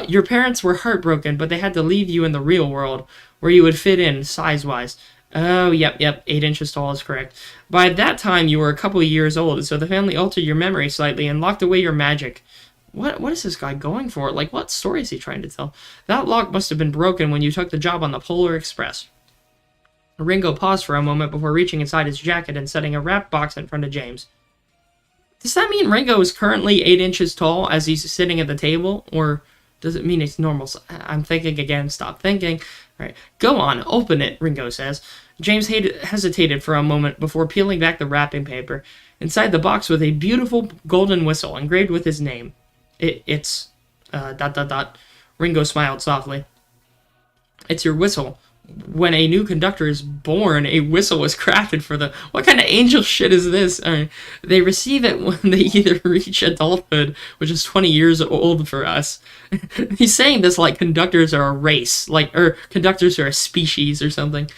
Your parents were heartbroken, but they had to leave you in the real world, where you would fit in, size-wise. Oh, yep, 8 inches tall is correct. By that time, you were a couple of years old, so the family altered your memory slightly and locked away your magic. What is this guy going for? Like, what story is he trying to tell? That lock must have been broken when you took the job on the Polar Express. Ringo paused for a moment before reaching inside his jacket and setting a wrapped box in front of James. Does that mean Ringo is currently 8 inches tall as he's sitting at the table? Or does it mean it's normal? I'm thinking again. Stop thinking. All right. Go on. Open it, Ringo says. James hesitated for a moment before peeling back the wrapping paper. Inside the box was a beautiful golden whistle engraved with his name. It's... Ringo smiled softly. It's your whistle. When a new conductor is born, a whistle was crafted for the... What kind of angel shit is this? They receive it when they either reach adulthood, which is 20 years old for us. He's saying this like conductors are a race, or conductors are a species or something.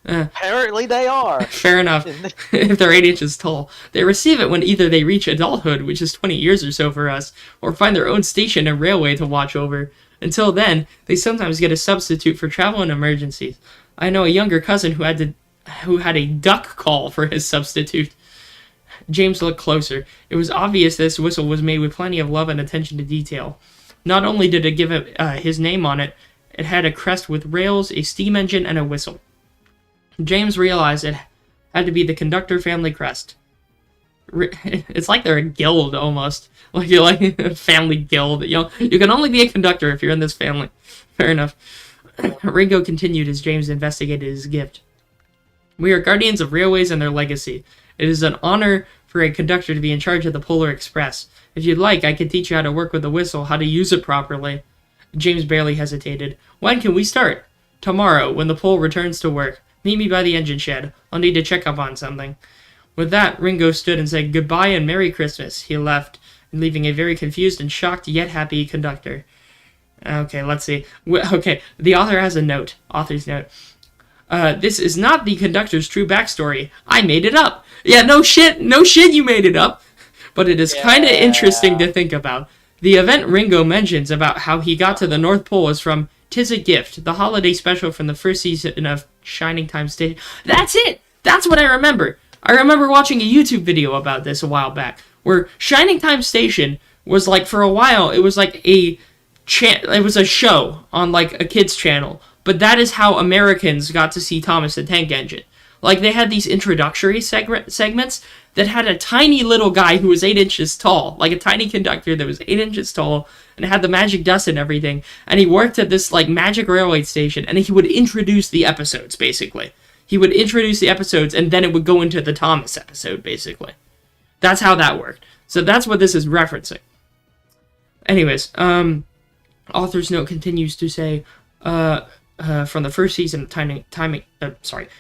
Apparently they are. Fair enough, if they're 8 inches tall. They receive it when either they reach adulthood, which is 20 years or so for us, or find their own station and railway to watch over. Until then, they sometimes get a substitute for travel and emergencies. I know a younger cousin who had a duck call for his substitute. James looked closer. It was obvious this whistle was made with plenty of love and attention to detail. Not only did it give his name on it, it had a crest with rails, a steam engine, and a whistle. James realized it had to be the conductor family crest. It's like they're a guild, almost. Like you're like a family guild. You can only be a conductor if you're in this family. Fair enough. Ringo continued as James investigated his gift. We are guardians of railways and their legacy. It is an honor for a conductor to be in charge of the Polar Express. If you'd like, I could teach you how to work with the whistle, how to use it properly. James barely hesitated. When can we start? Tomorrow, when the pole returns to work. Meet me by the engine shed. I'll need to check up on something. With that, Ringo stood and said goodbye and Merry Christmas. He left, leaving a very confused and shocked yet happy conductor. Okay, let's see. Okay, the author has a note. Author's note. This is not the conductor's true backstory. I made it up. Yeah, no shit, you made it up. But it is kind of interesting to think about. The event Ringo mentions about how he got to the North Pole is from 'Tis a Gift, the holiday special from the first season of Shining Time Station. That's it! That's what I remember. I remember watching a YouTube video about this a while back, where Shining Time Station was like, for a while, it was like it was a show on like a kid's channel, but that is how Americans got to see Thomas the Tank Engine. Like, they had these introductory segments that had a tiny little guy who was 8 inches tall, like a tiny conductor that was 8 inches tall, and had the magic dust and everything, and he worked at this, like, magic railway station, and he would introduce the episodes, basically. He would introduce the episodes, and then it would go into the Thomas episode, basically. That's how that worked. So that's what this is referencing. Anyways, author's note continues to say, from the first season of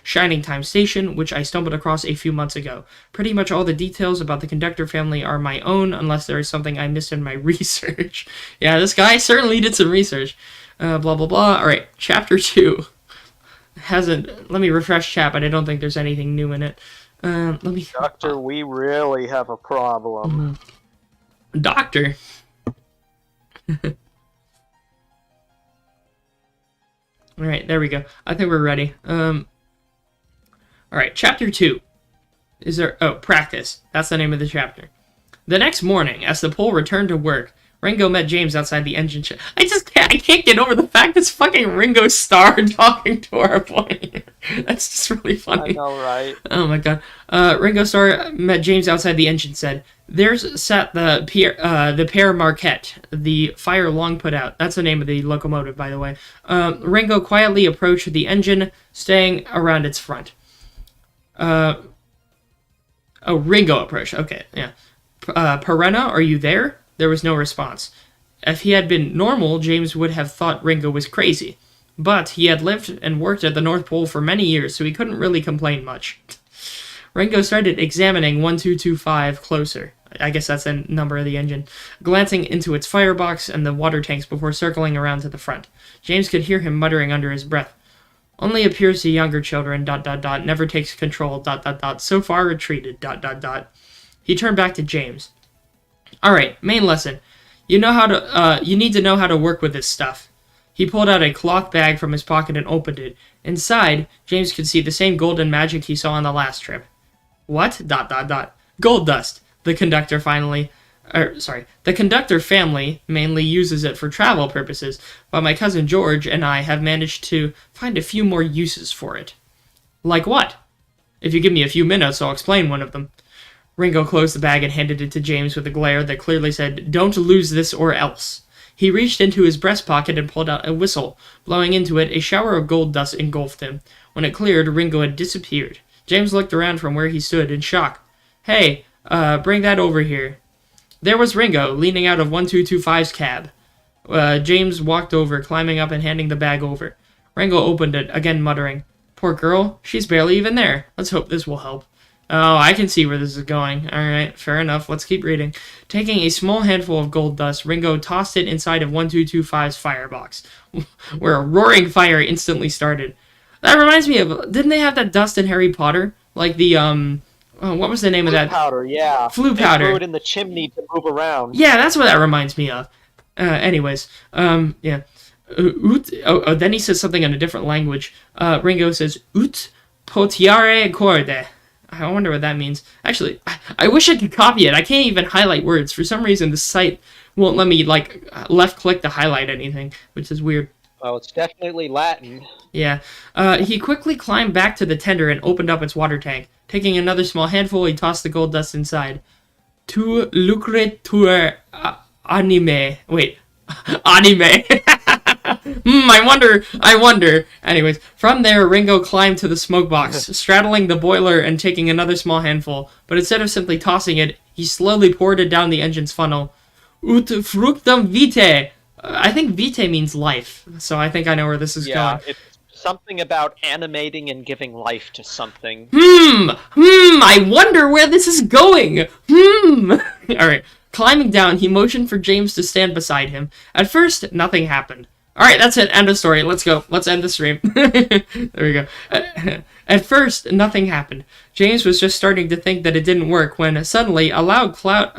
Shining Time Station, which I stumbled across a few months ago. Pretty much all the details about the conductor family are my own, unless there is something I missed in my research. Yeah, this guy certainly did some research. Blah, blah, blah. Alright, Chapter 2. Let me refresh chat, but I don't think there's anything new in it. Doctor, we really have a problem. Doctor? Alright, there we go. I think we're ready. Alright, Chapter 2. Practice. That's the name of the chapter. The next morning, as the pole returned to work, Ringo met James outside the engine shed. I can't get over the fact it's fucking Ringo Starr talking to our boy. That's just really funny. I know, right? Oh my god. Ringo Starr met James outside the engine shed. There's sat the Père Marquette, the fire long put out. That's the name of the locomotive, by the way. Ringo quietly approached the engine, staying around its front. Ringo approached. Okay, yeah. Perena, are you there? There was no response. If he had been normal, James would have thought Ringo was crazy. But he had lived and worked at the North Pole for many years, so he couldn't really complain much. Ringo started examining 1225 closer. I guess that's the number of the engine. Glancing into its firebox and the water tanks before circling around to the front. James could hear him muttering under his breath. Only appears to younger children, ... never takes control, ... so far retreated, ... He turned back to James. Alright, main lesson. You need to know how to work with this stuff. He pulled out a cloth bag from his pocket and opened it. Inside, James could see the same golden magic he saw on the last trip. What? ... Gold dust. The conductor family mainly uses it for travel purposes, but my cousin George and I have managed to find a few more uses for it. Like what? If you give me a few minutes, I'll explain one of them. Ringo closed the bag and handed it to James with a glare that clearly said, "Don't lose this or else." He reached into his breast pocket and pulled out a whistle. Blowing into it, a shower of gold dust engulfed him. When it cleared, Ringo had disappeared. James looked around from where he stood in shock. Hey, bring that over here. There was Ringo, leaning out of 1225's cab. James walked over, climbing up and handing the bag over. Ringo opened it, again muttering, "Poor girl, she's barely even there. Let's hope this will help." Oh, I can see where this is going. Alright, fair enough. Let's keep reading. Taking a small handful of gold dust, Ringo tossed it inside of 1225's firebox, where a roaring fire instantly started. That reminds me of, didn't they have that dust in Harry Potter? Like the, what was the name of that? Flue powder, yeah. Flue powder. They threw it in the chimney to move around. Yeah, that's what that reminds me of. Anyways, yeah. Then he says something in a different language. Ringo says, "Ut potiare corde." I wonder what that means. Actually, I wish I could copy it. I can't even highlight words. For some reason, the site won't let me, like, left-click to highlight anything, which is weird. Oh, it's definitely Latin. Yeah. He quickly climbed back to the tender and opened up its water tank. Taking another small handful, he tossed the gold dust inside. Tu lucretur anime. Wait. Anime. I wonder. Anyways, from there, Ringo climbed to the smoke box, straddling the boiler and taking another small handful. But instead of simply tossing it, he slowly poured it down the engine's funnel. Ut fructum vitae. I think vitae means life, so I think I know where this is going. Yeah, it's something about animating and giving life to something. I wonder where this is going. Alright, climbing down, he motioned for James to stand beside him. At first, nothing happened. Alright, that's it. End of story. Let's go. Let's end the stream. There we go. At first, nothing happened. James was just starting to think that it didn't work when suddenly a cloud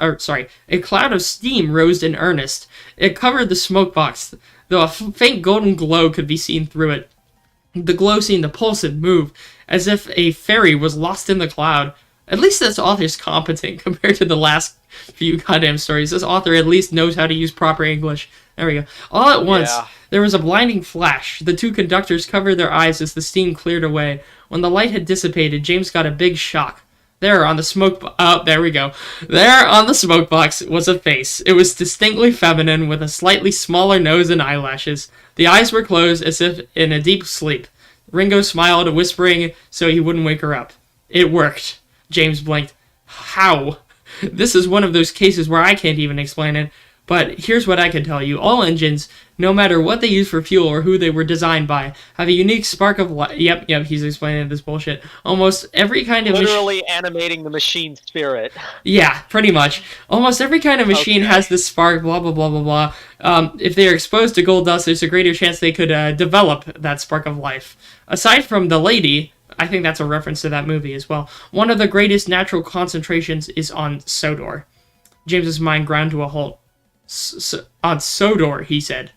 of steam rose in earnest. It covered the smoke box, though a faint golden glow could be seen through it. The glow seemed to pulse and move, as if a fairy was lost in the cloud. At least this author's competent compared to the last few goddamn stories. This author at least knows how to use proper English. There we go. All at once, there was a blinding flash. The two conductors covered their eyes as the steam cleared away. When the light had dissipated, James got a big shock. There on the smoke box was a face. It was distinctly feminine, with a slightly smaller nose and eyelashes. The eyes were closed, as if in a deep sleep. Ringo smiled, whispering so he wouldn't wake her up. It worked. James blinked. How? This is one of those cases where I can't even explain it. But here's what I can tell you. All engines, no matter what they use for fuel or who they were designed by, have a unique spark of life. Yep, he's explaining this bullshit. Almost every kind of literally animating the machine's spirit. Yeah, pretty much. Almost every kind of machine has this spark, blah, blah, blah, blah, blah. If they are exposed to gold dust, there's a greater chance they could develop that spark of life. Aside from the lady, I think that's a reference to that movie as well, one of the greatest natural concentrations is on Sodor. James's mind ground to a halt. On Sodor, he said.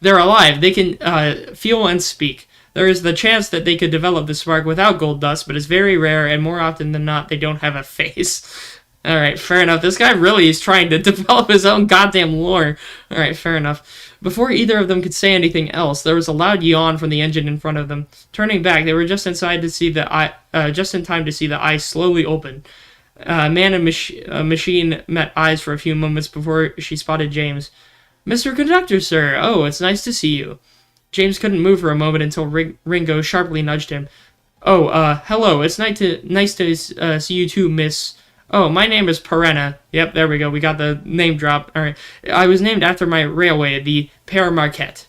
They're alive. They can feel and speak. There is the chance that they could develop the spark without gold dust, but it's very rare, and more often than not, they don't have a face. Alright, fair enough. This guy really is trying to develop his own goddamn lore. Alright, fair enough. Before either of them could say anything else, there was a loud yawn from the engine in front of them. Turning back, they were just in time to see the eyes slowly open. Man and machine met eyes for a few moments before she spotted James. Mr. Conductor, sir. Oh, it's nice to see you. James couldn't move for a moment until Ringo sharply nudged him. Oh, hello. It's nice to see you too, miss. Oh, my name is Perenna. Yep, there we go. We got the name drop. Alright. I was named after my railway, the Père Marquette.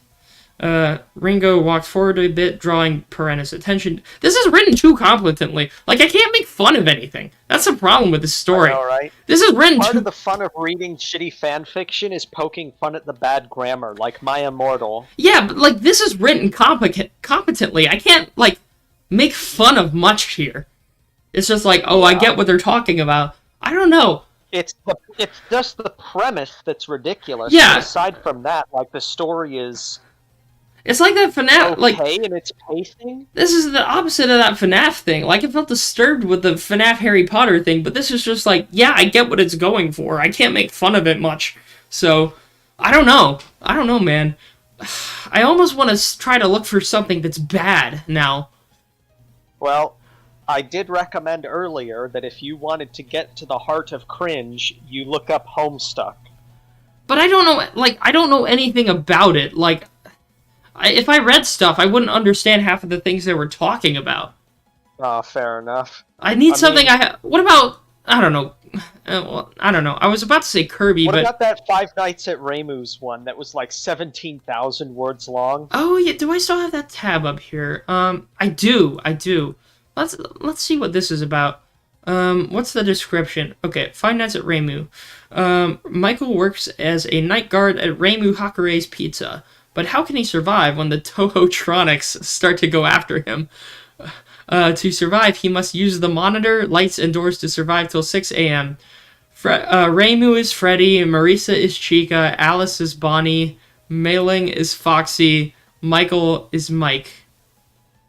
Ringo walked forward a bit, drawing Perenna's attention. This is written too competently. Like, I can't make fun of anything. That's the problem with this story. I know, right? This is written Part of the fun of reading shitty fan fiction is poking fun at the bad grammar, like My Immortal. Yeah, but, like, this is written competently. I can't, like, make fun of much here. It's just like, oh, I get what they're talking about. I don't know. It's just the premise that's ridiculous. Yeah. And aside from that, like, the story is... It's like that FNAF, okay in its pacing. This is the opposite of that FNAF thing. Like, I felt disturbed with the FNAF Harry Potter thing, but this is just like, yeah, I get what it's going for. I can't make fun of it much. So, I don't know, man. I almost want to try to look for something that's bad now. Well, I did recommend earlier that if you wanted to get to the heart of cringe, you look up Homestuck. But I don't know anything about it. Like, if I read stuff, I wouldn't understand half of the things they were talking about. Fair enough. I need something. What about? I don't know. I don't know. I was about to say Kirby, what but... about that Five Nights at Ramu's one that was like 17,000 words long? Oh yeah, do I still have that tab up here? I do. Let's see what this is about. What's the description? Okay, Five Nights at Ramu. Michael works as a night guard at Ramu Hakure's Pizza. But how can he survive when the Tohotronics start to go after him? To survive, he must use the monitor, lights, and doors to survive till 6 a.m. Ramu is Freddy, Marisa is Chica, Alice is Bonnie, Mailing is Foxy, Michael is Mike.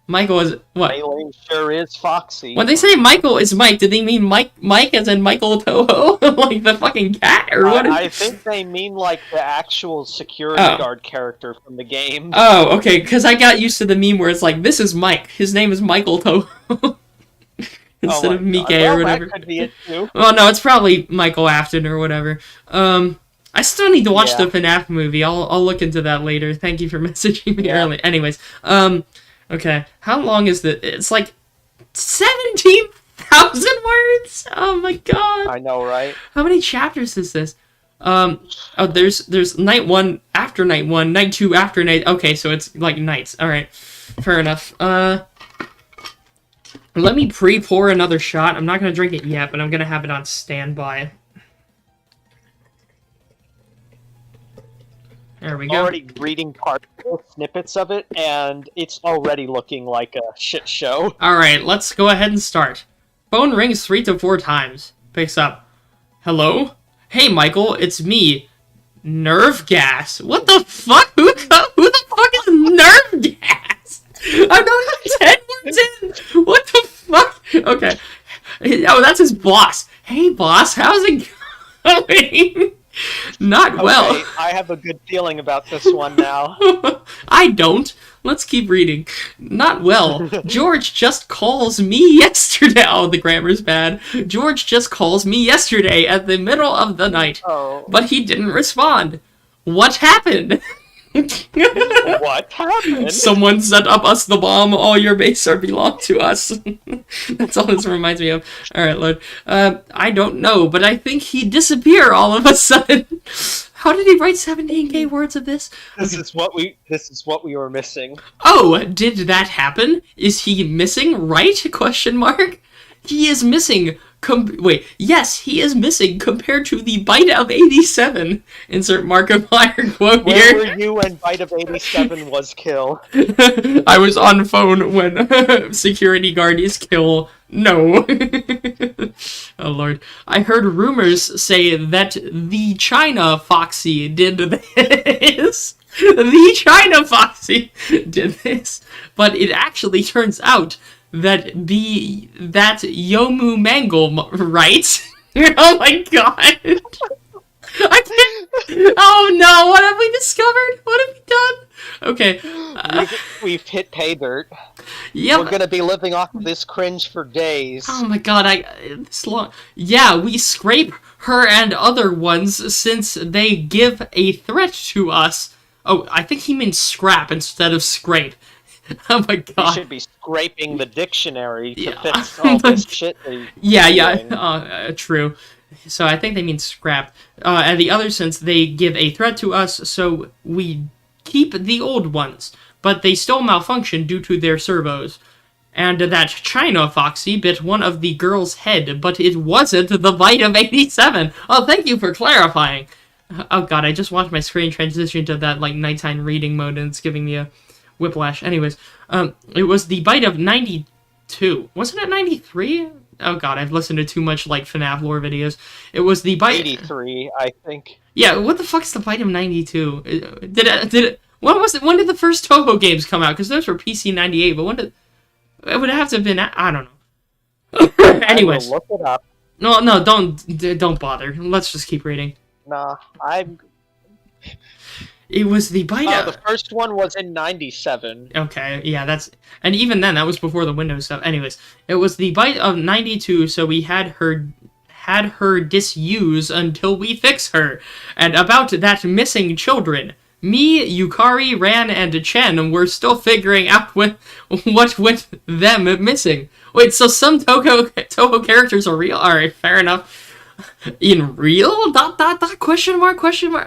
Michael is what? Eileen sure is Foxy. When they say Michael is Mike, do they mean Mike as in Michael Toho? Like the fucking cat? Or what? I think they mean like the actual security guard character from the game. Oh, okay, because I got used to the meme where it's like, this is Mike. His name is Michael Toho. Instead of Mike or whatever. That could be it too. Well, no, it's probably Michael Afton or whatever. I still need to watch the FNAF movie. I'll look into that later. Thank you for messaging me early. Anyways, okay. How long is the? It's like 17,000 words. Oh my god. I know, right? How many chapters is this? Oh, there's night 1 after night 1, night 2 after night. Okay, so it's like nights. All right, fair enough. Let me pre-pour another shot. I'm not gonna drink it yet, but I'm gonna have it on standby. There we go. Already reading snippets of it, and it's already looking like a shit show. Alright, let's go ahead and start. Phone rings 3 to 4 times. Picks up. Hello? Hey, Michael, it's me. Nerve gas. What the fuck? Who the fuck is nerve gas? I'm not 10 words in. What the fuck? Okay. Oh, that's his boss. Hey, boss, how's it going? Not well. Okay, I have a good feeling about this one now. I don't. Let's keep reading. Not well. George just calls me yesterday. Oh, the grammar's bad. George just calls me yesterday at the middle of the night. Oh. But he didn't respond. What happened? What happened? Someone set up us the bomb. All your base are belong to us. That's all this reminds me of. Alright, Lord. I don't know, but I think he disappeared all of a sudden. How did he write 17k words of this? This is what we were missing. Oh, did that happen? Is he missing, right? Question mark. He is missing. Wait, yes, he is missing compared to the Byte of 87. Insert Markiplier quote here. Where were you when Byte of 87 was killed? I was on phone when security guard is kill. No. Oh, Lord. I heard rumors say that the China Foxy did this. The China Foxy did this. But it actually turns out that Yomu Mangle writes. Oh my god. I can't. Oh no, what have we discovered? What have we done? Okay. We've hit pay dirt. Yep. We're gonna be living off of this cringe for days. Oh my god, this long. Yeah, we scrape her and other ones since they give a threat to us. Oh, I think he means scrap instead of scrape. Oh my god. You should be scraping the dictionary to fix all this shit that he's Yeah, true. So I think they mean scrap. And the other sense, they give a threat to us, so we keep the old ones. But they still malfunction due to their servos. And that China Foxy bit one of the girl's head, but it wasn't the Byte of 87. Oh, thank you for clarifying. Oh god, I just watched my screen transition to that, like, nighttime reading mode, and it's giving me a whiplash. Anyways, it was the Byte of 92. Wasn't it 93? Oh god, I've listened to too much, like, FNAF lore videos. It was the Byte... 83, I think. Yeah, what the fuck's the Byte of 92? Did it... When did the first Toho games come out? Because those were PC 98, but when did... It would have to have been... I don't know. Anyways. I will look it up. No, don't bother. Let's just keep reading. Nah, It was the Byte of... the first one was in 97. Okay, yeah, that's... And even then, that was before the Windows stuff. Anyways, it was the Byte of 92, so we had her disuse until we fix her. And about that missing children. Me, Yukari, Ran, and Chen were still figuring out what went them missing. Wait, so some Toho characters are real? Alright, fair enough. In real? ... Question mark?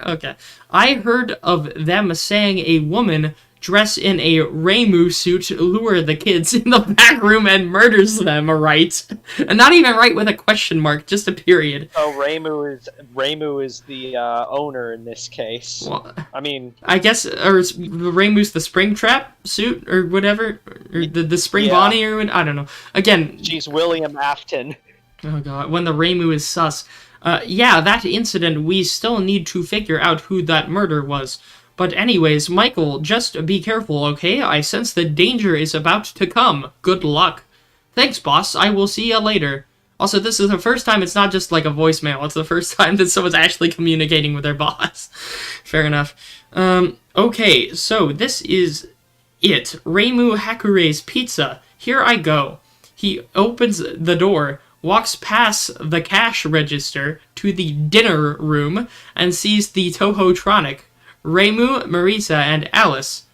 Okay. I heard of them saying a woman dressed in a Reimu suit lure the kids in the back room and murders them, right? And not even right with a question mark, just a period. Oh, Reimu is the owner in this case. Well, I mean... I guess, or Reimu's the Springtrap suit, or whatever? Or the Spring Bonnie, or I don't know. Again... She's William Afton. Oh god, when the Reimu is sus. Yeah, that incident, we still need to figure out who that murder was. But anyways, Michael, just be careful, okay? I sense the danger is about to come. Good luck. Thanks, boss. I will see you later. Also, this is the first time it's not just like a voicemail. It's the first time that someone's actually communicating with their boss. Fair enough. Okay, so this is it. Reimu Hakure's Pizza. Here I go. He opens the door, walks past the cash register to the dinner room, and sees the Toho-tronic. Reimu, Marisa, and Alice.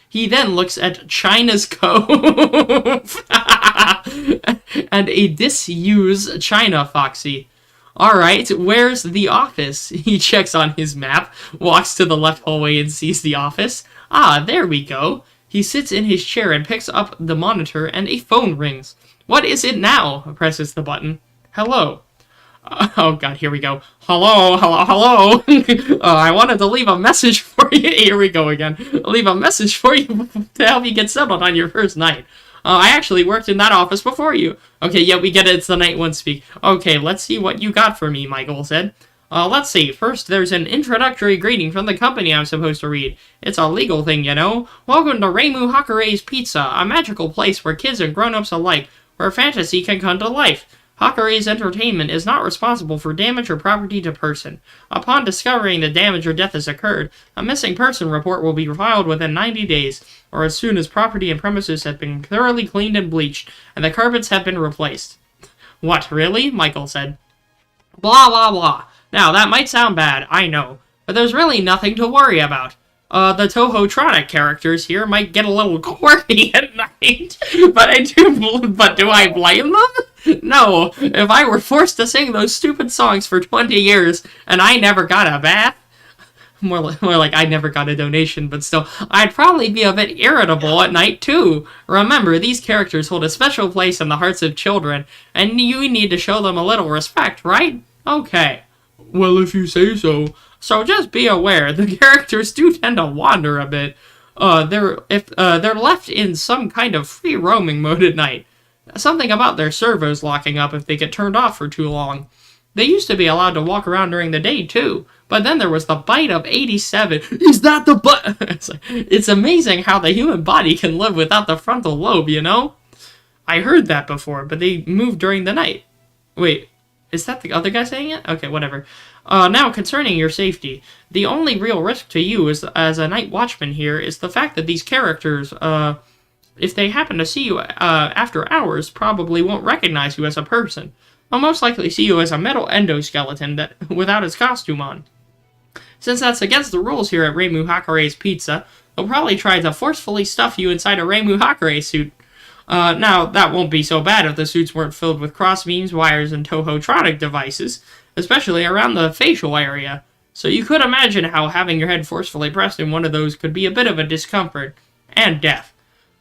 He then looks at China's Cove and a disused China Foxy. Alright, where's the office? He checks on his map, walks to the left hallway and sees the office. Ah, there we go. He sits in his chair and picks up the monitor and a phone rings. What is it now? Presses the button. Hello. Oh god, here we go. Hello. I wanted to leave a message for you. Here we go again. Leave a message for you to help you get settled on your first night. I actually worked in that office before you. Okay, yeah, we get it. It's the night one speak. Okay, let's see what you got for me, Michael said. Let's see. First, there's an introductory greeting from the company I'm supposed to read. It's a legal thing, you know. Welcome to Reimu Hakure's Pizza, a magical place where kids and grown-ups alike, where fantasy can come to life. Hakure's Entertainment is not responsible for damage or property to person. Upon discovering that damage or death has occurred, a missing person report will be filed within 90 days, or as soon as property and premises have been thoroughly cleaned and bleached, and the carpets have been replaced. What, really? Michael said. Blah, blah, blah. Now, that might sound bad, I know, but there's really nothing to worry about. The Toho-tronic characters here might get a little quirky at night, but do I blame them? No, if I were forced to sing those stupid songs for 20 years and I never got a bath, more like I never got a donation, but still, I'd probably be a bit irritable at night too. Remember, these characters hold a special place in the hearts of children, and you need to show them a little respect, right? Okay. Well, if you say so. So just be aware, the characters do tend to wander a bit. They're left in some kind of free roaming mode at night. Something about their servos locking up if they get turned off for too long. They used to be allowed to walk around during the day too, but then there was the bite of 87. Is that the It's amazing how the human body can live without the frontal lobe, you know? I heard that before, but they move during the night. Wait, is that the other guy saying it? Okay, whatever. Now, concerning your safety, the only real risk to you as a night watchman here is the fact that these characters, if they happen to see you after hours, probably won't recognize you as a person. They'll most likely see you as a metal endoskeleton without its costume on. Since that's against the rules here at Reimu Hakure's Pizza, they'll probably try to forcefully stuff you inside a Reimu Hakure suit. Now, that won't be so bad if the suits weren't filled with crossbeams, wires, and Toho-tronic devices, especially around the facial area. So you could imagine how having your head forcefully pressed in one of those could be a bit of a discomfort, and death.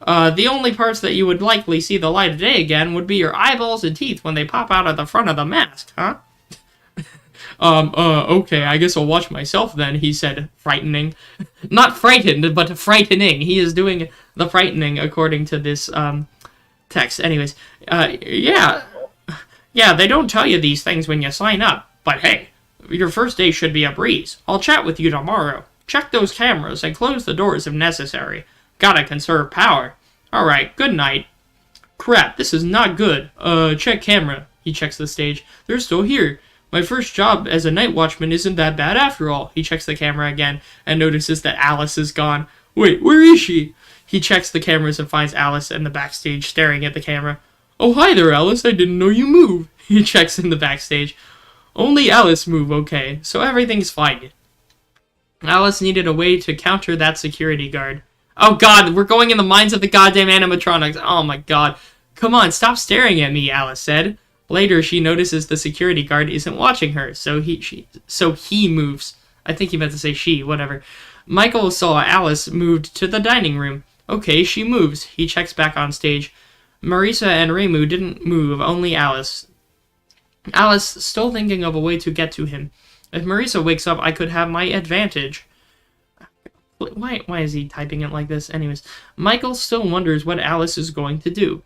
The only parts that you would likely see the light of day again would be your eyeballs and teeth when they pop out of the front of the mask, huh? Okay, I guess I'll watch myself then, he said, frightening. Not frightened, but frightening. He is doing the frightening according to this, text. Anyways, yeah, they don't tell you these things when you sign up, but hey, your first day should be a breeze. I'll chat with you tomorrow. Check those cameras and close the doors if necessary. Gotta conserve power. Alright, good night. Crap, this is not good. Check camera. He checks the stage. They're still here. My first job as a night watchman isn't that bad after all. He checks the camera again and notices that Alice is gone. Wait, where is she? He checks the cameras and finds Alice in the backstage staring at the camera. Oh, hi there, Alice. I didn't know you moved. He checks in the backstage. Only Alice move, okay, so everything's fine. Alice needed a way to counter that security guard. Oh god, we're going in the minds of the goddamn animatronics. Oh my god. Come on, stop staring at me, Alice said. Later, she notices the security guard isn't watching her, so he moves. I think he meant to say she, whatever. Michael saw Alice moved to the dining room. Okay, she moves. He checks back on stage. Marisa and Reimu didn't move, only Alice. Alice, still thinking of a way to get to him. If Marisa wakes up, I could have my advantage. Why is he typing it like this? Anyways, Michael still wonders what Alice is going to do.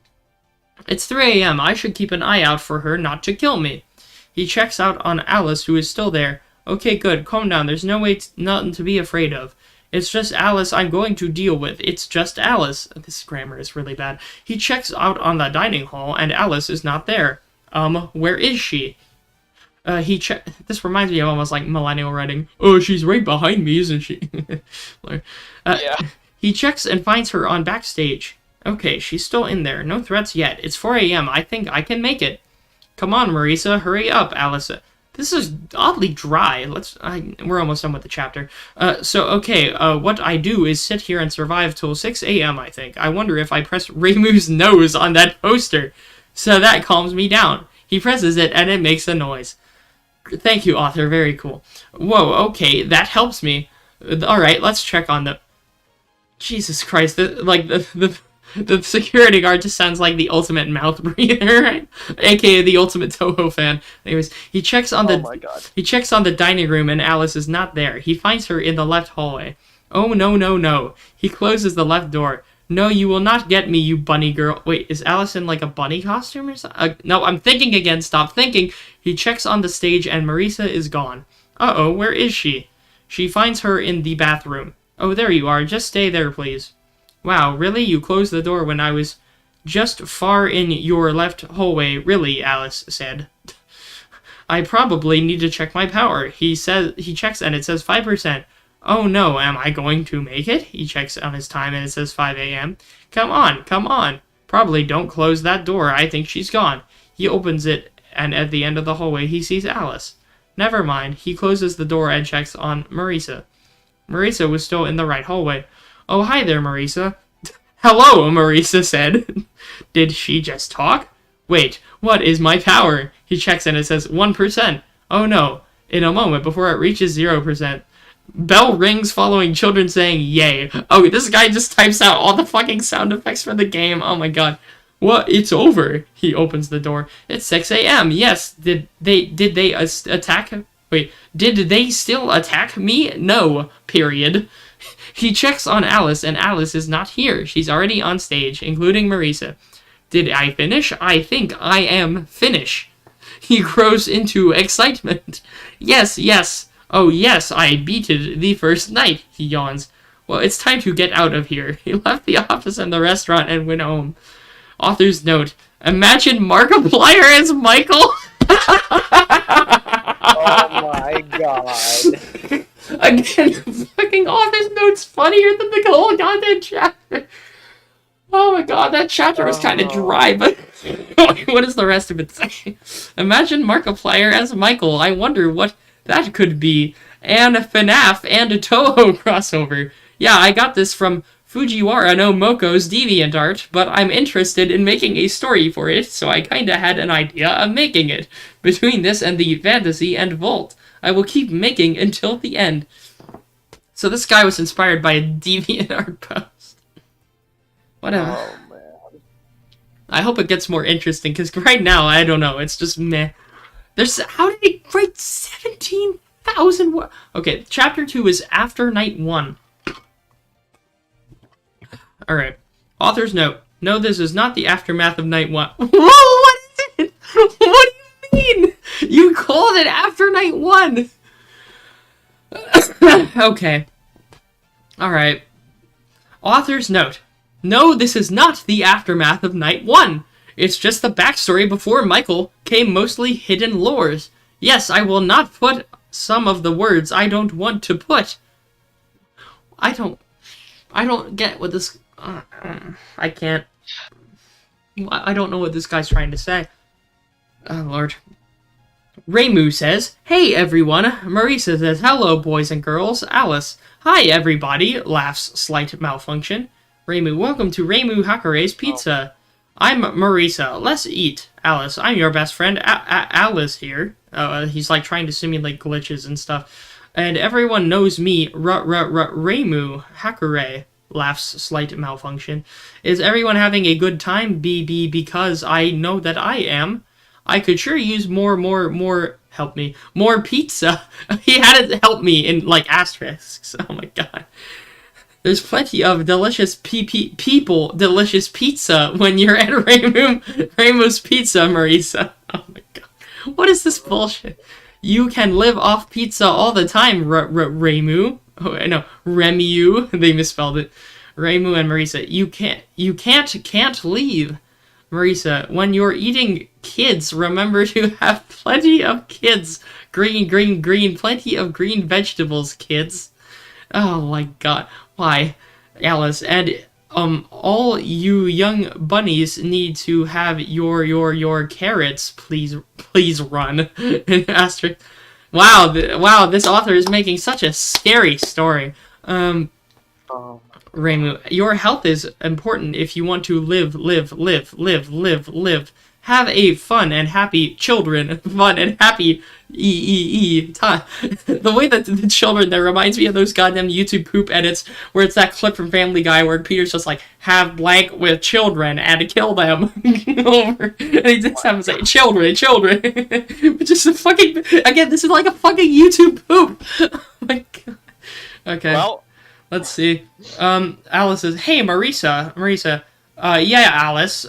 It's 3 a.m. I should keep an eye out for her not to kill me. He checks out on Alice, who is still there. Okay, good. Calm down. There's nothing to be afraid of. It's just Alice I'm going to deal with. It's just Alice. This grammar is really bad. He checks out on the dining hall, and Alice is not there. Where is she? This reminds me of almost like millennial writing. Oh, she's right behind me, isn't she? Yeah. He checks and finds her on backstage. Okay, she's still in there. No threats yet. It's 4 a.m. I think I can make it. Come on, Marisa. Hurry up, Alice. This is oddly dry. We're almost done with the chapter. What I do is sit here and survive till 6 a.m., I think. I wonder if I press Reimu's nose on that poster. So that calms me down. He presses it, and it makes a noise. Thank you, author. Very cool. Whoa, okay, that helps me. Alright, let's check on the... Jesus Christ, the security guard just sounds like the ultimate mouth breather, right? AKA the ultimate Toho fan. Anyways, he checks on the dining room, and Alice is not there. He finds her in the left hallway. Oh, no, no, no. He closes the left door. No, you will not get me, you bunny girl. Wait, is Alice in like a bunny costume or something? No, I'm thinking again. Stop thinking. He checks on the stage, and Marisa is gone. Uh-oh, where is she? She finds her in the bathroom. Oh, there you are. Just stay there, please. Wow, really? You closed the door when I was just far in your left hallway. Really, Alice said. I probably need to check my power. He checks and it says 5%. Oh no, am I going to make it? He checks on his time and it says 5 a.m. Come on, come on. Probably don't close that door. I think she's gone. He opens it, and at the end of the hallway he sees Alice. Never mind. He closes the door and checks on Marisa. Marisa was still in the right hallway. Oh, hi there, Marisa. Hello, Marisa said. Did she just talk? Wait, what is my power? He checks and it says 1%. Oh no. In a moment, before it reaches 0%. Bell rings following children saying yay. Oh, this guy just types out all the fucking sound effects for the game. Oh my god. What? It's over. He opens the door. It's 6 a.m. Yes. Did they attack? Wait, did they still attack me? No. Period. He checks on Alice, and Alice is not here. She's already on stage, including Marisa. Did I finish? I think I am finish. He grows into excitement. Yes, yes. Oh, yes, I beat it the first night, he yawns. Well, it's time to get out of here. He left the office and the restaurant and went home. Author's note. Imagine Markiplier as Michael. Oh my god. Again, the fucking author's note's funnier than the whole goddamn chapter. Oh my god, that chapter was kind of dry, but what does the rest of it say? Imagine Markiplier as Michael. I wonder what that could be. And a FNAF and a Toho crossover. Yeah, I got this from Fujiwara no Moko's DeviantArt, but I'm interested in making a story for it, so I kinda had an idea of making it. Between this and the Fantasy and Vault, I will keep making until the end. So this guy was inspired by a DeviantArt post. Whatever. Oh, man. I hope it gets more interesting, because right now, I don't know, it's just meh. How did he write 17,000 words? Okay, chapter 2 is after night 1. Alright. Author's note. No, this is not the aftermath of night 1. Whoa, what is it? What do you mean? You called it after night 1. Okay. Alright. Author's note. No, this is not the aftermath of night 1. It's just the backstory before Michael came, mostly hidden lores. Yes, I will not put some of the words I don't want to put. I don't get what this... I can't... I don't know what this guy's trying to say. Oh, Lord. Reimu says, Hey, everyone. Marisa says, Hello, boys and girls. Alice. Hi, everybody. Laughs slight malfunction. Reimu, welcome to Reimu Hakure's Pizza. I'm Marisa. Let's eat. Alice, I'm your best friend. Alice here. He's like trying to simulate glitches and stuff. And everyone knows me. Reimu Hakure. Laughs slight malfunction. Is everyone having a good time? Because I know that I am. I could sure use more, help me. More pizza. He had to help me in, like, asterisks. Oh my god. There's plenty of delicious delicious pizza when you're at Reimu's Pizza, Marisa. Oh my god. What is this bullshit? You can live off pizza all the time, Reimu. Oh, no, Remu. They misspelled it. Reimu and Marisa. You can't leave. Marisa, when you're eating kids, remember to have plenty of kids. Green, green, green. Plenty of green vegetables, kids. Oh my god. Why? Alice, and all you young bunnies need to have your carrots. Please run. Asterisk. Wow, wow, this author is making such a scary story. Um, Reimu, your health is important if you want to live. Have a fun and happy children. Fun and happy time. The way that the children, that reminds me of those goddamn YouTube poop edits where it's that clip from Family Guy where Peter's just like, have blank with children and kill them. Over. And he just have to say, children. Which is a fucking, again, this is like a fucking YouTube poop. Oh my god. Okay. well, Let's see. Alice says, hey, Marisa, yeah, Alice,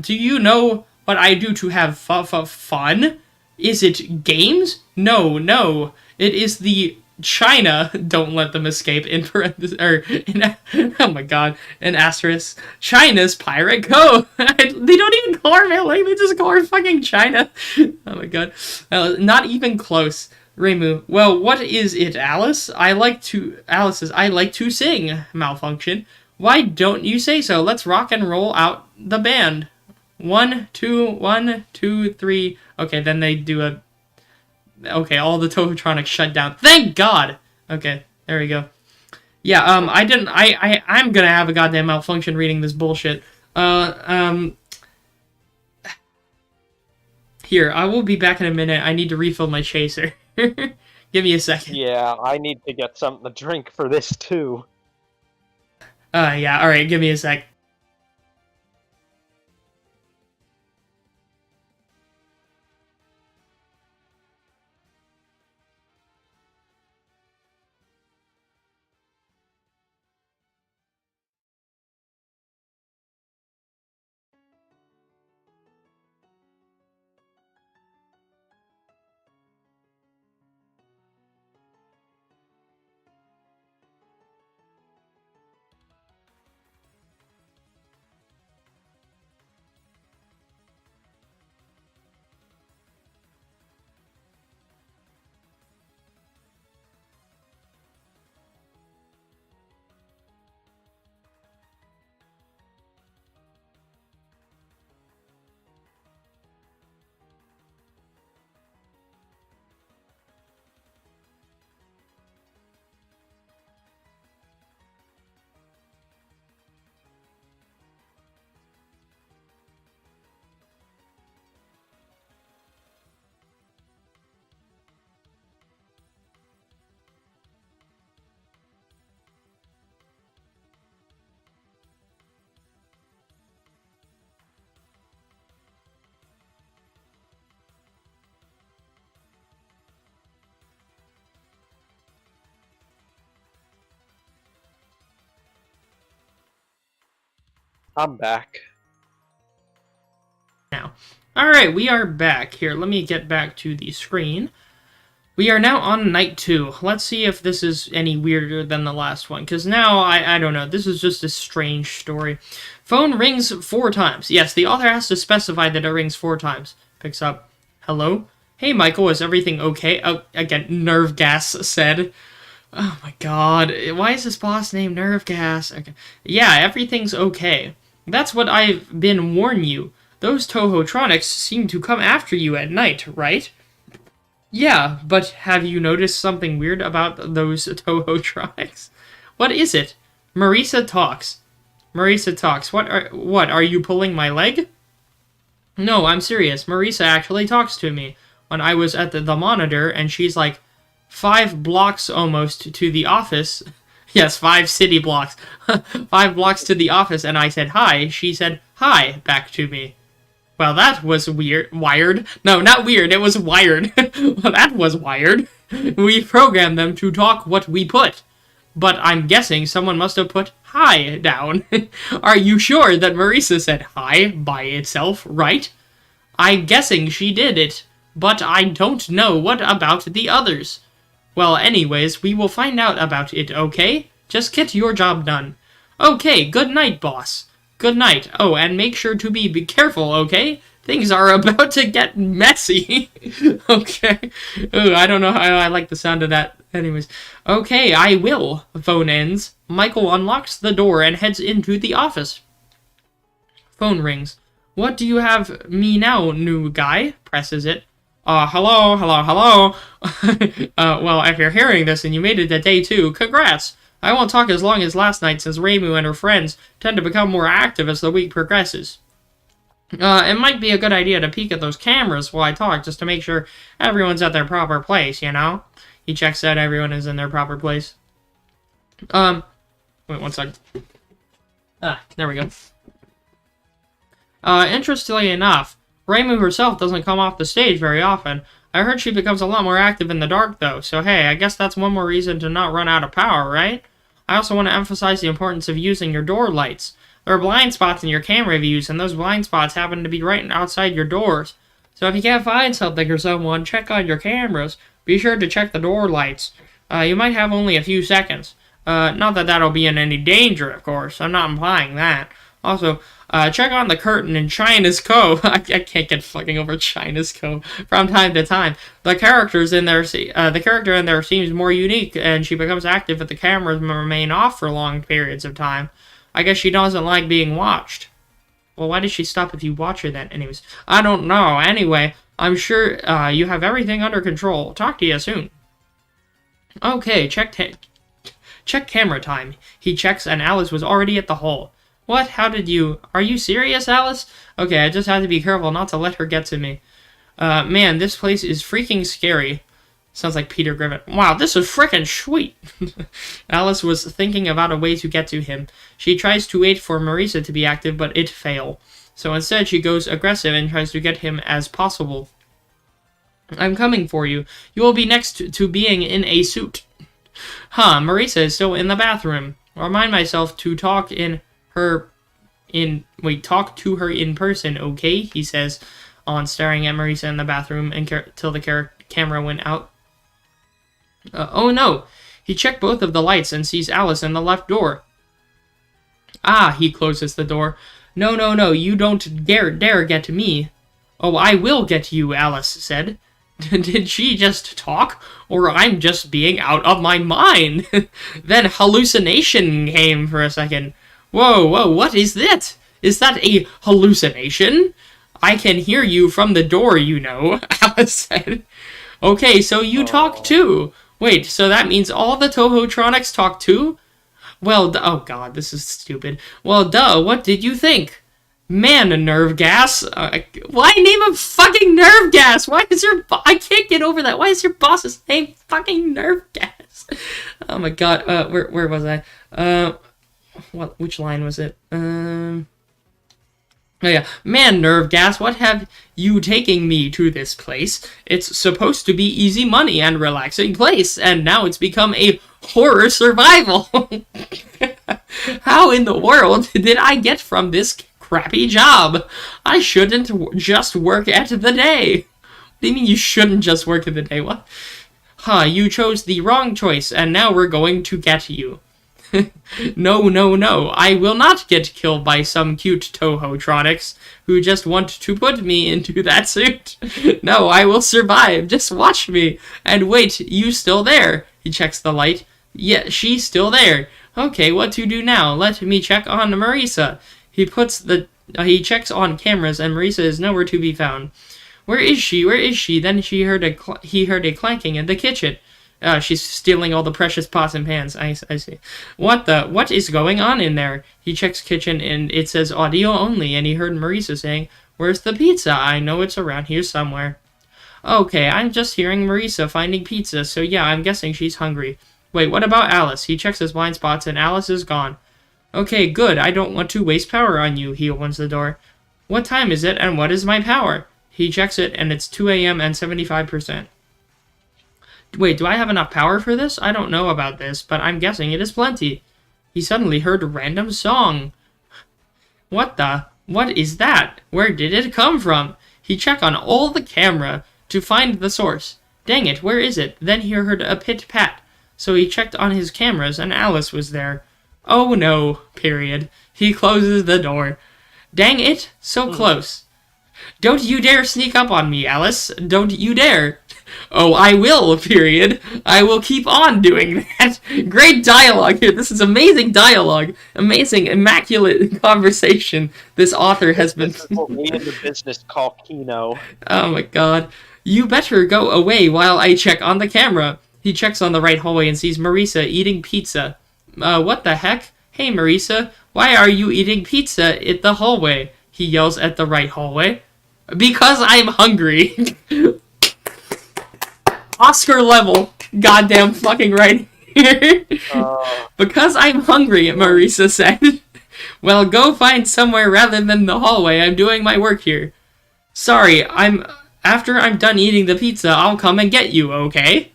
do you know what I do to have fun? Is it games? No. It is the China, don't let them escape, in parentheses, oh my god, an asterisk, China's Pirate Cove. They don't even call her Malay, they just call her fucking China. Oh my god. Not even close. Reimu, well, what is it, Alice? Alice says, I like to sing. Malfunction. Why don't you say so? Let's rock and roll out the band. 1, 2, 3. Okay, then they do a... Okay, all the Tohotronics shut down. Thank God! Okay, there we go. Yeah, I'm gonna have a goddamn malfunction reading this bullshit. Here, I will be back in a minute. I need to refill my chaser. Give me a second. yeah, I need to get something to drink for this too. Yeah, alright, give me a sec. I'm back. Now. Alright, we are back. Here, let me get back to the screen. We are now on night 2. Let's see if this is any weirder than the last one, because now, I don't know, this is just a strange story. Phone rings 4 times. Yes, the author has to specify that it rings 4 times. Picks up. Hello? Hey, Michael, is everything okay? Oh, again, Nerve Gas said. Oh my god, why is his boss named Nerve Gas? Okay. Yeah, everything's okay. That's what I've been warning you. Those Tohotronics seem to come after you at night, right? Yeah, but have you noticed something weird about those Tohotronics? What is it? Marisa talks. What are you pulling my leg? No, I'm serious. Marisa actually talks to me. When I was at the monitor, and she's like 5 blocks almost to the office. Yes, 5 city blocks. 5 blocks to the office, and I said hi. She said hi back to me. Well, that was weird. Wired? No, not weird. It was wired. Well, that was wired. We programmed them to talk what we put. But I'm guessing someone must have put hi down. Are you sure that Marisa said hi by itself, right? I'm guessing she did it. but I don't know what about the others. Well, anyways, we will find out about it, okay? Just get your job done. Okay, good night, boss. Good night. Oh, and make sure to be careful, okay? Things are about to get messy. Okay. Ooh, I don't know how I like the sound of that. Anyways. Okay, I will. Phone ends. Michael unlocks the door and heads into the office. Phone rings. What do you have me now, new guy? Presses it. Hello. Well, if you're hearing this and you made it to day 2, congrats. I won't talk as long as last night since Reimu and her friends tend to become more active as the week progresses. It might be a good idea to peek at those cameras while I talk just to make sure everyone's at their proper place, you know? He checks out everyone is in their proper place. Wait one sec. There we go. Interestingly enough, Reimu herself doesn't come off the stage very often. I heard she becomes a lot more active in the dark, though, so hey, I guess that's one more reason to not run out of power, right? I also want to emphasize the importance of using your door lights. There are blind spots in your camera views, and those blind spots happen to be right outside your doors. So if you can't find something or someone, check on your cameras. Be sure to check the door lights. You might have only a few seconds. Not that that'll be in any danger, of course. I'm not implying that. Also, check on the curtain in China's Cove. I can't get fucking over China's Cove from time to time. The character in there seems more unique, and she becomes active if the cameras remain off for long periods of time. I guess she doesn't like being watched. Well, why did she stop if you watch her then? Anyways, I don't know. Anyway, I'm sure you have everything under control. Talk to you soon. Okay, check camera time. He checks, and Alice was already at the hole. What? How did you... Are you serious, Alice? Okay, I just had to be careful not to let her get to me. Man, this place is freaking scary. Sounds like Peter Griffin. Wow, this is freaking sweet. Alice was thinking about a way to get to him. She tries to wait for Marisa to be active, but it fails. So instead, she goes aggressive and tries to get him as possible. I'm coming for you. You will be next to being in a suit. Huh, Marisa is still in the bathroom. Remind myself to talk to her in person, okay? He says, on staring at Marisa in the bathroom until the camera went out. Oh no! He checked both of the lights and sees Alice in the left door. Ah, he closes the door. No, you don't dare get to me. Oh, I will get you, Alice said. Did she just talk? Or I'm just being out of my mind? Then hallucination came for a second. Whoa, what is that? Is that a hallucination? I can hear you from the door, you know, Alice said. Okay, so you talk too. Wait, so that means all the Tohotronics talk too? Well, oh god, this is stupid. Well, duh, what did you think? Man, a nerve gas. Why name him fucking nerve gas? Why is I can't get over that. Why is your boss's name fucking nerve gas? Oh my god, where was I? Which line was it? Oh yeah. Man, nerve gas, what have you taking me to this place? It's supposed to be easy money and relaxing place, and now it's become a horror survival. How in the world did I get from this crappy job? I shouldn't just work at the day. What do you mean you shouldn't just work at the day? What? Huh, you chose the wrong choice, and now we're going to get you. No. I will not get killed by some cute Tohotronics who just want to put me into that suit. No, I will survive. Just watch me. And wait, you still there? He checks the light. Yeah, she's still there. Okay, what to do now? Let me check on Marisa. He checks on cameras, and Marisa is nowhere to be found. Where is she? Then he heard a clanking in the kitchen. She's stealing all the precious pots and pans. I see. What is going on in there? He checks kitchen, and it says audio only, and he heard Marisa saying, "Where's the pizza? I know it's around here somewhere." Okay, I'm just hearing Marisa finding pizza, so yeah, I'm guessing she's hungry. Wait, what about Alice? He checks his blind spots, and Alice is gone. Okay, good. I don't want to waste power on you. He opens the door. What time is it, and what is my power? He checks it, and it's 2 a.m. and 75%. Wait, do I have enough power for this? I don't know about this, but I'm guessing it is plenty. He suddenly heard a random song. What is that? Where did it come from? He checked on all the camera. to find the source. Dang it, where is it? Then he heard a pit-pat. So he checked on his cameras, and Alice was there. Oh no, period. He closes the door. Dang it, so close. Don't you dare sneak up on me, Alice. Don't you dare. Oh, I will, period. I will keep on doing that. Great dialogue here. This is amazing dialogue. Amazing, immaculate conversation this author has been... This is what we in the business call Kino. Oh my god. You better go away while I check on the camera. He checks on the right hallway and sees Marisa eating pizza. What the heck? Hey, Marisa, why are you eating pizza in the hallway? He yells at the right hallway. Because I'm hungry. Oscar level. Goddamn fucking right here. Because I'm hungry, Marisa said. Well, go find somewhere rather than the hallway. I'm doing my work here. Sorry, after I'm done eating the pizza, I'll come and get you, okay?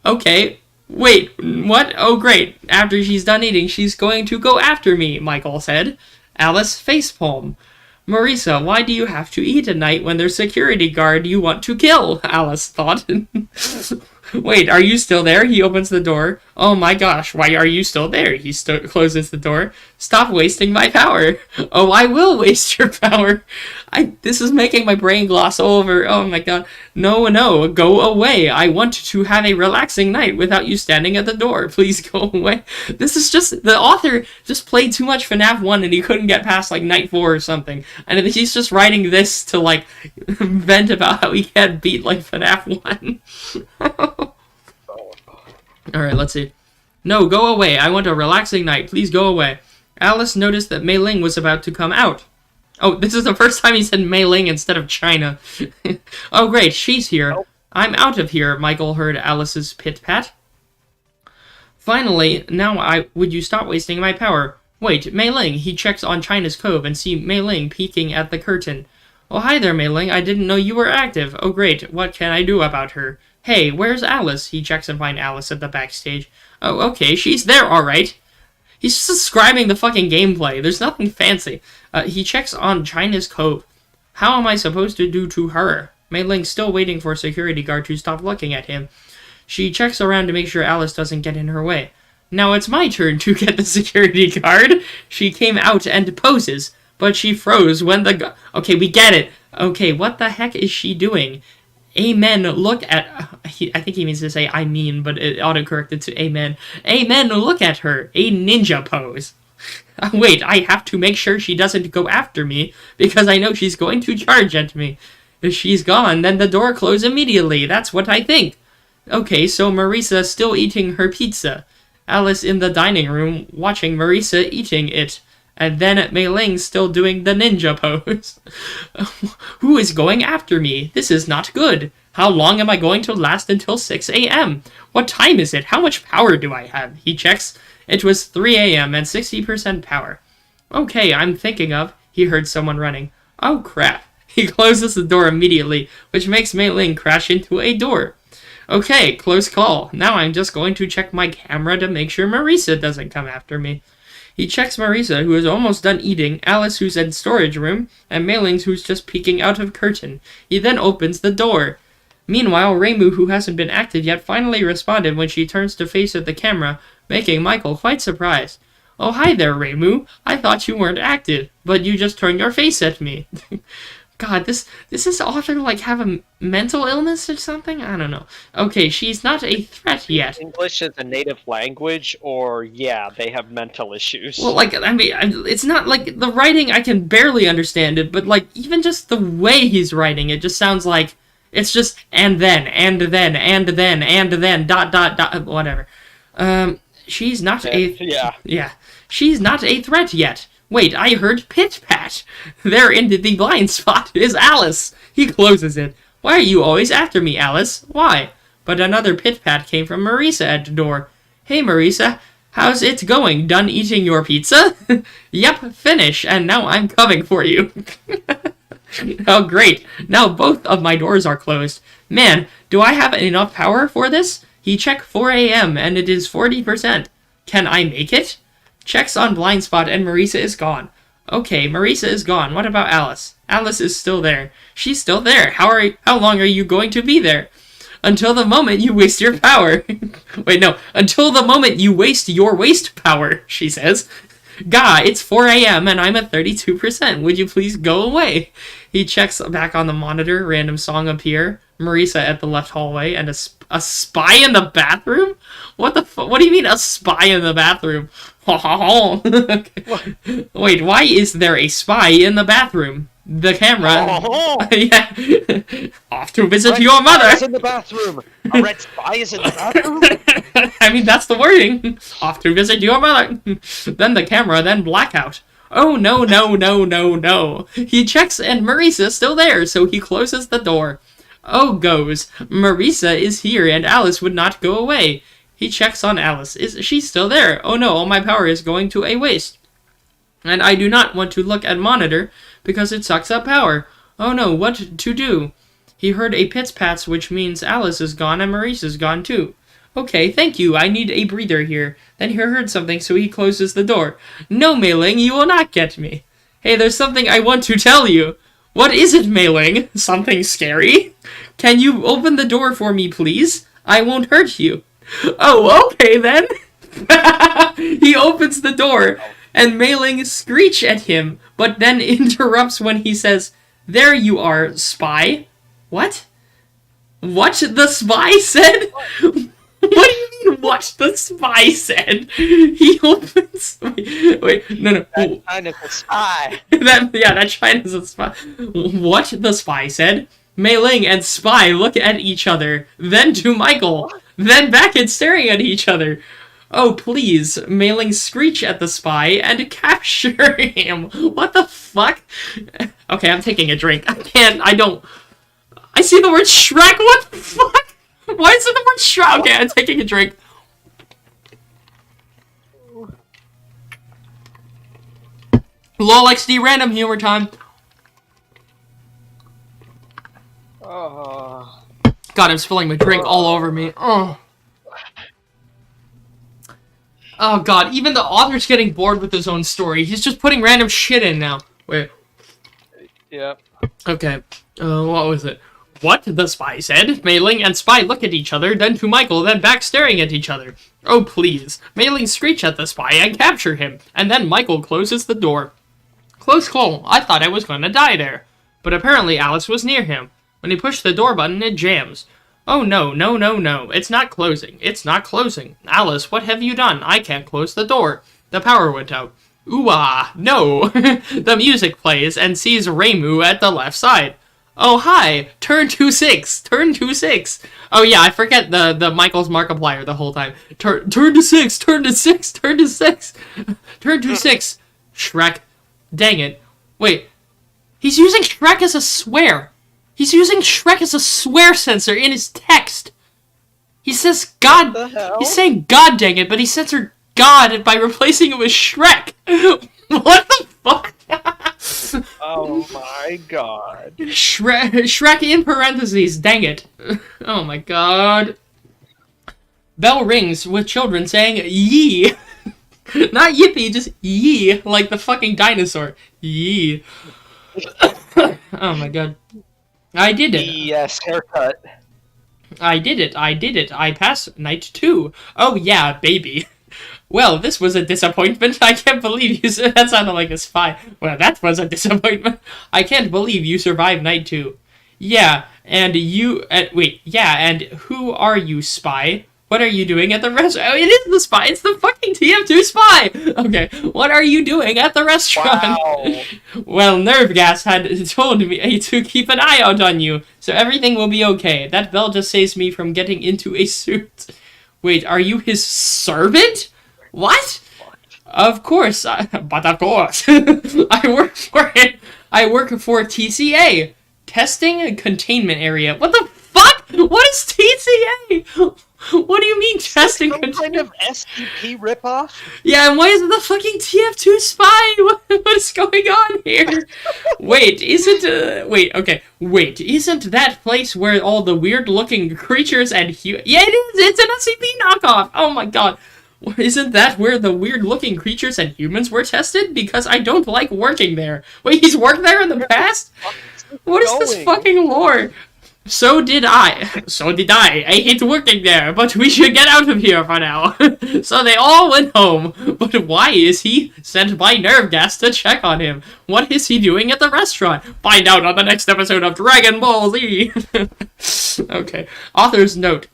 Okay. Wait, what? Oh, great. After she's done eating, she's going to go after me, Michael said. Alice facepalm. Marisa, why do you have to eat at night when there's security guard you want to kill? Alice thought. Wait, are you still there? He opens the door. Oh my gosh, why are you still there? He closes the door. Stop wasting my power. Oh, I will waste your power. This is making my brain gloss over. Oh my god. No, go away. I want to have a relaxing night without you standing at the door. Please go away. This is just, the author just played too much FNAF 1 and he couldn't get past like night 4 or something. And he's just writing this to like vent about how he had beat like FNAF 1. Alright, let's see. No, go away. I want a relaxing night. Please go away. Alice noticed that Mei Ling was about to come out. Oh, this is the first time he said Mei Ling instead of China. Oh, great. She's here. Nope. I'm out of here, Michael heard Alice's pit-pat. Finally, now would you stop wasting my power? Wait, Mei Ling. He checks on China's Cove and see Mei Ling peeking at the curtain. Oh, hi there, Mei Ling. I didn't know you were active. Oh, great. What can I do about her? Hey, where's Alice? He checks and finds Alice at the backstage. Oh, okay, she's there, alright. He's just describing the fucking gameplay. There's nothing fancy. He checks on China's Cove. How am I supposed to do to her? Mei Ling's still waiting for a security guard to stop looking at him. She checks around to make sure Alice doesn't get in her way. Now it's my turn to get the security guard. She came out and poses, but she froze when the... Okay, we get it. Okay, what the heck is she doing? Amen, look at... I think he means to say I mean, but it autocorrected to amen. Amen, look at her. A ninja pose. Wait, I have to make sure she doesn't go after me, because I know she's going to charge at me. If she's gone, then the door closes immediately. That's what I think. Okay, so Marisa's still eating her pizza. Alice in the dining room, watching Marisa eating it. And then Mei Ling's still doing the ninja pose. Who is going after me? This is not good. How long am I going to last until 6 a.m.? What time is it? How much power do I have? He checks. It was 3 a.m. and 60% power. Okay, I'm thinking of... He heard someone running. Oh, crap. He closes the door immediately, which makes Mei Ling crash into a door. Okay, close call. Now I'm just going to check my camera to make sure Marisa doesn't come after me. He checks Marisa, who is almost done eating, Alice, who's in storage room, and Mei Ling, who's just peeking out of curtain. He then opens the door. Meanwhile, Reimu, who hasn't been active yet, finally responded when she turns to face at the camera, making Michael quite surprised. Oh, hi there, Reimu. I thought you weren't active, but you just turned your face at me. God, this author, like, have a mental illness or something? I don't know. Okay, she's not a threat yet. English is a native language, or, yeah, they have mental issues. Well, like, I mean, it's not, like, the writing, I can barely understand it, but, like, even just the way he's writing it just sounds like it's just, and then, dot, whatever. She's not Yeah. She's not a threat yet. Wait, I heard pit-pat. There in the blind spot is Alice. He closes it. Why are you always after me, Alice? Why? But another pit-pat came from Marisa at the door. Hey, Marisa, how's it going? Done eating your pizza? Yep, finish, and now I'm coming for you. Oh, great. Now both of my doors are closed. Man, do I have enough power for this? He checked 4 a.m. and it is 40%. Can I make it? Checks on blind spot and Marisa is gone. Okay, Marisa is gone. What about Alice? Alice is still there. She's still there. How long are you going to be there? Until the moment you waste your power. Wait, no. Until the moment you waste your waste power, she says. Gah, it's 4 a.m. and I'm at 32%. Would you please go away? He checks back on the monitor. Random song appear. Marisa at the left hallway and a spy in the bathroom? What the what do you mean a spy in the bathroom? Okay. Wait, why is there a spy in the bathroom? The camera. Yeah. Off to visit Red your mother. spy is in the bathroom. A red spy is in the bathroom. I mean, that's the wording. Off to visit your mother. Then the camera, then blackout. Oh, no, no, no, no, no. He checks and Marisa's still there, so he closes the door. Oh, goes. Marisa is here and Alice would not go away. He checks on Alice. Is she still there? Oh no, all my power is going to a waste. And I do not want to look at monitor because it sucks up power. Oh no, what to do? He heard a pits-pats, which means Alice is gone and Marisa's gone too. Okay, thank you. I need a breather here. Then he heard something, so he closes the door. No, Mei Ling, you will not get me. Hey, there's something I want to tell you. What is it, Mei Ling? Something scary? Can you open the door for me, please? I won't hurt you. Oh, okay then. He opens the door, and Mei Ling screeches at him, but then interrupts when he says, "There you are, spy." What? What the spy said? What do you mean, what the spy said? He opens... Wait, no. That China's a spy. That China's a spy. What the spy said? Mei Ling and Spy look at each other, then to Michael, then back and staring at each other. Oh, please. Mei Ling screech at the spy and capture him. What the fuck? Okay, I'm taking a drink. I see the word Shrek. What the fuck? Why is it the word Shrek? Okay, I'm taking a drink. LOL XD random humor time. Oh. God, I'm spilling my drink all over me. Oh. Oh god, even the author's getting bored with his own story. He's just putting random shit in now. Wait. Yep. Okay. What was it? What? The spy said. Mei Ling and Spy look at each other, then to Michael, then back staring at each other. Oh, please. Mei Ling screech at the spy and capture him, and then Michael closes the door. Close call. I thought I was going to die there. But apparently Alice was near him. When he pushed the door button, it jams. Oh no, no, no, no. It's not closing. It's not closing. Alice, what have you done? I can't close the door. The power went out. Ooh-ah, no. The music plays and sees Reimu at the left side. Oh, hi. Turn to 6. Turn to 6. Oh, yeah, I forget the Michael's Markiplier the whole time. Turn to 6. Turn to 6. Turn to 6. Turn to 6. Shrek. Dang it. Wait. He's using Shrek as a swear. He's using Shrek as a swear sensor in his text. He says God. What the hell? He's saying God, dang it, but he censored God by replacing it with Shrek. What the fuck? Oh my god. Shrek in parentheses, dang it. Oh my god. Bell rings with children saying yee. Not yippee, just yee, like the fucking dinosaur. Yee. Oh my god. I did it. Yes, haircut. I did it. I passed night 2. Oh yeah, baby. Well, this was a disappointment. I can't believe you... That sounded like a spy. Well, that was a disappointment. I can't believe you survived night 2. Yeah, and you... wait, yeah, and who are you, spy? What are you doing at the restaurant? Oh, it is the spy. It's the fucking TF2 spy. Okay, what are you doing at the restaurant? Wow. Well, Nerve Gas had told me to keep an eye out on you, so everything will be okay. That bell just saves me from getting into a suit. Wait, are you his servant? What? Of course, but of course. I work for it. I work for TCA. Testing and Containment Area. What the fuck? What is TCA? What do you mean testing? Some kind of SCP ripoff? Yeah, and why is it the fucking TF2 spy? What is going on here? Wait, isn't that place where all the weird-looking creatures and yeah, it is. It's an SCP knockoff. Oh my god. Isn't that where the weird-looking creatures and humans were tested? Because I don't like working there. Wait, he's worked there in the past? What is this fucking lore? So did I. So did I. I hate working there, but we should get out of here for now. So they all went home. But why is he sent by Nerve Gas to check on him? What is he doing at the restaurant? Find out on the next episode of Dragon Ball Z. Okay. Author's note.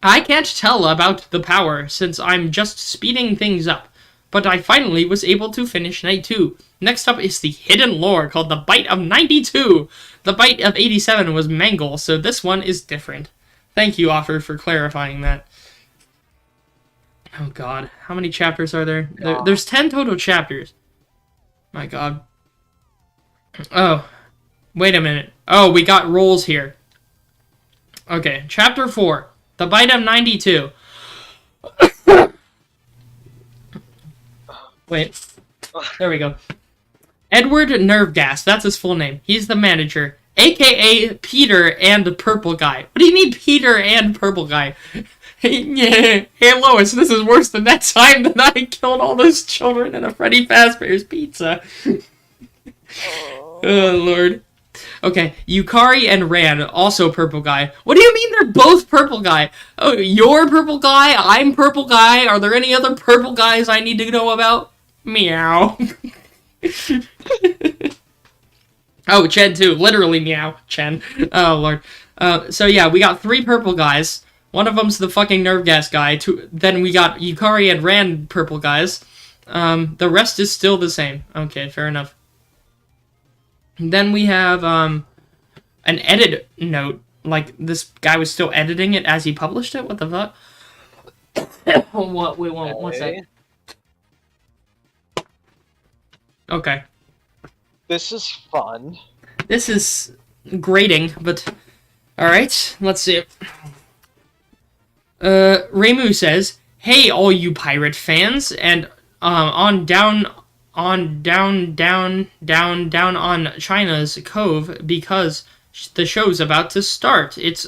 I can't tell about the power since I'm just speeding things up. But I finally was able to finish Night 2. Next up is the hidden lore called the Bite of 92. The Bite of 87 was Mangle, so this one is different. Thank you, author, for clarifying that. Oh god, how many chapters are there? There's 10 total chapters. My god. Oh, wait a minute. Oh, we got rolls here. Okay, chapter 4. The Bite of 92. Wait. There we go. Edward Nervegas, that's his full name. He's the manager, aka Peter and Purple Guy. What do you mean Peter and Purple Guy? Hey Lois, this is worse than that time that I killed all those children in a Freddy Fazbear's Pizza. Oh, Lord. Okay, Yukari and Rand, also Purple Guy. What do you mean they're both Purple Guy? Oh, you're Purple Guy, I'm Purple Guy. Are there any other Purple Guys I need to know about? Meow. Oh, Chen too. Literally meow. Chen. Oh, Lord. So yeah, we got 3 Purple Guys. One of them's the fucking Nerve Gas guy. Then we got Yukari and Rand Purple Guys. The rest is still the same. Okay, fair enough. Then we have, an edit note. Like, this guy was still editing it as he published it? What the fuck? Wait, one second. Okay. This is fun. This is grating, but... Alright, let's see. Reimu says, hey, all you pirate fans, and, on China's Cove, because the show's about to start. It's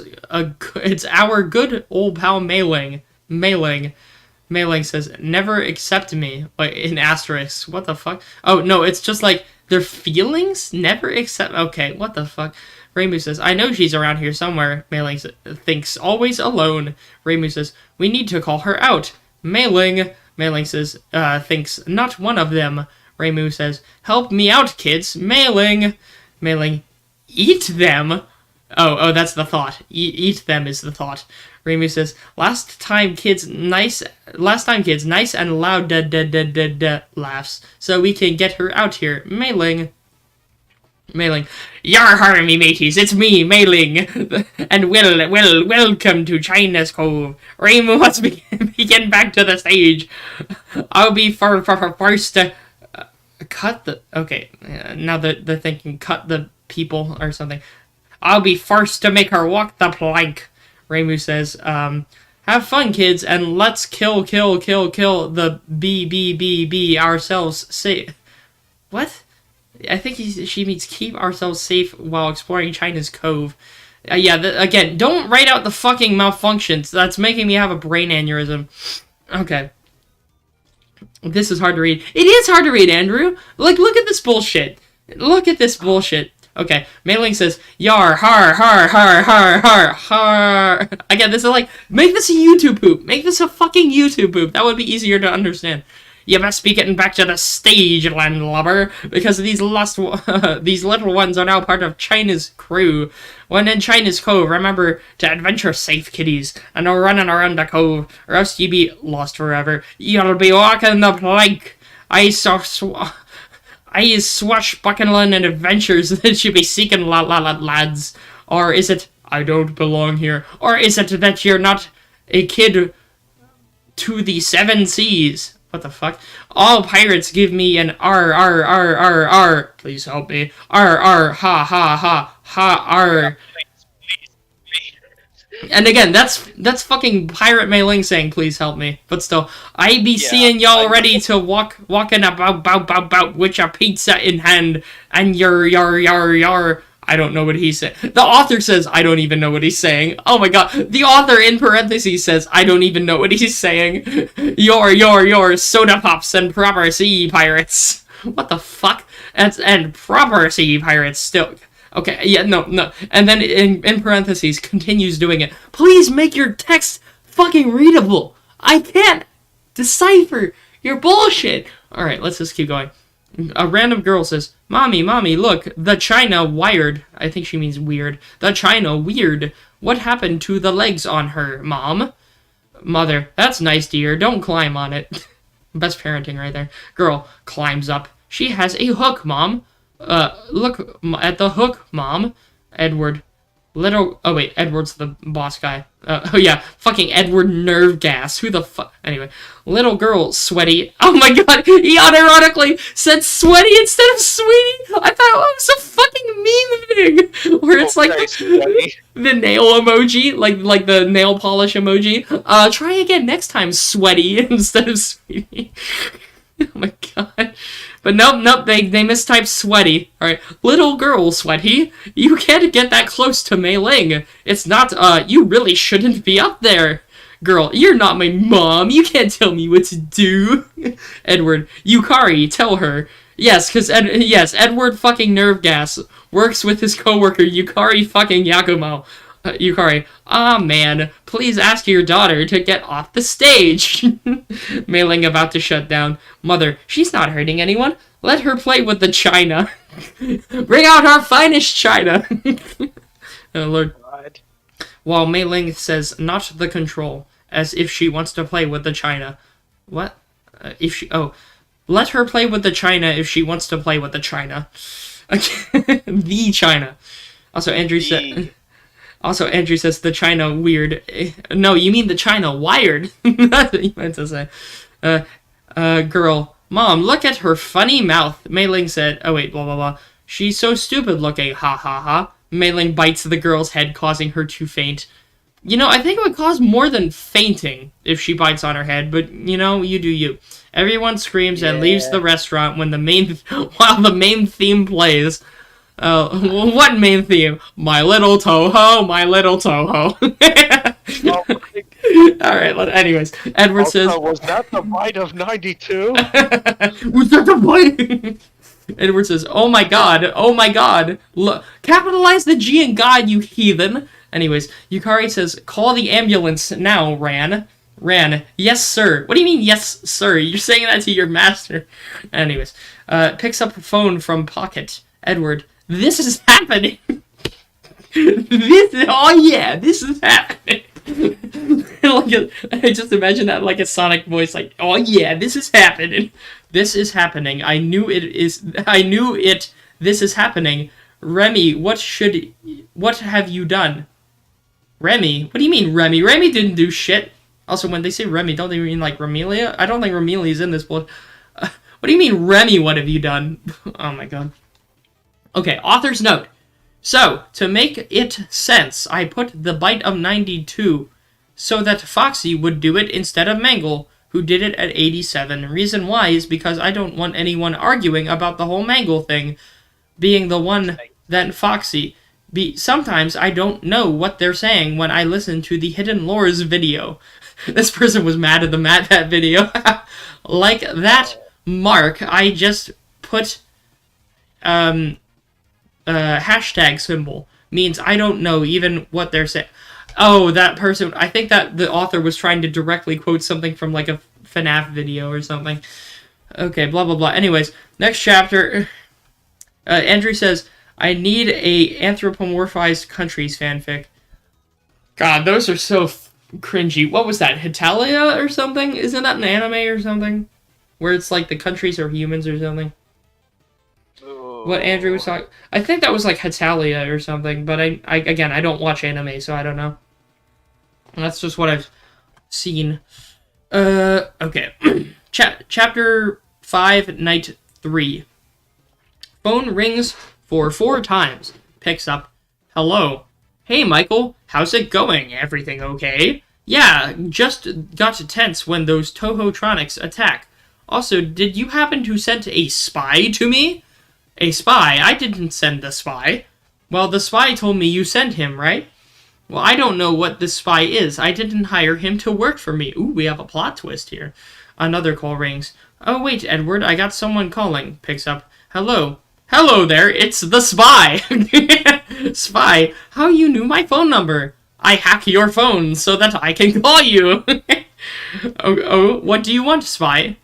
our good old pal Mei Ling. Mei Ling says, never accept me. Like, in asterisks. What the fuck? Oh, no, it's just like, their feelings? Never accept... Okay, what the fuck? Reimu says, I know she's around here somewhere. Mei Ling thinks, always alone. Reimu says, we need to call her out. Mei Ling says, thinks, not one of them. Reimu says, help me out, kids. Mei Ling, eat them. Oh, that's the thought. Eat them is the thought. Reimu says, last time kids, nice and loud laughs, so we can get her out here. Mei Ling, yar har me mateys, it's me, Mei Ling, and welcome to China's Cove. Reimu, let's begin back to the stage. I'll be first to cut the... Okay, now they're thinking cut the people or something. I'll be first to make her walk the plank. Reimu says, have fun, kids, and let's kill the B ourselves safe. What? I think she means keep ourselves safe while exploring China's Cove. Yeah, again, don't write out the fucking malfunctions. That's making me have a brain aneurysm. Okay. This is hard to read. It is hard to read, Andrew. Like, look at this bullshit. Look at this bullshit. Okay, Mei Ling says, yar, har, har, har, har, har, har. Again, this is like, make this a YouTube poop. Make this a fucking YouTube poop. That would be easier to understand. You must be getting back to the stage, landlubber, because these little ones are now part of China's crew. When in China's Cove, remember to adventure safe, kiddies, and no running around the cove, or else you be lost forever. You'll be walking the plank. I is swashbuckling and adventures that you be seeking, lads. Or is it, I don't belong here? Or is it that you're not a kid to the 7 seas? What the fuck? All pirates give me an R. Please help me. R, ha, ha, ha, ha, R. And again, that's fucking Pirate Mei Ling saying, please help me. But still, I be seeing y'all ready to walking about with your pizza in hand, and yar, I don't know what he's saying. The author says, I don't even know what he's saying. Oh my god. The author in parentheses says, I don't even know what he's saying. Your soda pops and proper sea pirates. What the fuck? And proper sea pirates still. Okay, yeah, no. And then in parentheses, continues doing it. Please make your text fucking readable. I can't decipher your bullshit. Alright, let's just keep going. A random girl says, Mommy, look, the China wired. I think she means weird. The China weird. What happened to the legs on her, Mom? Mother, that's nice, dear. Don't climb on it. Best parenting right there. Girl climbs up. She has a hook, Mom. Look at the hook, Mom. Edward. Oh wait, Edward's the boss guy. Oh yeah, fucking Edward Nerve Gas. Who the fuck? Anyway, little girl, sweaty. Oh my god, he unironically said sweaty instead of sweetie. I thought it was a fucking meme thing where it's like the nail emoji, like the nail polish emoji. Try again next time, sweaty instead of sweetie. Oh my god. But nope, they mistyped sweaty. Alright, little girl, sweaty. You can't get that close to Mei Ling. It's not, you really shouldn't be up there. Girl, you're not my mom. You can't tell me what to do. Edward, Yukari, tell her. Yes, yes, Edward fucking Nerve Gas works with his coworker, Yukari fucking Yakumo. Yukari, man, please ask your daughter to get off the stage. Mei Ling about to shut down. Mother, she's not hurting anyone. Let her play with the china. Bring out our finest china. Oh, Lord. God. While Mei Ling says, not the control, as if she wants to play with the china. What? Let her play with the china if she wants to play with the china. The china. Also, Andrew said... Also, Andrew says the China weird. No, you mean the China wired. That's what you meant to say. Girl. Mom, look at her funny mouth. Mei Ling said, oh wait, blah, blah, blah. She's so stupid looking, ha, ha, ha. Mei Ling bites the girl's head, causing her to faint. You know, I think it would cause more than fainting if she bites on her head, but, you know, you do you. Everyone screams and leaves the restaurant while the main theme plays. What main theme? My little Toho, my little Toho. Alright, anyways, Edward says... was that the bite of 92? Was that the bite? Edward says, oh my god. Look, capitalize the G in God, you heathen. Anyways, Yukari says, call the ambulance now, Ran, yes, sir. What do you mean, yes, sir? You're saying that to your master. Anyways, picks up a phone from pocket. Edward, this is happening. This is happening. I just imagine that like a Sonic voice, like, oh yeah, this is happening. This is happening. I knew it. This is happening. Remy, what have you done? Remy? What do you mean, Remy? Remy didn't do shit. Also, when they say Remy, don't they mean like Remelia? I don't think Remelia's in this book. What do you mean, Remy, what have you done? Oh my god. Okay, author's note. So, to make it sense, I put the bite of 92 so that Foxy would do it instead of Mangle, who did it at 87. Reason why is because I don't want anyone arguing about the whole Mangle thing being the one that Foxy... Sometimes I don't know what they're saying when I listen to the Hidden Lores video. This person was mad at that video. Like that mark, I just put hashtag symbol. Means I don't know even what they're saying. Oh, that person, I think that the author was trying to directly quote something from like a FNAF video or something. Okay, blah blah blah. Anyways, next chapter. Andrew says, I need a anthropomorphized countries fanfic. God, those are so cringy. What was that? Hitalia or something? Isn't that an anime or something? Where it's like the countries are humans or something? What Andrew was talking... I think that was like Hitalia or something, but again, I don't watch anime, so I don't know. That's just what I've seen. Okay. Chapter 5, Night 3. Phone rings for 4 times. Picks up. Hello. Hey, Michael. How's it going? Everything okay? Yeah, just got tense when those Toho-tronics attack. Also, did you happen to send a spy to me? A spy? I didn't send the spy. Well, the spy told me you sent him, right? Well, I don't know what this spy is. I didn't hire him to work for me. Ooh, we have a plot twist here. Another call rings. Oh, wait, Edward, I got someone calling. Picks up. Hello. Hello there, it's the spy. Spy, how you knew my phone number? I hack your phone so that I can call you. What do you want, spy?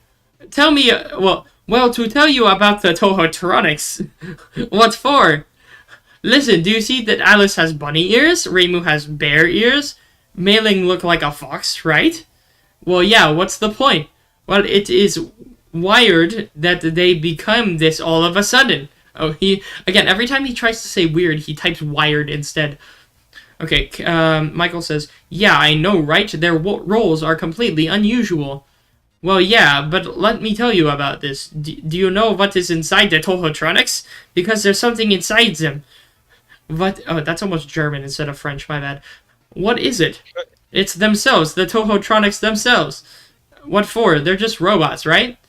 Tell me, well, to tell you about the Tohotronics. What for? Listen, do you see that Alice has bunny ears? Reimu has bear ears? Mei-ling look like a fox, right? Well, yeah, what's the point? Well, it is wired that they become this all of a sudden. Oh, again, every time he tries to say weird, he types wired instead. Okay, Michael says, yeah, I know, right? Their roles are completely unusual. Well, yeah, but let me tell you about this. Do you know what is inside the Tohotronics? Because there's something inside them. What? Oh, that's almost German instead of French, my bad. What is it? It's themselves, the Tohotronics themselves. What for? They're just robots, right?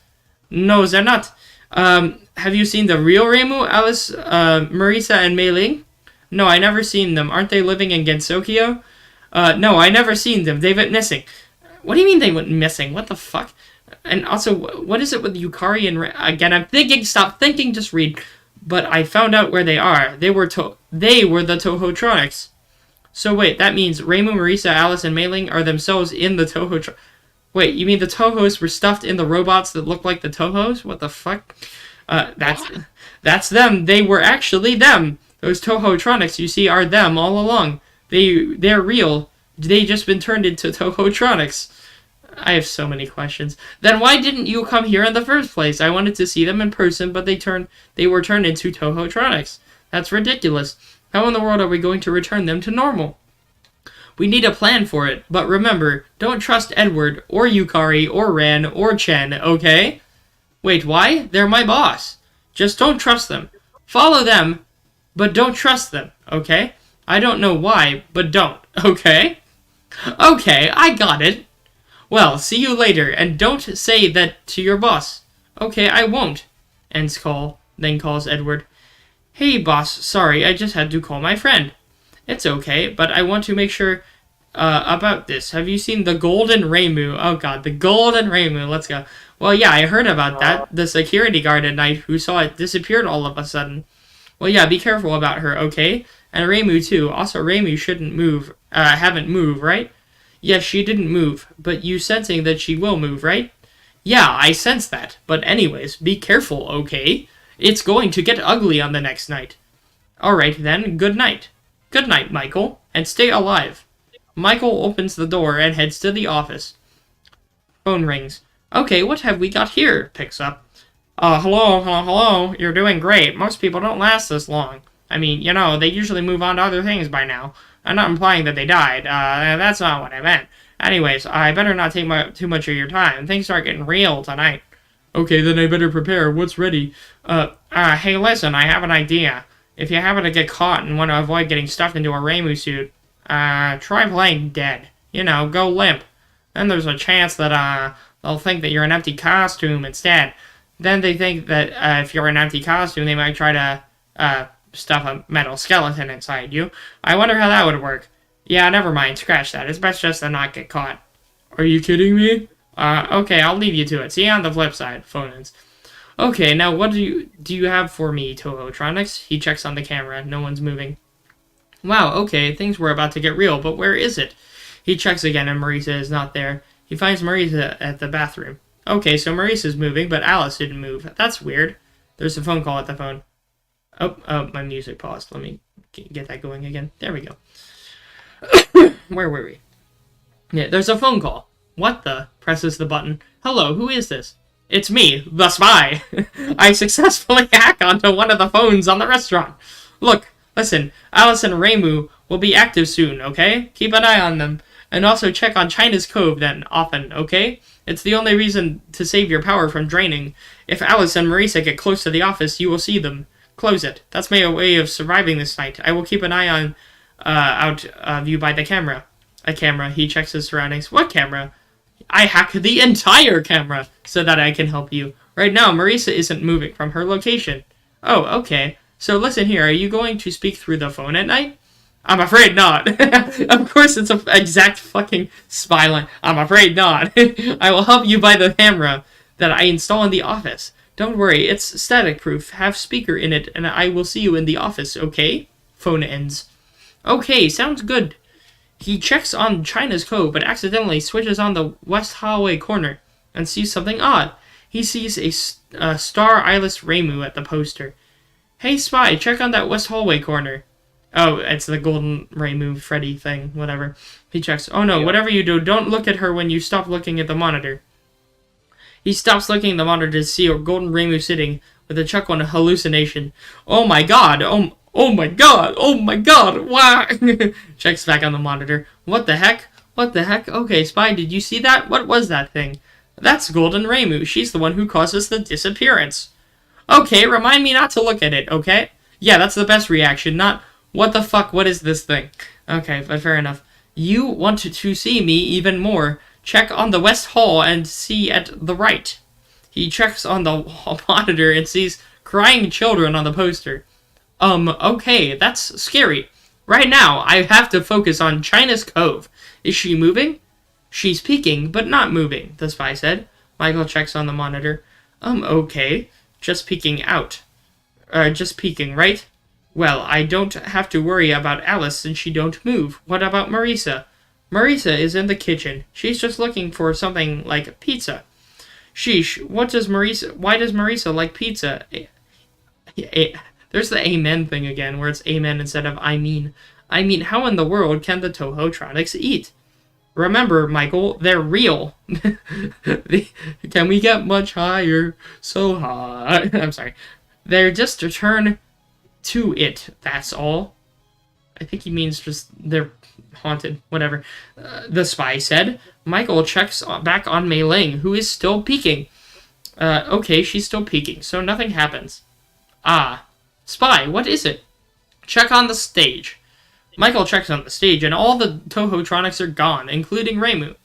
No, they're not. Have you seen the real Reimu, Alice, Marisa, and Mei-ling? No, I never seen them. Aren't they living in Gensokyo? No, I never seen them. They went missing. What do you mean they went missing? What the fuck? And also, what is it with Yukari and... Again, I'm thinking, stop thinking, just read. But I found out where they are. They were the Tohotronics. So wait, that means Reimu, Marisa, Alice, and Mei-ling are themselves in the Tohotronics. Wait, you mean the Tohos were stuffed in the robots that look like the Tohos? What the fuck? That's them. They were actually them. Those Tohotronics you see are them all along. They're real. They just been turned into Tohotronics. I have so many questions. Then why didn't you come here in the first place? I wanted to see them in person, but they were turned into Tohotronics. That's ridiculous. How in the world are we going to return them to normal? We need a plan for it, but remember, don't trust Edward, or Yukari, or Ran, or Chen, okay? Wait, why? They're my boss. Just don't trust them. Follow them, but don't trust them, okay? I don't know why, but don't, okay? Okay, I got it. Well, see you later, and don't say that to your boss. Okay, I won't. Ends call, then calls Edward. Hey, boss, sorry, I just had to call my friend. It's okay, but I want to make sure about this. Have you seen the Golden Reimu? Oh god, the Golden Reimu, let's go. Well, yeah, I heard about that. The security guard at night who saw it disappeared all of a sudden. Well, yeah, be careful about her, okay? And Reimu, too. Also, Reimu haven't moved, right? Yes, she didn't move, but you sensing that she will move, right? Yeah, I sense that. But anyways, be careful, okay? It's going to get ugly on the next night. Alright then, good night. Good night, Michael, and stay alive. Michael opens the door and heads to the office. Phone rings. Okay, what have we got here? Picks up. Hello. You're doing great. Most people don't last this long. I mean, you know, they usually move on to other things by now. I'm not implying that they died. That's not what I meant. Anyways, I better not take too much of your time. Things start getting real tonight. Okay, then I better prepare. What's ready? Hey, listen, I have an idea. If you happen to get caught and want to avoid getting stuffed into a Reimu suit, try playing dead. You know, go limp. Then there's a chance that, they'll think that you're an empty costume instead. Then they think that, if you're an empty costume, they might try to, stuff a metal skeleton inside you. I wonder how that would work. Yeah, never mind. Scratch that. It's best just to not get caught. Are you kidding me? Okay, I'll leave you to it. See you on the flip side. Phone ends. Okay, now what do you have for me, Tohotronics? He checks on the camera. No one's moving. Wow, okay, things were about to get real, but where is it? He checks again and Marisa is not there. He finds Marisa at the bathroom. Okay, so Marisa's moving, but Alice didn't move. That's weird. There's a phone call at the phone. Oh, my music paused. Let me get that going again. There we go. Where were we? Yeah, there's a phone call. What the? Presses the button. Hello, who is this? It's me, the spy. I successfully hack onto one of the phones on the restaurant. Look, listen, Alice and Reimu will be active soon, okay? Keep an eye on them. And also check on China's Cove then, often, okay? It's the only reason to save your power from draining. If Alice and Marisa get close to the office, you will see them. Close it. That's my way of surviving this night. I will keep an eye on out of you by the camera. A camera. He checks his surroundings. What camera? I hack the entire camera so that I can help you. Right now, Marisa isn't moving from her location. Oh, okay. So listen here, are you going to speak through the phone at night? I'm afraid not. Of course, it's an exact fucking spy line. I'm afraid not. I will help you buy the camera that I install in the office. Don't worry, it's static-proof, have speaker in it, and I will see you in the office, okay? Phone ends. Okay, sounds good. He checks on China's code, but accidentally switches on the west hallway corner and sees something odd. He sees a star eyeless Reimu at the poster. Hey, spy, check on that west hallway corner. Oh, it's the golden Reimu Freddy thing, whatever. He checks. Oh no, whatever you do, don't look at her when you stop looking at the monitor. He stops looking at the monitor to see a golden Reimu sitting with a chuckle and a hallucination. Oh my god, oh my god, oh my god, why? Checks back on the monitor. What the heck? What the heck? Okay, spy, did you see that? What was that thing? That's Golden Reimu. She's the one who causes the disappearance. Okay, remind me not to look at it, okay? Yeah, that's the best reaction, not, what the fuck, what is this thing? Okay, but fair enough. You want to see me even more. Check on the west hall and see at the right. He checks on the monitor and sees crying children on the poster. Okay, that's scary. Right now, I have to focus on China's Cove. Is she moving? She's peeking, but not moving, the spy said. Michael checks on the monitor. Okay. Just peeking out. Just peeking, right? Well, I don't have to worry about Alice since she don't move. What about Marisa? Marisa is in the kitchen. She's just looking for something like pizza. Sheesh, why does Marisa like pizza? There's the amen thing again, where it's amen instead of I mean. I mean, how in the world can the Toho-tronics eat? Remember, Michael, they're real. Can we get much higher? So high. I'm sorry. They're just to turn to it, that's all. I think he means just they're haunted, whatever. The spy said. Michael checks back on Mei Ling, who is still peeking. Okay, she's still peeking, so nothing happens. Ah. Spy, what is it? Check on the stage. Michael checks on the stage, and all the Toho-tronics are gone, including Reimu.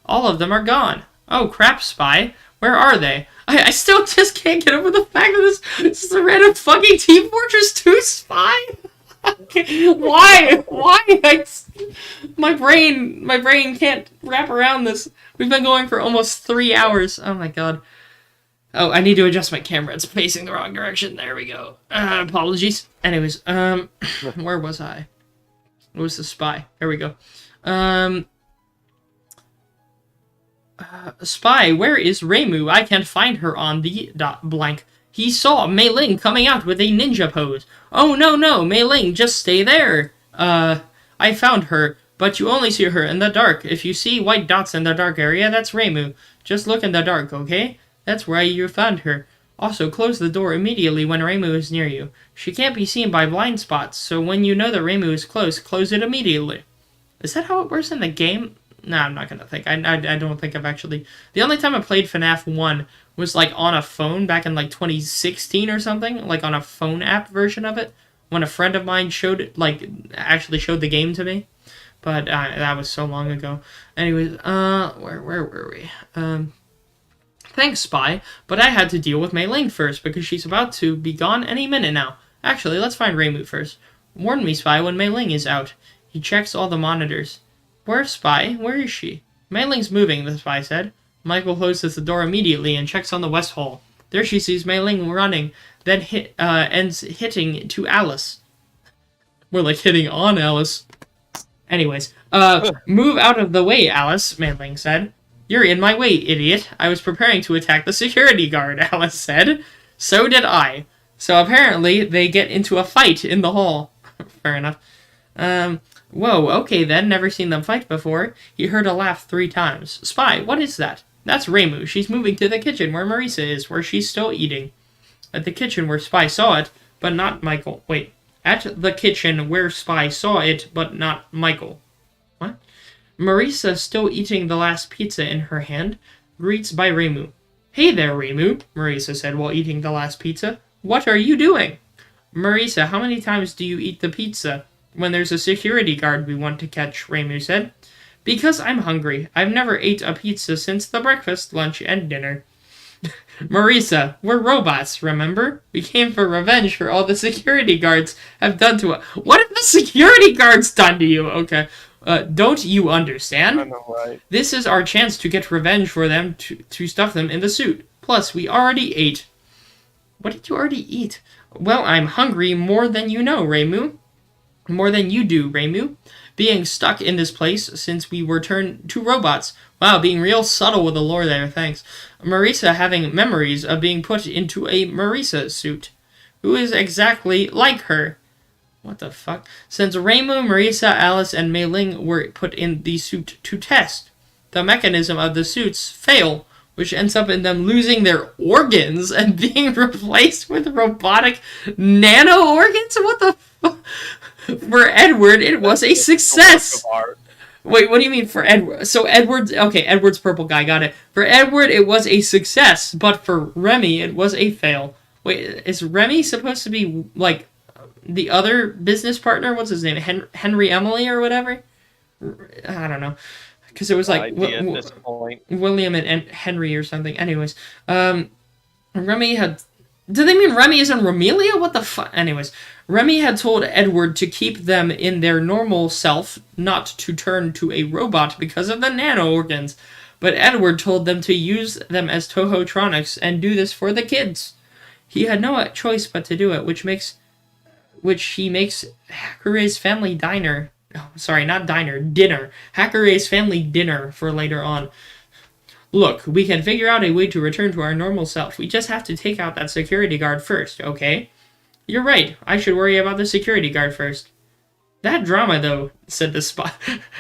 All of them are gone. Oh, crap, Spy. Where are they? I still just can't get over the fact that this is a random fucking Team Fortress 2 Spy. Why? Why? My brain can't wrap around this. We've been going for almost 3 hours. Oh my god. Oh, I need to adjust my camera. It's facing the wrong direction. There we go. Apologies. Anyways, where was I? It was the spy. There we go. Spy, where is Reimu? I can't find her on the blank. He saw Mei Ling coming out with a ninja pose. Oh, no, Mei Ling, just stay there. I found her, but you only see her in the dark. If you see white dots in the dark area, that's Reimu. Just look in the dark, okay? That's where you found her. Also, close the door immediately when Reimu is near you. She can't be seen by blind spots, so when you know that Reimu is close, close it immediately. Is that how it works in the game? Nah, I'm not gonna think. I don't think I've actually... The only time I played FNAF 1 was, like, on a phone back in, like, 2016 or something. Like, on a phone app version of it. When a friend of mine actually showed the game to me. But that was so long ago. Anyways, where were we? Thanks, Spy, but I had to deal with Mei Ling first, because she's about to be gone any minute now. Actually, let's find Reimu first. Warn me, Spy, when Mei Ling is out. He checks all the monitors. Where's Spy? Where is she? Mei Ling's moving, the spy said. Michael closes the door immediately and checks on the west hall. There she sees Mei Ling running, then ends hitting to Alice. More like hitting on Alice. Anyways, move out of the way, Alice, Mei Ling said. You're in my way, idiot. I was preparing to attack the security guard, Alice said. So did I. So apparently, they get into a fight in the hall. Fair enough. Whoa, okay then, never seen them fight before. He heard a laugh 3 times. Spy, what is that? That's Reimu. She's moving to the kitchen where Marisa is, where she's still eating. At the kitchen where Spy saw it, but not Michael. Wait. At the kitchen where Spy saw it, but not Michael. What? Marisa, still eating the last pizza in her hand, greets by Reimu. Hey there, Reimu, Marisa said while eating the last pizza. What are you doing? Marisa, how many times do you eat the pizza? When there's a security guard we want to catch, Reimu said. Because I'm hungry. I've never ate a pizza since the breakfast, lunch, and dinner. Marisa, we're robots, remember? We came for revenge for all the security guards have done to us. What have the security guards done to you? Okay. Don't you understand? I know, right? This is our chance to get revenge for them to stuff them in the suit. Plus, we already ate. What did you already eat? Well, I'm hungry more than you know, Reimu. More than you do, Reimu. Being stuck in this place since we were turned to robots. Wow, being real subtle with the lore there, thanks. Marisa having memories of being put into a Marisa suit. Who is exactly like her? What the fuck? Since Reimu, Marisa, Alice, and Mei Ling were put in the suit to test, the mechanism of the suits fail, which ends up in them losing their organs and being replaced with robotic nano organs? What the fuck? For Edward, it was a success. Wait, what do you mean for Edward? So Edward's... Okay, Edward's purple guy, got it. For Edward, it was a success, but for Remy, it was a fail. Wait, is Remy supposed to be, like, the other business partner? What's his name? Henry Emily or whatever? I don't know. Because it was like at this point. William and Henry or something. Anyways, Remy had... Do they mean Remy is in Romelia? What the fuck? Anyways, Remy had told Edward to keep them in their normal self, not to turn to a robot because of the nano organs. But Edward told them to use them as Tohotronics and do this for the kids. He had no choice but to do it, which he makes Hakure's family diner. Oh, sorry, not diner, dinner. Hakure's family dinner for later on. Look, we can figure out a way to return to our normal self. We just have to take out that security guard first, okay? You're right. I should worry about the security guard first. That drama, though, said the spy.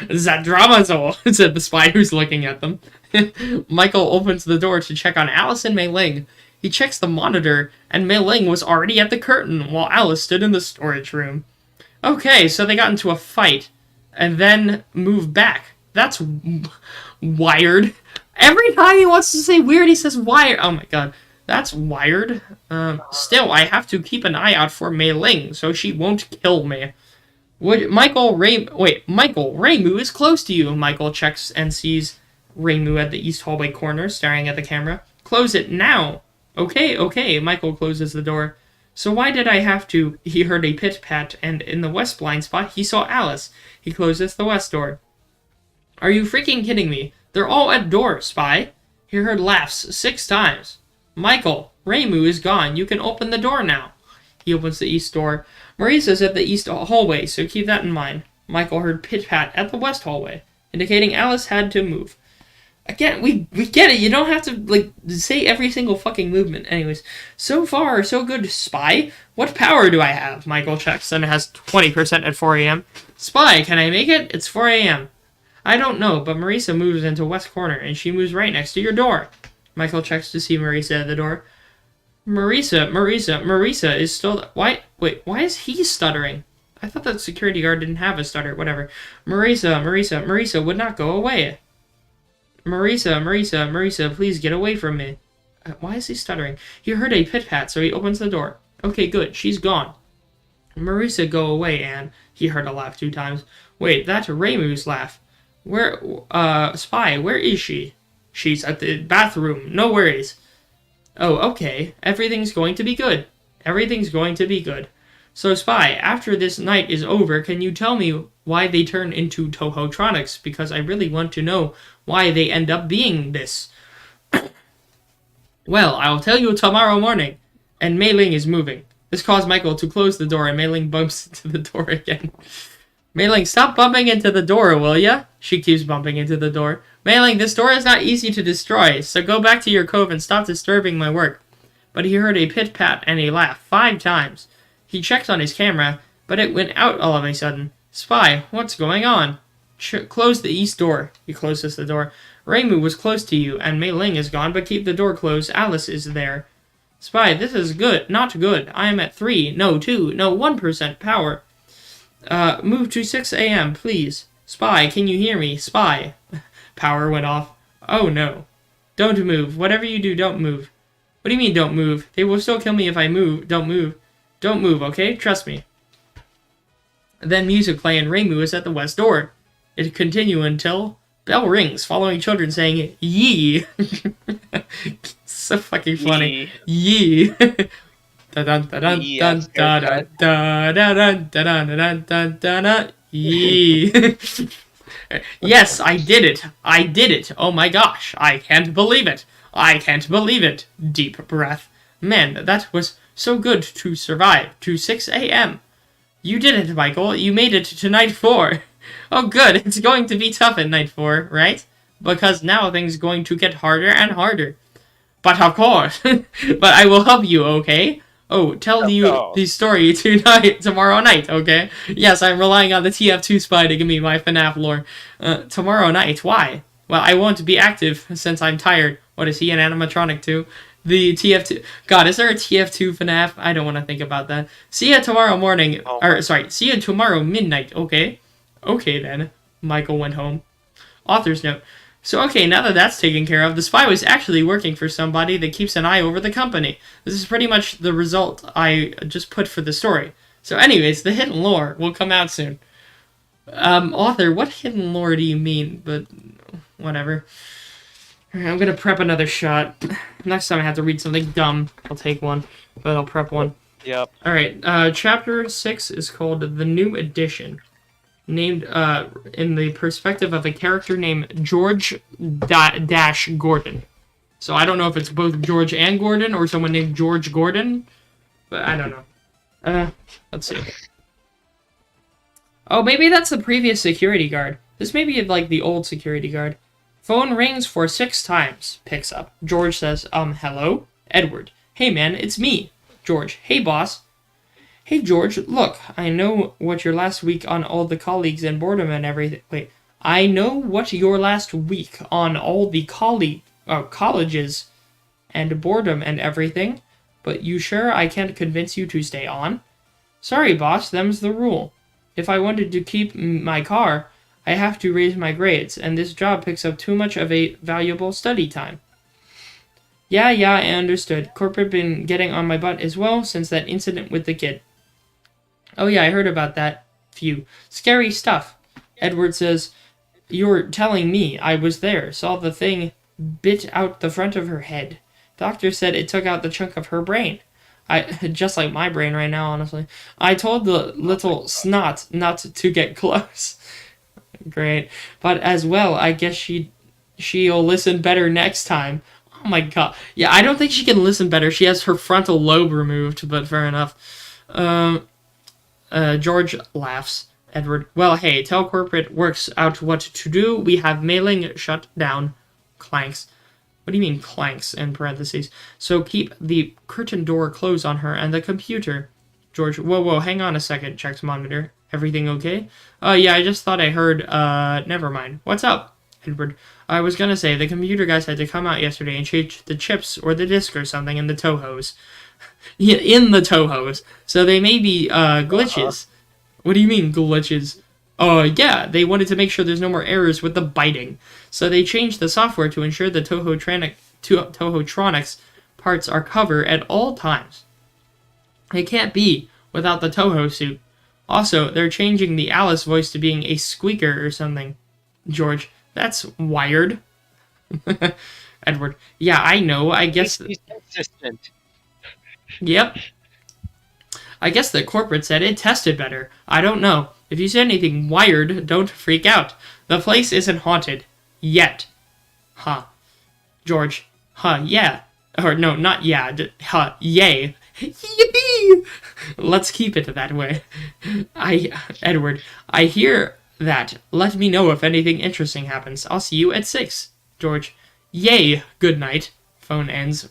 That drama, though, said the spy who's looking at them. Michael opens the door to check on Alice and Mei Ling. He checks the monitor, and Mei Ling was already at the curtain, while Alice stood in the storage room. Okay, so they got into a fight, and then moved back. That's wired. Every time he wants to say weird, he says wired. Oh my god, that's wired. Still, I have to keep an eye out for Mei Ling, so she won't kill me. Michael, Reimu is close to you. Michael checks and sees Reimu at the east hallway corner, staring at the camera. Close it now. Okay, Michael closes the door. So why did I have to? He heard a pit-pat, and in the west blind spot, he saw Alice. He closes the west door. Are you freaking kidding me? They're all at door, spy. He heard laughs 6 times. Michael, Reimu is gone. You can open the door now. He opens the east door. Marisa's at the east hallway, so keep that in mind. Michael heard pit-pat at the west hallway, indicating Alice had to move. Again, we get it. You don't have to, like, say every single fucking movement. Anyways, so far, so good, spy. What power do I have? Michael checks and it has 20% at 4 a.m. Spy, can I make it? It's 4 a.m. I don't know, but Marisa moves into west corner, and she moves right next to your door. Michael checks to see Marisa at the door. Marisa is still... Why is he stuttering? I thought that security guard didn't have a stutter. Whatever. Marisa would not go away. Marisa, please get away from me. Why is he stuttering? He heard a pit-pat, so he opens the door. Okay, good. She's gone. Marisa, go away, Anne. He heard a laugh 2 times. Wait, that's Reimu's laugh. Where, Spy, where is she? She's at the bathroom. No worries. Oh, okay. Everything's going to be good. Everything's going to be good. So, Spy, after this night is over, can you tell me why they turn into Tohotronics? Because I really want to know why they end up being this. Well, I'll tell you tomorrow morning. And Mei Ling is moving. This caused Michael to close the door, and Mei Ling bumps into the door again. Mei Ling, stop bumping into the door, will ya? She keeps bumping into the door. Mei Ling, this door is not easy to destroy, so go back to your cove and stop disturbing my work. But he heard a pit-pat and a laugh 5 times. He checked on his camera, but it went out all of a sudden. Spy, what's going on? Close the east door. He closes the door. Reimu was close to you, and Mei Ling is gone, but keep the door closed. Alice is there. Spy, this is good. Not good. I am at 3, no 2, no 1% power. Move to 6 a.m., please. Spy, can you hear me? Spy. Power went off. Oh, no. Don't move. Whatever you do, don't move. What do you mean, don't move? They will still kill me if I move. Don't move. Don't move, okay? Trust me. Then music play and Reimu is at the west door. It continue until bell rings, following children saying, yee. So fucking funny. Yee. Yes, haircut. Yee. Yes, I did it. I did it. Oh my gosh. I can't believe it. I can't believe it. Deep breath. Man, that was so good to survive to 6 a.m. You did it, Michael. You made it to night 4. Oh, good. It's going to be tough at night 4, right? Because now things are going to get harder and harder. But of course. But I will help you, okay? Oh, tell you the story tomorrow night, okay? Yes, I'm relying on the TF2 spy to give me my FNAF lore. Tomorrow night, why? Well, I won't be active since I'm tired. What, is he an animatronic too? The TF2... God, is there a TF2 FNAF? I don't want to think about that. See ya tomorrow morning. See ya tomorrow midnight, okay? Okay, then. Michael went home. Author's note. So, okay, now that that's taken care of, the spy was actually working for somebody that keeps an eye over the company. This is pretty much the result I just put for the story. So anyways, the hidden lore will come out soon. Author, what hidden lore do you mean? But, whatever. Alright, I'm gonna prep another shot. Next time I have to read something dumb, I'll take one. But I'll prep one. Yep. Alright, chapter 6 is called The New Edition. Named in the perspective of a character named George Dash Gordon. So I don't know if it's both George and Gordon or someone named George Gordon, but I don't know. Let's see. Oh, maybe that's the previous security guard. This may be like the old security guard. Phone rings for 6 times. Picks up. George says, hello? Edward. Hey man, it's me. George. Hey boss. Hey, George, look, I know what your last week on all the colleagues and boredom and everything... Wait, I know what your last week on all the colleges and boredom and everything, but you sure I can't convince you to stay on? Sorry, boss, them's the rule. If I wanted to keep my car, I have to raise my grades, and this job picks up too much of a valuable study time. Yeah, I understood. Corporate been getting on my butt as well since that incident with the kid. Oh yeah, I heard about that. Phew. Scary stuff. Edward says, you're telling me I was there, saw the thing bit out the front of her head. Doctor said it took out the chunk of her brain. Just like my brain right now, honestly. I told the little snot not to get close. Great. But as well, I guess she'll listen better next time. Oh my god. Yeah, I don't think she can listen better. She has her frontal lobe removed, but fair enough. George laughs. Edward, well, hey, tell corporate works out what to do. We have mailing shut down. Clanks. What do you mean clanks in parentheses? So keep the curtain door closed on her and the computer. George, whoa, hang on a second. Checks monitor. Everything okay? Yeah, I just thought I heard, never mind. What's up? Edward, I was gonna say, the computer guys had to come out yesterday and change the chips or the disk or something in the tow hose. Yeah, in the tow hose. So they may be, glitches. What do you mean, glitches? Yeah, they wanted to make sure there's no more errors with the biting. So they changed the software to ensure the Tohotronics parts are covered at all times. It can't be without the Toho suit. Also, they're changing the Alice voice to being a squeaker or something. George, that's wired. Edward, yeah, I know, I guess... He's consistent. Yep. I guess the corporate said it tested better. I don't know. If you see anything wired, don't freak out. The place isn't haunted. Yet. Huh. George. Huh, yeah. Or no, not yeah. Huh, yay. Yippee! Let's keep it that way. Edward, I hear that. Let me know if anything interesting happens. I'll see you at 6. George. Yay. Good night. Phone ends,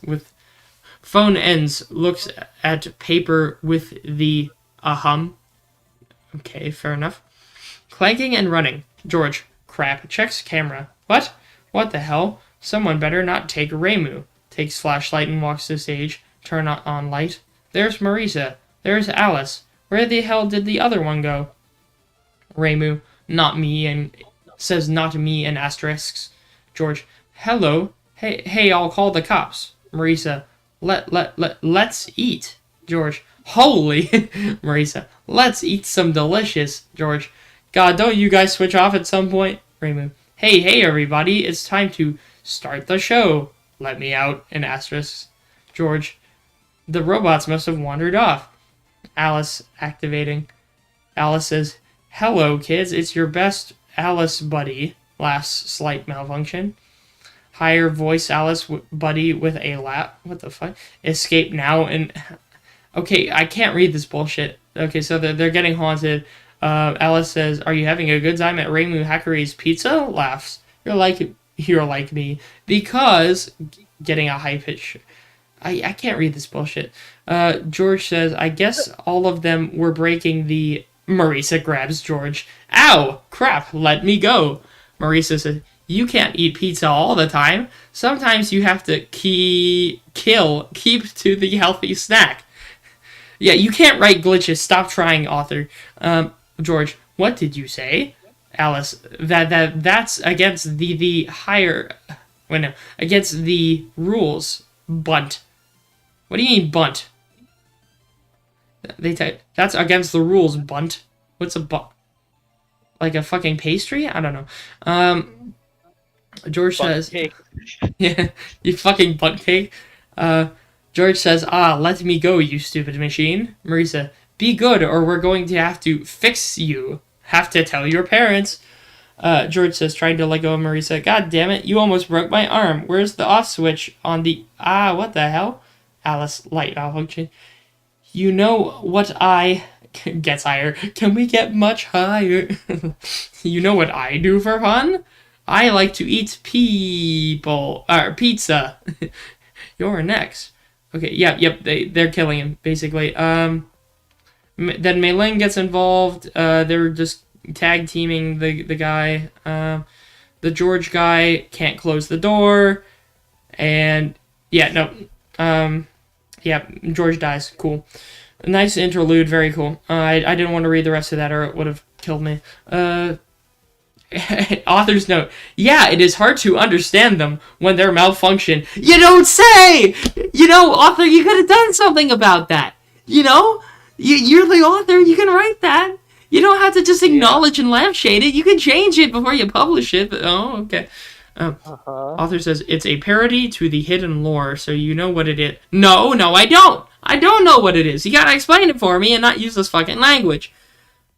looks at paper with the hum. Okay, fair enough. Clanking and running. George. Crap. Checks camera. What? What the hell? Someone better not take Reimu. Takes flashlight and walks to stage. Turn on light. There's Marisa. There's Alice. Where the hell did the other one go? Reimu. Not me, and says not me in asterisks. George. Hello. Hey, I'll call the cops. Marisa. Let's eat. George. Holy. Marisa. Let's eat some delicious. George. God, don't you guys switch off at some point? Reimu. Hey, everybody. It's time to start the show. Let me out, an asterisk. George, the robots must have wandered off. Alice, activating. Alice says, hello, kids, it's your best Alice buddy. Laughs, slight malfunction. Higher voice Alice buddy with a laugh. What the fuck? Escape now and... Okay, I can't read this bullshit. Okay, so they're getting haunted. Alice says, are you having a good time at Reimu Hackery's Pizza? Laughs. You're like me. Because... Getting a high pitch... I can't read this bullshit. George says, I guess all of them were breaking the... Marisa grabs George. Ow! Crap, let me go. Marisa says, you can't eat pizza all the time. Sometimes you have to keep to the healthy snack. Yeah, you can't write glitches. Stop trying, author. George, what did you say? Alice, that's against the higher... Wait, no. Against the rules. Bunt. What do you mean, bunt? They type, that's against the rules, bunt. What's a bunt? Like a fucking pastry? I don't know. George Bunt says... cake. Yeah, you fucking butt cake. George says, let me go, you stupid machine. Marisa, be good or we're going to have to fix you. Have to tell your parents. George says, trying to let go of Marisa, God damn it, you almost broke my arm. Where's the off switch on the... what the hell? Alice, light malfunction. You know what I... Gets higher. Can we get much higher? You know what I do for fun? I like to eat pizza. You're next. Okay, yep, they're killing him, basically. Then Mei Ling gets involved. They're just tag teaming the guy. The George guy can't close the door. And, yeah, no. George dies. Cool. Nice interlude, very cool. I didn't want to read the rest of that or it would have killed me. Author's note. Yeah, it is hard to understand them when they're malfunction. You don't say! You know, author, you could have done something about that. You know? You're the author, you can write that. You don't have to just acknowledge and lampshade it. You can change it before you publish it. But, okay. Author says, it's a parody to the hidden lore, so you know what it is. No, I don't. I don't know what it is. You gotta explain it for me and not use this fucking language.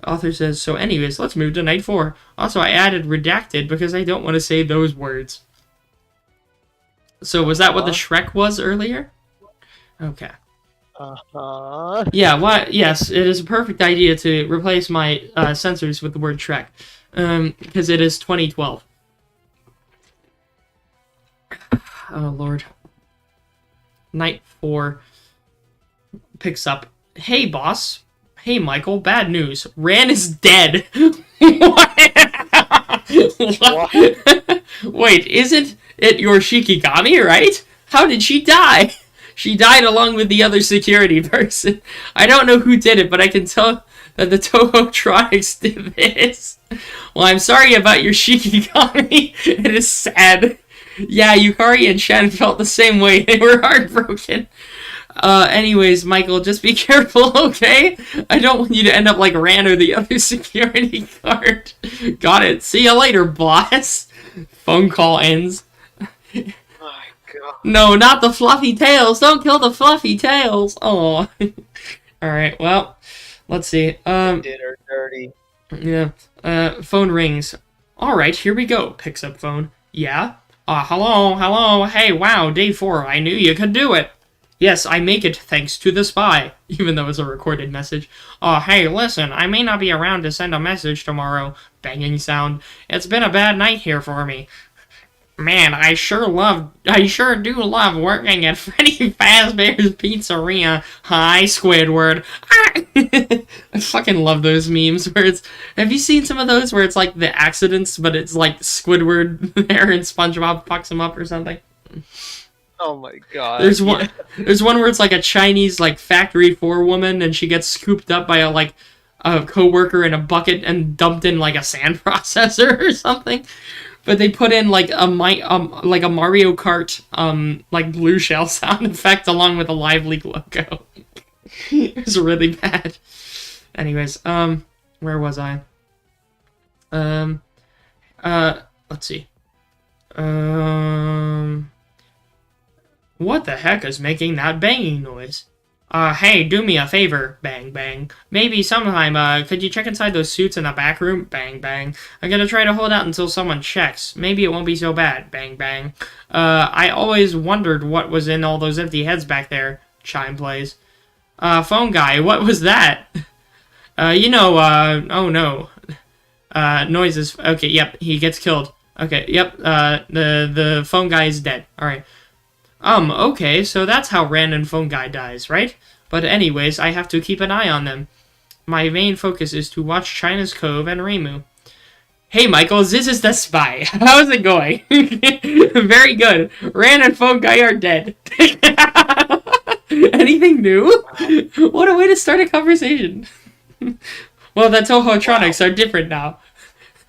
Author says, so anyways, let's move to night 4. Also, I added redacted because I don't want to say those words. So, was that what the Shrek was earlier? Okay. Yeah, what? Yes, it is a perfect idea to replace my censors with the word Shrek. Because it is 2012. Oh, Lord. Night 4 picks up. Hey, boss. Hey, Michael, bad news. Ran is dead. What? Wait, isn't it your Shikigami, right? How did she die? She died along with the other security person. I don't know who did it, but I can tell that the Toho-tronics did this. Well, I'm sorry about your Shikigami. It is sad. Yeah, Yukari and Shen felt the same way. They were heartbroken. Anyways, Michael, just be careful, okay? I don't want you to end up like Ran or the other security guard. Got it. See you later, boss. Phone call ends. My God. No, not the fluffy tails. Don't kill the fluffy tails. Oh. Alright, well, let's see. Did her dirty. Yeah. Phone rings. Alright, here we go. Picks up phone. Yeah? Hello. Hey, wow, day 4. I knew you could do it. Yes, I make it thanks to the spy, even though it's a recorded message. Hey, listen, I may not be around to send a message tomorrow. Banging sound. It's been a bad night here for me. Man, I sure do love working at Freddy Fazbear's Pizzeria. Hi, Squidward. I fucking love those memes where it's... Have you seen some of those where it's like the accidents, but it's like Squidward there and SpongeBob fucks him up or something? Oh my God. There's one where it's like a Chinese like factory forewoman and she gets scooped up by a coworker in a bucket and dumped in like a sand processor or something. But they put in like a Mario Kart like blue shell sound effect along with a Live Leak logo. It was really bad. Anyways, where was I? Let's see. What the heck is making that banging noise? Hey, do me a favor, bang, bang. Maybe sometime, could you check inside those suits in the back room? Bang, bang. I'm gonna try to hold out until someone checks. Maybe it won't be so bad, bang, bang. I always wondered what was in all those empty heads back there. Chime plays. Phone guy, what was that? Oh no. Noises. Okay, yep, he gets killed. Okay, yep, the phone guy is dead. Alright. Okay, so that's how random phone guy dies, right? But anyways, I have to keep an eye on them. My main focus is to watch China's Cove and Reimu. Hey, Michael, this is the spy. How's it going? Very good. Ran and phone guy are dead. Anything new? What a way to start a conversation. Well, the Tohotronics are different now.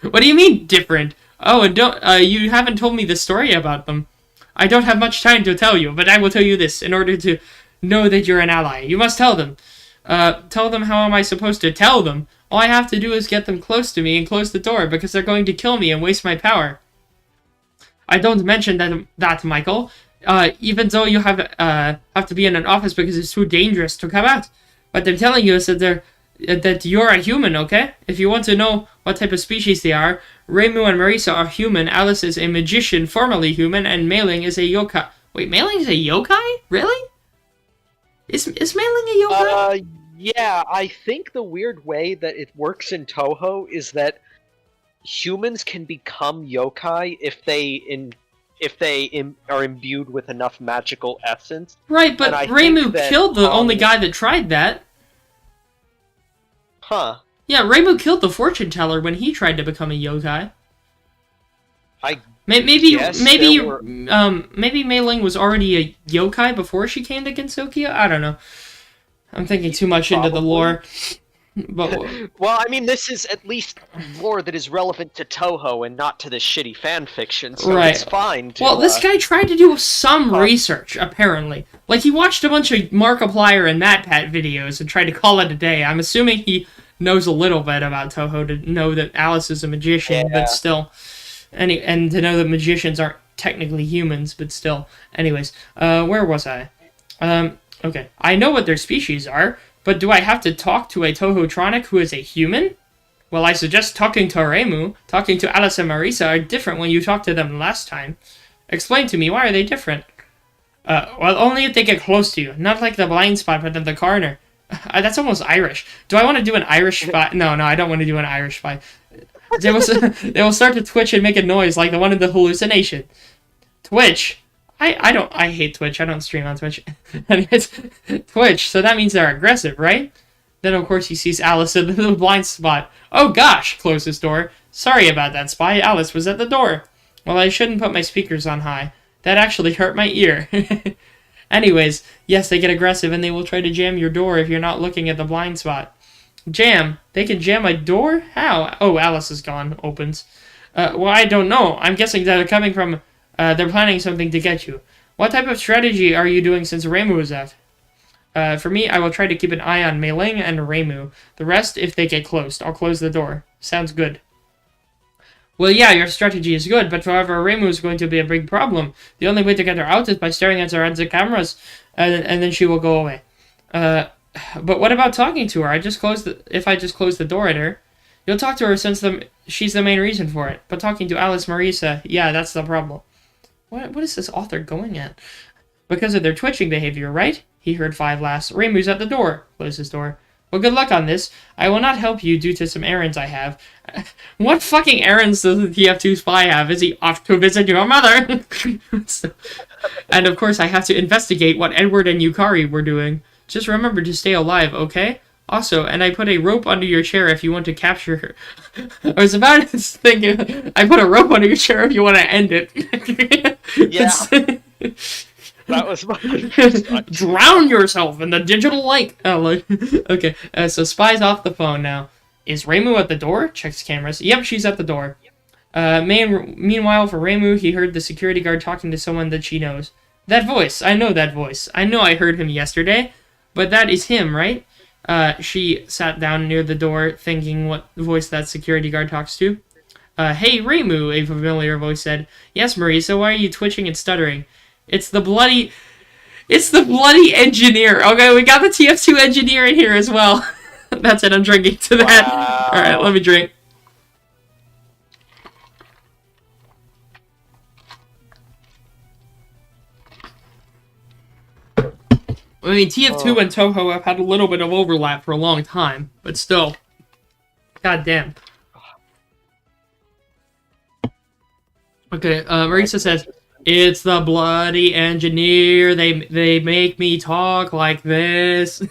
What do you mean, different? Oh, and you haven't told me the story about them. I don't have much time to tell you, but I will tell you this. In order to know that you're an ally, you must tell them. Tell them? How am I supposed to tell them? All I have to do is get them close to me and close the door, because they're going to kill me and waste my power. I don't mention that, Michael. Even though you have to be in an office because it's too dangerous to come out. But they're telling you is that you're a human, okay? If you want to know what type of species they are, Reimu and Marisa are human, Alice is a magician, formerly human, and Mei-Ling is a yokai. Wait, Mei-Ling is a yokai? Really? Is Mei-Ling a yokai? Yeah, I think the weird way that it works in Toho is that humans can become yokai if they are imbued with enough magical essence. Right, but Reimu killed the only guy that tried that. Huh. Yeah, Reimu killed the fortune teller when he tried to become a yokai. Maybe Mei-Ling was already a yokai before she came to Gensokia? I don't know. I'm thinking too much into the lore. But well, I mean, this is at least lore that is relevant to Toho and not to this shitty fan fiction, so right. It's fine. Well, this guy tried to do some research, apparently. Like, he watched a bunch of Markiplier and MatPat videos and tried to call it a day. I'm assuming he knows a little bit about Toho to know that Alice is a magician, but still... And to know that magicians aren't technically humans, but still. Anyways, where was I? Okay. I know what their species are, but do I have to talk to a Tohotronic who is a human? Well, I suggest talking to Reimu. Talking to Alice and Marisa are different when you talked to them last time. Explain to me, why are they different? Well, only if they get close to you. Not like the blind spot, but the coroner. That's almost Irish. Do I want to do an Irish spy? No, I don't want to do an Irish spy. They will start to twitch and make a noise like the one in the hallucination. Twitch? I hate Twitch. I don't stream on Twitch. Anyways, Twitch, so that means they're aggressive, right? Then, of course, he sees Alice in the blind spot. Oh, gosh! Close his door. Sorry about that, spy. Alice was at the door. Well, I shouldn't put my speakers on high. That actually hurt my ear. Anyways, yes, they get aggressive, and they will try to jam your door if you're not looking at the blind spot. Jam? They can jam my door? How? Oh, Alice is gone. Opens. Well, I don't know. I'm guessing that they're coming from... they're planning something to get you. What type of strategy are you doing since Reimu is out? For me, I will try to keep an eye on Mei-Ling and Reimu. The rest, if they get close, I'll close the door. Sounds good. Well, yeah, your strategy is good, but however, Reimu is going to be a big problem. The only way to get her out is by staring at her at the cameras, and then she will go away. But what about talking to her? If I just close the door at her, you'll talk to her since she's the main reason for it. But talking to Alice Marisa, yeah, that's the problem. What is this author going at? Because of their twitching behavior, right? He heard 5 laughs. Reimu's at the door. Close his door. Well, good luck on this. I will not help you due to some errands I have. What fucking errands does the TF2 spy have? Is he off to visit your mother? And of course, I have to investigate what Edward and Yukari were doing. Just remember to stay alive, okay? Also, and I put a rope under your chair if you want to capture her. I was about to think, I put a rope under your chair if you want to end it. Yeah. That was my... Drown yourself in the digital light. Oh, look. Okay, so Spy's off the phone now. Is Reimu at the door? Checks cameras. Yep, she's at the door. Meanwhile, for Reimu, he heard the security guard talking to someone that she knows. That voice. I know that voice. I know I heard him yesterday. But that is him, right? She sat down near the door, thinking what voice that security guard talks to. Hey, Reimu, a familiar voice said. Yes, Marisa, why are you twitching and stuttering? It's the bloody... It's the bloody engineer. Okay, we got the TF2 engineer in here as well. That's it, I'm drinking to that. Wow. Alright, let me drink. I mean, TF2 and Toho have had a little bit of overlap for a long time, but still. God damn. Okay, Marisa says, it's the bloody engineer, they make me talk like this.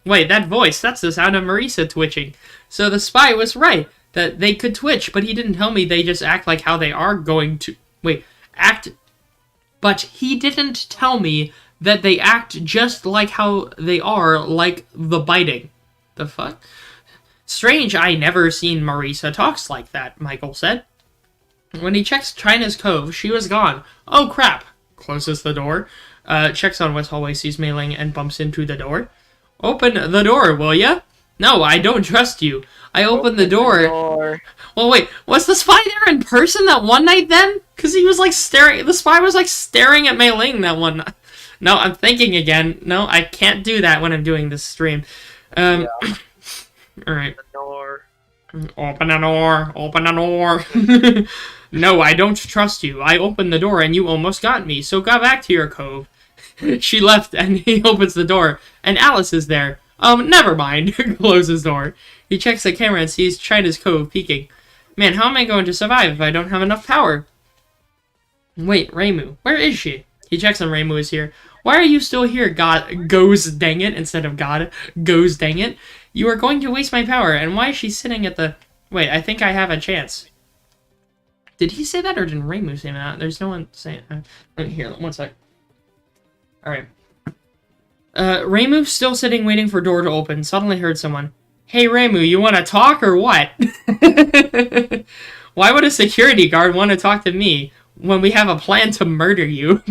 Wait, that voice, that's the sound of Marisa twitching. So the spy was right, that they could twitch, but he didn't tell me they just act like how they are going to... Wait, act... But he didn't tell me that they act just like how they are, like the biting. The fuck? Strange, I never seen Marisa talks like that, Michael said. When he checks China's Cove, she was gone. Oh crap! Closes the door. Checks on West Hallway, sees Mei Ling, and bumps into the door. Open the door, will ya? No, I don't trust you. I opened the door. Well, wait, was the spy there in person that one night then? Because he was like staring, the spy was like staring at Mei Ling that one night. No, I'm thinking again. No, I can't do that when I'm doing this stream. Yeah. Alright. Open the door. Open the door. No, I don't trust you. I opened the door and you almost got me, so go back to your cove. She left and he opens the door, and Alice is there. Never mind. Closes door. He checks the camera and sees China's Cove peeking. Man, how am I going to survive if I don't have enough power? Wait, Reimu. Where is she? He checks on Reimu is here. Why are you still here, God? Goes dang it, instead of God. Goes dang it. You are going to waste my power, and why is she sitting at the... Wait, I think I have a chance. Did he say that, or did Reimu say that? There's no one saying... Here, one sec. Alright. Reimu, still sitting waiting for door to open, suddenly heard someone. Hey, Reimu, you want to talk, or what? Why would a security guard want to talk to me when we have a plan to murder you?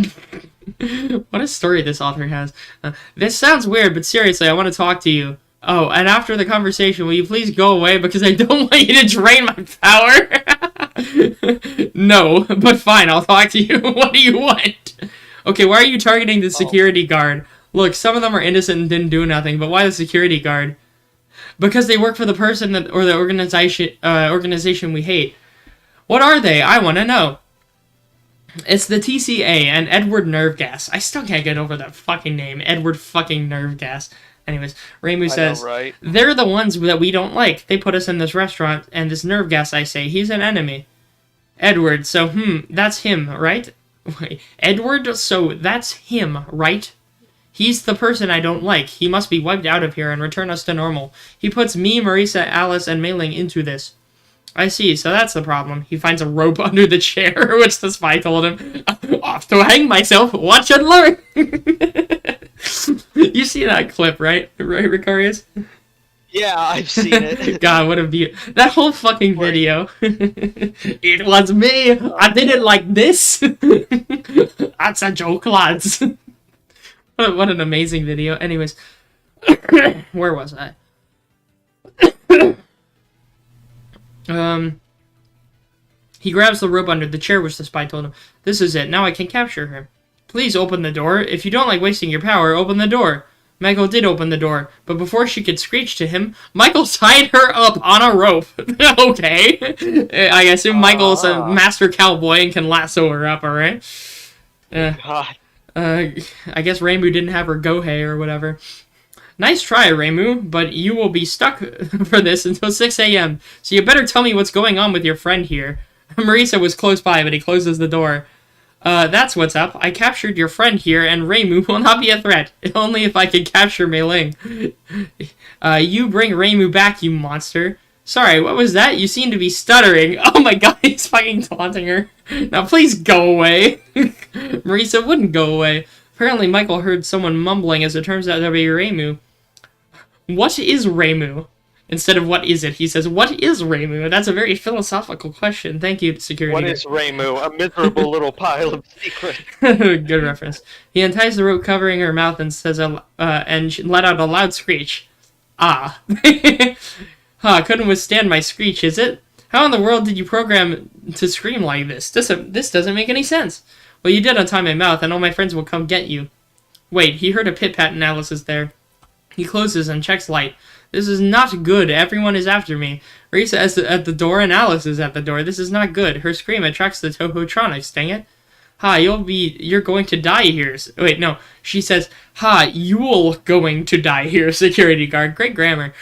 What a story this author has. This sounds weird, but seriously, I want to talk to you. Oh, and after the conversation, will you please go away because I don't want you to drain my power? No, but fine, I'll talk to you. What do you want? Okay, why are you targeting the security guard? Look, some of them are innocent and didn't do nothing, but why the security guard? Because they work for the person that, or the organization we hate. What are they? I want to know. It's the TCA and Edward Nerve Gas. I still can't get over that fucking name. Edward fucking Nerve Gas. Anyways, Reimu says, know, right? They're the ones that we don't like. They put us in this restaurant, and this Nerve Gas, I say, he's an enemy. Edward, so, that's him, right? Wait, Edward, so that's him, right? He's the person I don't like. He must be wiped out of here and return us to normal. He puts me, Marisa, Alice, and Mei Ling into this. I see, so that's the problem. He finds a rope under the chair, which the spy told him. Off to hang myself, watch and learn! You see that clip, right? Right, Ricarius? Yeah, I've seen it. God, what a beauty. That whole fucking video. It was me! I did it like this! That's a joke, lads. What an amazing video. Anyways, where was I? He grabs the rope under the chair, which the spy told him. This is it. Now I can capture her. Please open the door. If you don't like wasting your power, open the door. Michael did open the door, but before she could screech to him, Michael tied her up on a rope. Okay. I assume Michael's a master cowboy and can lasso her up, alright? God. I guess Reimu didn't have her gohei or whatever. Nice try, Reimu, but you will be stuck for this until 6 a.m., so you better tell me what's going on with your friend here. Marisa was close by, but he closes the door. That's what's up. I captured your friend here, and Reimu will not be a threat. Only if I can capture Mei Ling. You bring Reimu back, you monster. Sorry, what was that? You seem to be stuttering. Oh my god, he's fucking taunting her. Now please go away. Marisa wouldn't go away. Apparently Michael heard someone mumbling as it turns out to be Reimu. What is Reimu? Instead of what is it, he says, what is Reimu? That's a very philosophical question. Thank you, security. What is Reimu? A miserable little pile of secrets. Good reference. He unties the rope covering her mouth and says, and she let out a loud screech. Ah. Couldn't withstand my screech, is it? How in the world did you program to scream like this? This doesn't make any sense. Well, you did untie my mouth, and all my friends will come get you. Wait, he heard a pit-pat and Alice is there. He closes and checks light. This is not good. Everyone is after me. Marisa is at the door and Alice is at the door. This is not good. Her scream attracts the Toho-tronics, dang it. Ha, you're going to die here. Wait, no. She says, ha, you're going to die here, security guard. Great grammar.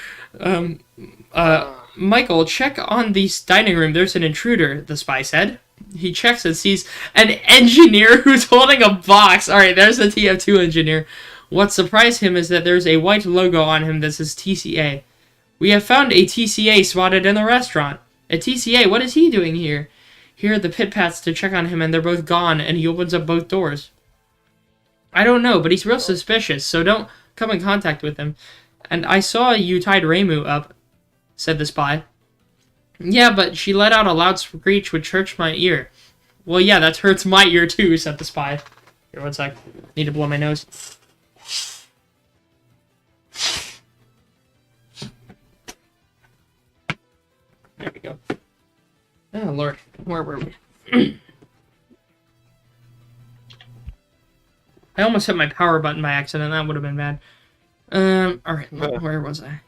Michael, check on the dining room. There's an intruder, the spy said. He checks and sees an engineer who's holding a box. Alright, there's the TF2 engineer. What surprised him is that there's a white logo on him that says TCA. We have found a TCA spotted in the restaurant. A TCA? What is he doing here? Here are the pit-pats to check on him, and they're both gone, and he opens up both doors. I don't know, but he's real suspicious, so don't come in contact with him. And I saw you tied Reimu up, said the spy. Yeah, but she let out a loud screech which hurts my ear. Well, yeah, that hurts my ear too, said the spy. Here, one sec. Need to blow my nose. There we go. Oh, Lord. Where were we? I almost hit my power button by accident. That would have been bad. Alright. Where was I?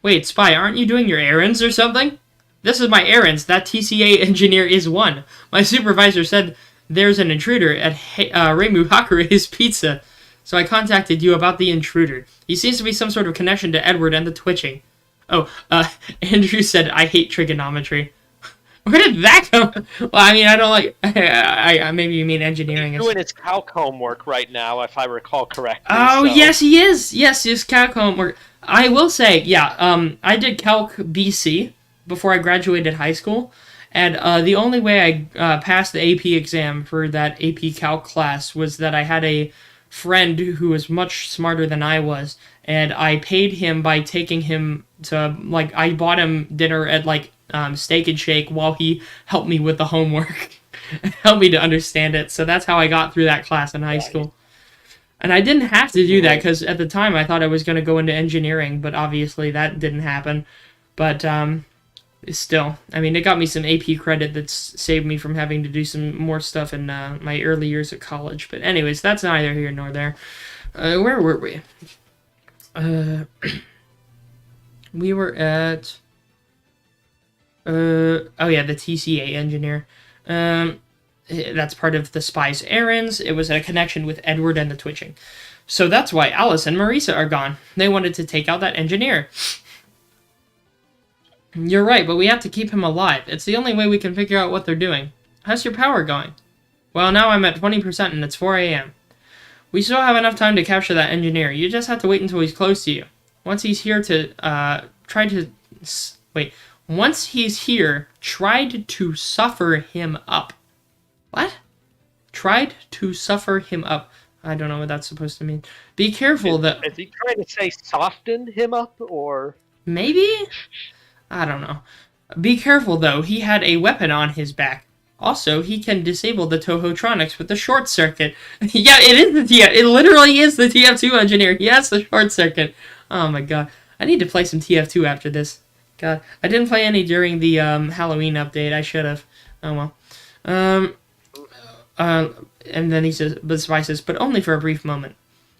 Wait, Spy, aren't you doing your errands or something? This is my errands. That TCA engineer is one. My supervisor said there's an intruder at Reimu Hakure's Pizza. So I contacted you about the intruder. He seems to be some sort of connection to Edward and the twitching. Oh, Andrew said, I hate trigonometry. Where did that come? Well, I mean, I don't like... maybe you mean engineering. He's doing his calc homework right now, if I recall correctly. Oh, so. yes, he is. Yes, his calc homework. I will say, yeah, I did Calc BC before I graduated high school. And the only way I passed the AP exam for that AP Calc class was that I had a friend who was much smarter than I was. And I paid him by taking him to, like, I bought him dinner at, like, Steak and Shake while he helped me with the homework. Helped me to understand it. So that's how I got through that class in high school. And I didn't have to do that because at the time I thought I was going to go into engineering, but obviously that didn't happen. But still, I mean, it got me some AP credit that's saved me from having to do some more stuff in my early years at college. But anyways, that's neither here nor there. Where were we? We were at... oh yeah, the TCA engineer. That's part of the spy's errands. It was a connection with Edward and the twitching. So that's why Alice and Marisa are gone. They wanted to take out that engineer. You're right, but we have to keep him alive. It's the only way we can figure out what they're doing. How's your power going? Well, now I'm at 20% and it's 4 a.m. We still have enough time to capture that engineer. You just have to wait until he's close to you. Once he's here, Once he's here, tried to suffer him up. What? Tried to suffer him up. I don't know what that's supposed to mean. Be careful that... Is he trying to say soften him up, or... Maybe? I don't know. Be careful, though. He had a weapon on his back. Also, he can disable the Toho-tronics with the short circuit. Yeah, it is the TF... It literally is the TF2 engineer. He has the short circuit. Oh my god. I need to play some TF2 after this. God. I didn't play any during the Halloween update. I should have. Oh well. And then he says, but Spy says, but only for a brief moment.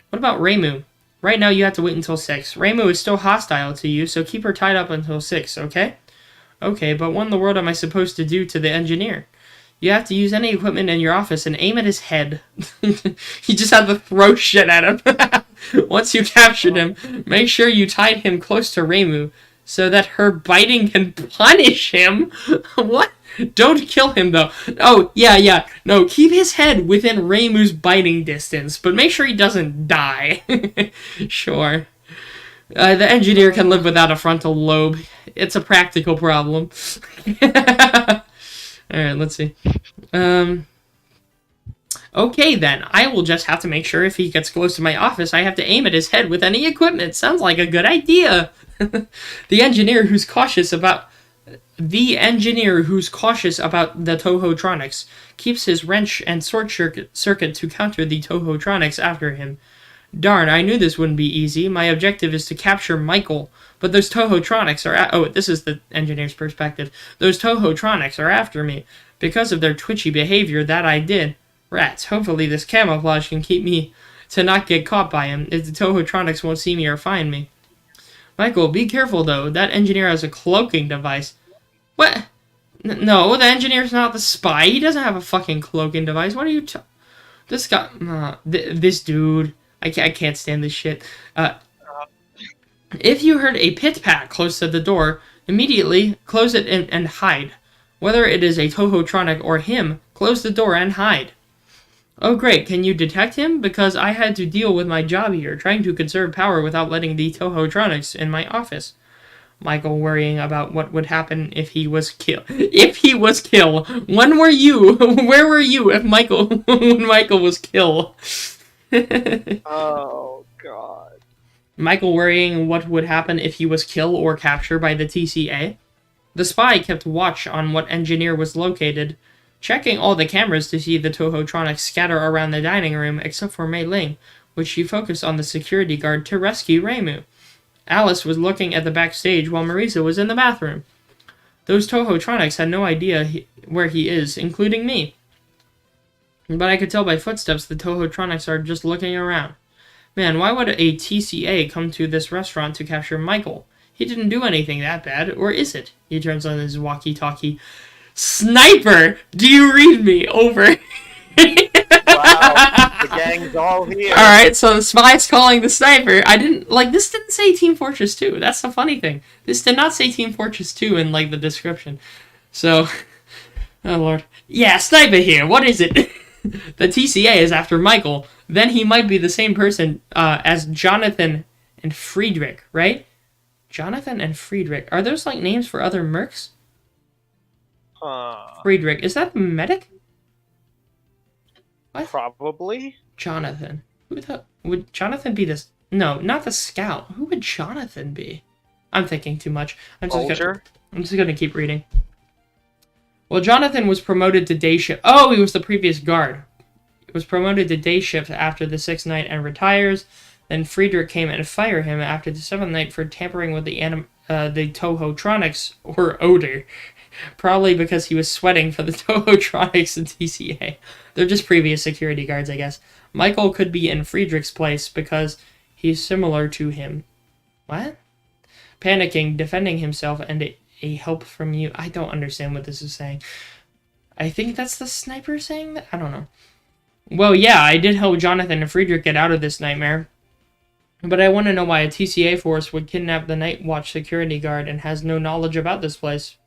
What about Reimu? Right now you have to wait until 6. Reimu is still hostile to you, so keep her tied up until 6, okay? Okay, but what in the world am I supposed to do to the engineer? You have to use any equipment in your office and aim at his head. You just have to throw shit at him. Once you captured him, make sure you tied him close to Reimu so that her biting can punish him. What? Don't kill him, though. Oh, yeah. No, keep his head within Reimu's biting distance, but make sure he doesn't die. Sure. The engineer can live without a frontal lobe. It's a practical problem. Alright, let's see. Okay, then. I will just have to make sure if he gets close to my office, I have to aim at his head with any equipment. Sounds like a good idea. The engineer who's cautious about the Toho-tronics keeps his wrench and short circuit to counter the Toho-tronics after him. Darn, I knew this wouldn't be easy. My objective is to capture Michael, but those Toho-tronics are... Oh, this is the engineer's perspective. Those Toho-tronics are after me. Because of their twitchy behavior, that I did. Rats. Hopefully this camouflage can keep me to not get caught by him, if the Tohotronics won't see me or find me. Michael, be careful though. That engineer has a cloaking device. What? No, the engineer's not the spy. He doesn't have a fucking cloaking device. What are you This guy... this dude... I can't stand this shit. If you heard a pit-pat close to the door, immediately close it and hide. Whether it is a Tohotronic or him, close the door and hide. Oh great, can you detect him? Because I had to deal with my job here, trying to conserve power without letting the Tohotronics in my office. Michael worrying about what would happen if he was killed. If he was killed, when were you? Where were you if when Michael was killed? Oh god. Michael worrying what would happen if he was killed or captured by the TCA. The spy kept watch on what engineer was located, checking all the cameras to see the Tohotronics scatter around the dining room except for Mei Ling, which she focused on the security guard to rescue Reimu. Alice was looking at the backstage while Marisa was in the bathroom. Those Tohotronics had no idea where he is, including me. But I could tell by footsteps the Tohotronics are just looking around. Man, why would a TCA come to this restaurant to capture Michael? He didn't do anything that bad, or is it? He turns on his walkie-talkie. Sniper! Do you read me? Over. Wow, the gang's all here. Alright, so the spy's calling the sniper. This didn't say Team Fortress 2. That's the funny thing. This did not say Team Fortress 2 in, the description. So, oh lord. Yeah, sniper here, what is it? The TCA is after Michael. Then he might be the same person as Jonathan and Friedrich, right? Jonathan and Friedrich. Are those, names for other mercs? Friedrich. Is that the medic? What? Probably. Jonathan. Would Jonathan be this? No, not the scout. Who would Jonathan be? I'm thinking too much. I'm just gonna keep reading. Well, Jonathan was promoted to day shift. Oh, he was the previous guard. He was promoted to day shift after the 6th night and retires. Then Friedrich came and fired him after the 7th night for tampering with the Tohotronics or odor. Probably because he was sweating for the Tohotronics and TCA. They're just previous security guards, I guess. Michael could be in Friedrich's place because he's similar to him. What? Panicking, defending himself, and a help from you. I don't understand what this is saying. I think that's the sniper saying that? I don't know. Well, yeah, I did help Jonathan and Friedrich get out of this nightmare. But I want to know why a TCA force would kidnap the night watch security guard and has no knowledge about this place.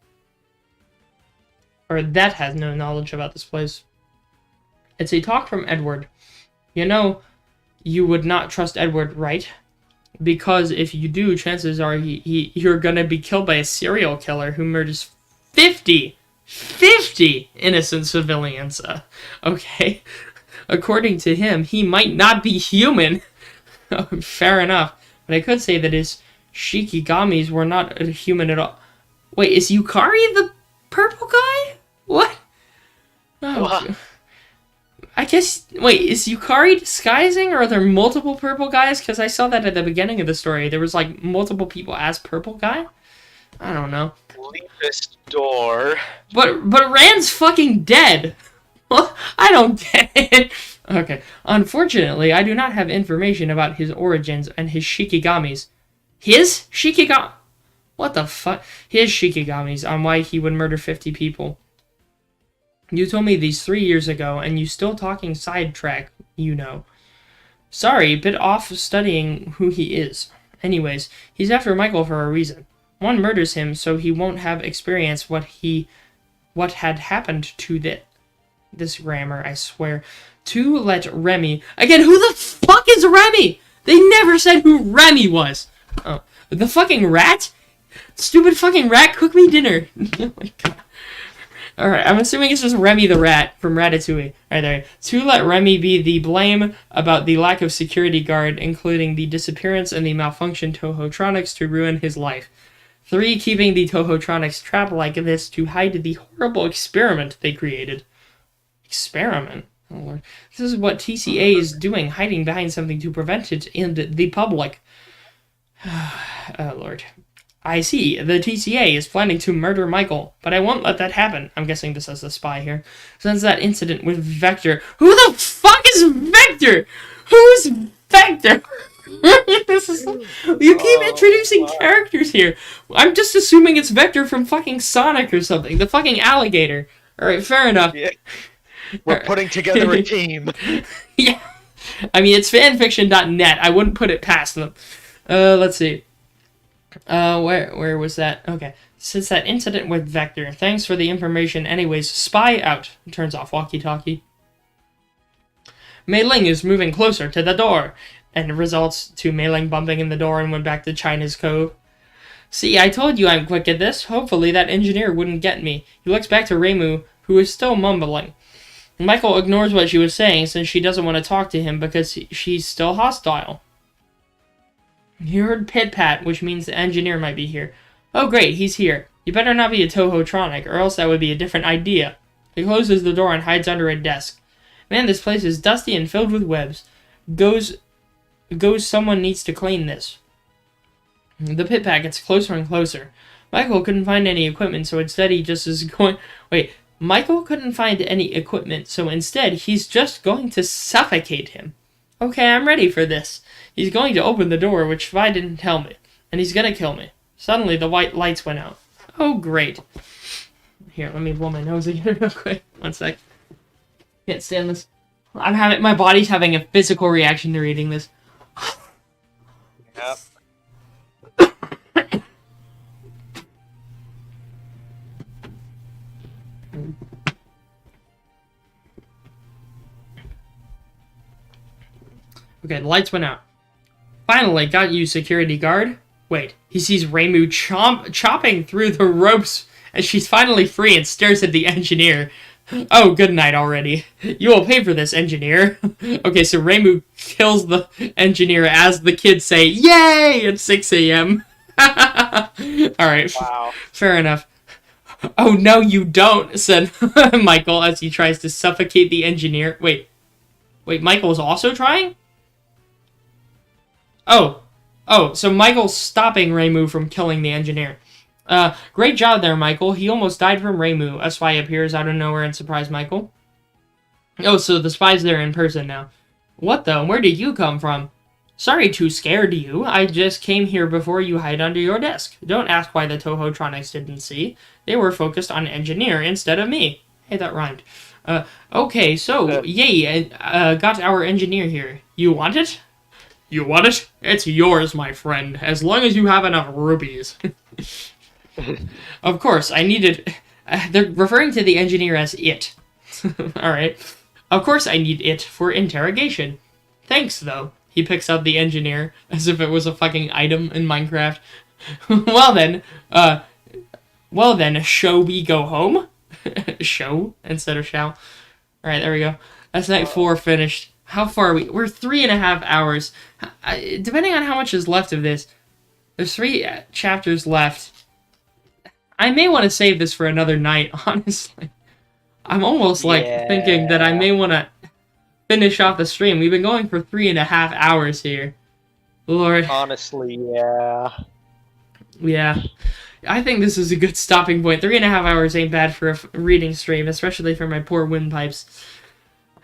Or that has no knowledge about this place. It's a talk from Edward. You know, you would not trust Edward, right? Because if you do, chances are you're gonna be killed by a serial killer who murders 50 innocent civilians. Okay? According to him, he might not be human. Fair enough. But I could say that his Shikigamis were not human at all. Wait, is Yukari the purple guy? What? Oh, I guess... Wait, is Yukari disguising, or are there multiple purple guys? Because I saw that at the beginning of the story. There was, multiple people as purple guy? I don't know. Leave this door. But Rand's fucking dead! I don't get it. Okay. Unfortunately, I do not have information about his origins and his Shikigamis. His Shikigami? What the fuck? His Shikigamis on why he would murder 50 people. You told me these 3 years ago, and you still talking sidetrack, you know. Sorry, bit off studying who he is. Anyways, he's after Michael for a reason. One murders him so he won't have experienced what had happened to this grammar, I swear. To let Remy... Again, who the fuck is Remy? They never said who Remy was. Oh, the fucking rat? Stupid fucking rat, cook me dinner. Oh my god. Alright, I'm assuming it's just Remy the rat from Ratatouille. Alright, there. To let Remy be the blame about the lack of security guard, including the disappearance and the malfunctioned Tohotronics to ruin his life. 3, keeping the Tohotronics trapped like this to hide the horrible experiment they created. Experiment? Oh lord. This is what TCA is doing, hiding behind something to prevent it in the public. Oh lord. I see. The TCA is planning to murder Michael, but I won't let that happen. I'm guessing this is a spy here. Since that incident with Vector. Who the fuck is Vector? Who's Vector? This is... You keep introducing characters here. I'm just assuming it's Vector from fucking Sonic or something. The fucking alligator. Alright, fair enough. Yeah. We're putting together a team. Yeah. I mean, it's fanfiction.net. I wouldn't put it past them. Let's see. Where was that? Okay. Since that incident with Vector, thanks for the information. Anyways, spy out. Turns off walkie-talkie. Mei Ling is moving closer to the door. And results to Mei Ling bumping in the door and went back to China's Cove. See, I told you I'm quick at this. Hopefully that engineer wouldn't get me. He looks back to Reimu, who is still mumbling. Michael ignores what she was saying since she doesn't want to talk to him because she's still hostile. He heard pit-pat, which means the engineer might be here. Oh great, he's here. You better not be a Toho-tronic, or else that would be a different idea. He closes the door and hides under a desk. Man, this place is dusty and filled with webs. Goes, someone needs to clean this. The pit-pat gets closer and closer. Michael couldn't find any equipment, so instead he just is going... Wait, Michael couldn't find any equipment, so instead he's just going to suffocate him. Okay, I'm ready for this. He's going to open the door, which Vi didn't tell me, and he's gonna kill me. Suddenly, the white lights went out. Oh, great. Here, let me blow my nose again real quick. One sec. Can't stand this. My body's having a physical reaction to reading this. Yep. Okay, the lights went out. Finally, got you, security guard. Wait, he sees Reimu chopping through the ropes as she's finally free and stares at the engineer. Oh, good night already. You will pay for this, engineer. Okay, so Reimu kills the engineer as the kids say, yay, at 6 a.m. Alright, Wow. Fair enough. Oh, no, you don't, said Michael as he tries to suffocate the engineer. Wait, Michael's also trying? Oh, so Michael's stopping Reimu from killing the engineer. Great job there, Michael. He almost died from Reimu. A spy appears out of nowhere and surprised Michael. Oh, so the spy's there in person now. What the? Where did you come from? Sorry to scare you. I just came here before you hide under your desk. Don't ask why the Toho-tronics didn't see. They were focused on engineer instead of me. Hey, that rhymed. Okay, so, yay, got our engineer here. You want it? You want it? It's yours, my friend, as long as you have enough rupees. Of course, I needed... they're referring to the engineer as it. Alright. Of course I need it for interrogation. Thanks, though. He picks up the engineer as if it was a fucking item in Minecraft. Well then, shall we go home? Show instead of shall. Alright, there we go. That's night 4 finished. How far are we? We're 3.5 hours. Depending on how much is left of this, there's 3 chapters left. I may want to save this for another night, honestly. I'm almost thinking that I may want to finish off the stream. We've been going for 3.5 hours here. Lord. Honestly, yeah. Yeah. I think this is a good stopping point. 3.5 hours ain't bad for a reading stream, especially for my poor windpipes.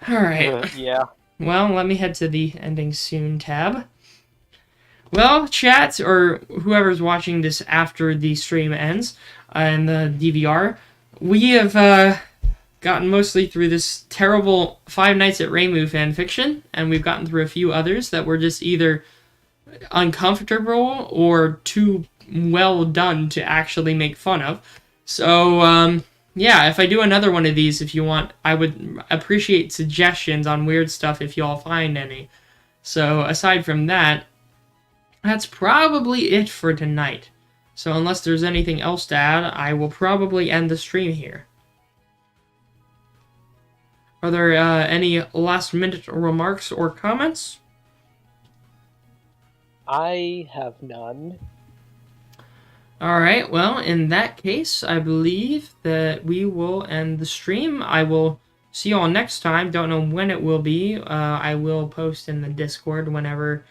Alright. Yeah. Well, let me head to the ending soon tab. Well, chat, or whoever's watching this after the stream ends, and the DVR, we have gotten mostly through this terrible Five Nights at Reimu fanfiction, and we've gotten through a few others that were just either uncomfortable or too well done to actually make fun of. So, yeah, if I do another one of these, if you want, I would appreciate suggestions on weird stuff if y'all find any. So, aside from that, that's probably it for tonight. So, unless there's anything else to add, I will probably end the stream here. Are there any last-minute remarks or comments? I have none. Alright, well, in that case, I believe that we will end the stream. I will see you all next time. Don't know when it will be. I will post in the Discord whenever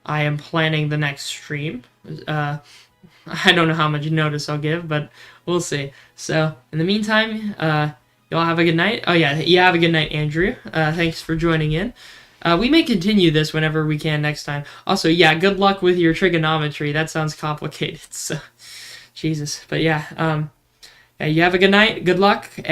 I am planning the next stream. I don't know how much notice I'll give, but we'll see. So, in the meantime, y'all have a good night. Oh, yeah, you have a good night, Andrew. Thanks for joining in. We may continue this whenever we can next time. Also, yeah, good luck with your trigonometry. That sounds complicated, so... Jesus. But yeah, yeah, you have a good night. Good luck.